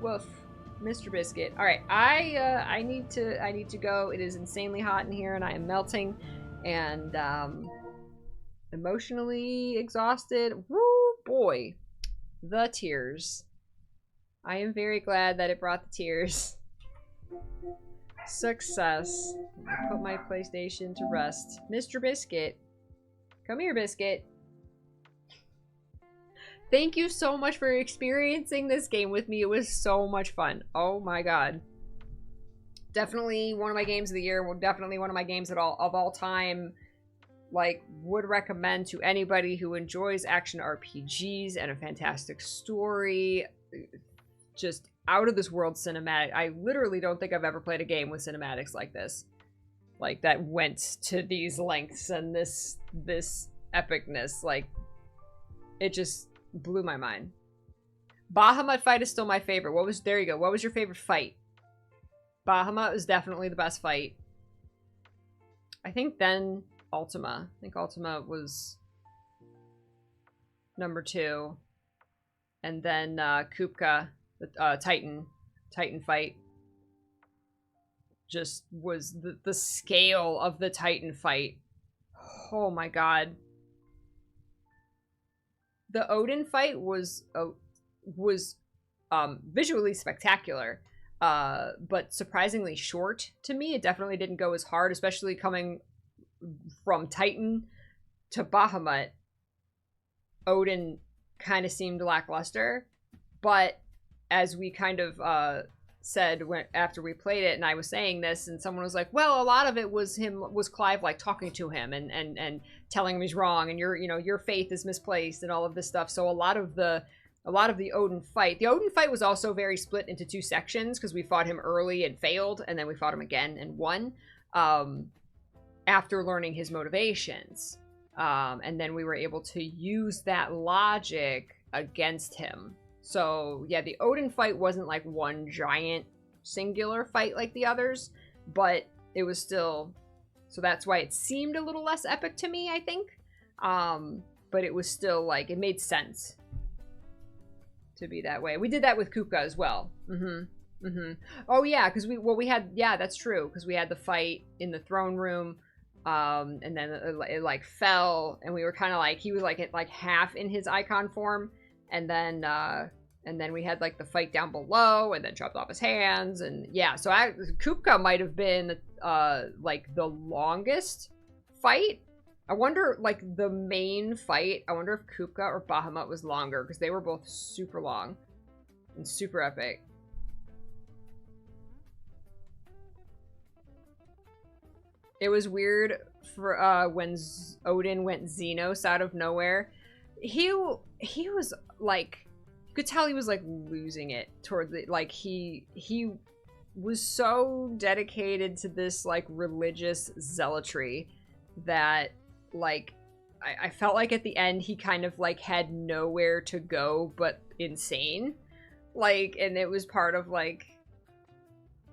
Woof, Mr. Biscuit. All right, I need to go. It is insanely hot in here, and I am melting, and emotionally exhausted. Woo, boy, the tears. I am very glad that it brought the tears. Success. I put my PlayStation to rest. Mr. Biscuit. Come here, Biscuit. Thank you so much for experiencing this game with me. It was so much fun. Oh my god. Definitely one of my games of the year. Well, definitely one of my games of all time. Like, would recommend to anybody who enjoys action RPGs and a fantastic story. Just out of this world cinematic. I literally don't think I've ever played a game with cinematics like this. Like, that went to these lengths and this epicness. Like, it just blew my mind. Bahamut fight is still my favorite. There you go. What was your favorite fight? Bahamut was definitely the best fight. I think then Ultima. I think Ultima was number 2. And then Kupka, the Titan fight. Just was the scale of the Titan fight. Oh my god. The Odin fight was visually spectacular, but surprisingly short to me. It definitely didn't go as hard, especially coming from Titan to Bahamut. Odin kind of seemed lackluster, but as we kind of said after we played it, and I was saying this, and someone was like, well, a lot of it was Clive like talking to him and telling him he's wrong, and your faith is misplaced and all of this stuff. So a lot of the Odin fight was also very split into 2 sections, because we fought him early and failed, and then we fought him again and won after learning his motivations, and then we were able to use that logic against him. So, yeah, the Odin fight wasn't like one giant singular fight like the others, but it was still... So that's why it seemed a little less epic to me, I think. But it was still, like, it made sense to be that way. We did that with Kupka as well. Oh, yeah, because we had... Yeah, that's true, because we had the fight in the throne room, and then it like, fell, and we were kind of like... He was, like half in his icon form, and then we had like the fight down below, and then chopped off his hands, and yeah. So Kupka might have been like the longest fight. I wonder, like the main fight. I wonder if Kupka or Bahamut was longer, because they were both super long and super epic. It was weird for when Odin went Xenos out of nowhere. He was like, you could tell he was like losing it toward the, like he was so dedicated to this like religious zealotry that like I felt like at the end he kind of like had nowhere to go but insane. Like, and it was part of like,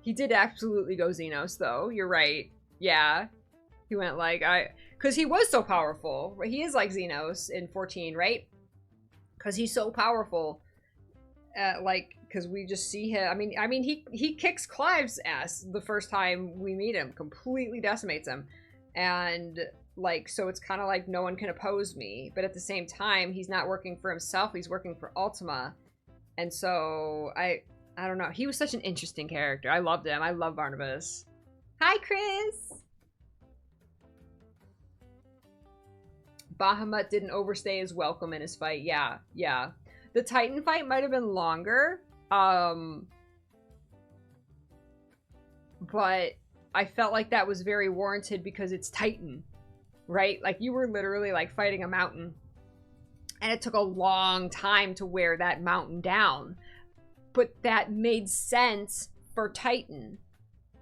he did absolutely go Xenos though. You're right. Yeah. He went like, because he was so powerful. He is like Xenos in 14, right? Because he's so powerful. Like, because we just see him. I mean, he kicks Clive's ass the first time we meet him. Completely decimates him. And, like, so it's kind of like no one can oppose me. But at the same time, he's not working for himself. He's working for Ultima. And so, I don't know. He was such an interesting character. I loved him. I love Barnabas. Hi, Chris! Bahamut didn't overstay his welcome in his fight. Yeah, yeah. The Titan fight might have been longer. but I felt like that was very warranted because it's Titan, right? Like, you were literally, like, fighting a mountain. And it took a long time to wear that mountain down. But that made sense for Titan,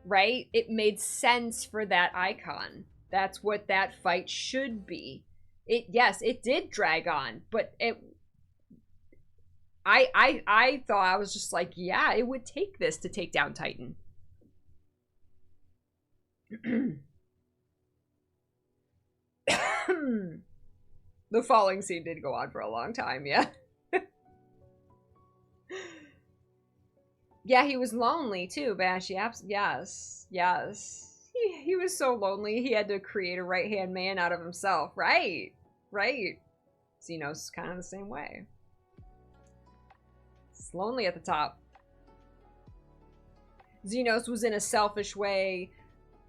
right? It made sense for that icon. That's what that fight should be. Yes, it did drag on, but I thought, I was just like, yeah, it would take this to take down Titan. The falling scene did go on for a long time, yeah. Yeah, he was lonely too, Bash. Yes. He was so lonely, he had to create a right-hand man out of himself. Right. Xenos is kind of the same way. It's lonely at the top. Xenos was in a selfish way.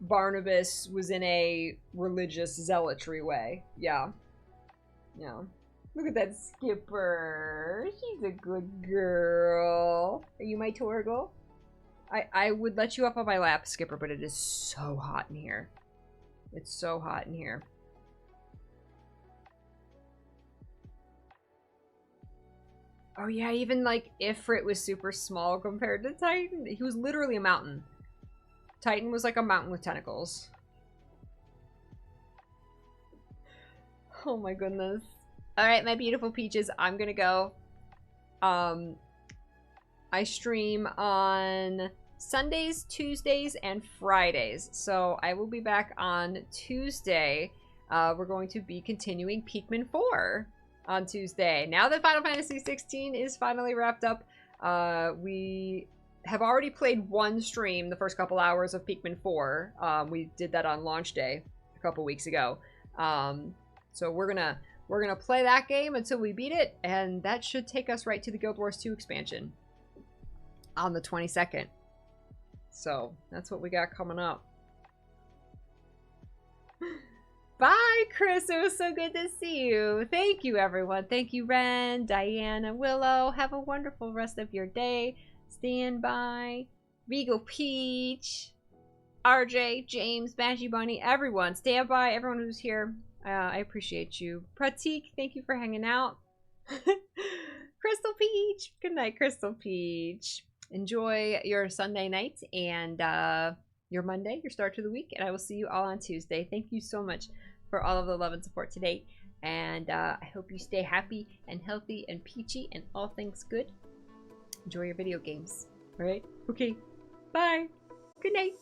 Barnabas was in a religious zealotry way. Yeah. Look at that Skipper. She's a good girl. Are you my Torgal? I would let you up on my lap, Skipper, but it is so hot in here. It's so hot in here. Oh yeah, even like Ifrit was super small compared to Titan. He was literally a mountain. Titan was like a mountain with tentacles. Oh my goodness. Alright, my beautiful peaches, I'm gonna go. I stream on Sundays, Tuesdays, and Fridays. So I will be back on Tuesday. We're going to be continuing Pikmin 4 on Tuesday. Now that Final Fantasy XVI is finally wrapped up, we have already played one stream, the first couple hours of Pikmin 4. We did that on launch day a couple weeks ago. So we're gonna play that game until we beat it, and that should take us right to the Guild Wars 2 expansion on the 22nd. So that's what we got coming up. Bye, Chris. It was so good to see you. Thank you, everyone. Thank you, Ren, Diana, Willow. Have a wonderful rest of your day. Stand by. Regal Peach, RJ, James, Bashy Bunny, everyone. Stand by. Everyone who's here. I appreciate you. Pratik, thank you for hanging out. Crystal Peach. Good night, Crystal Peach. Enjoy your Sunday night and your Monday, your start to the week. And I will see you all on Tuesday. Thank you so much for all of the love and support today. And I hope you stay happy and healthy and peachy and all things good. Enjoy your video games. All right? Okay. Bye. Good night.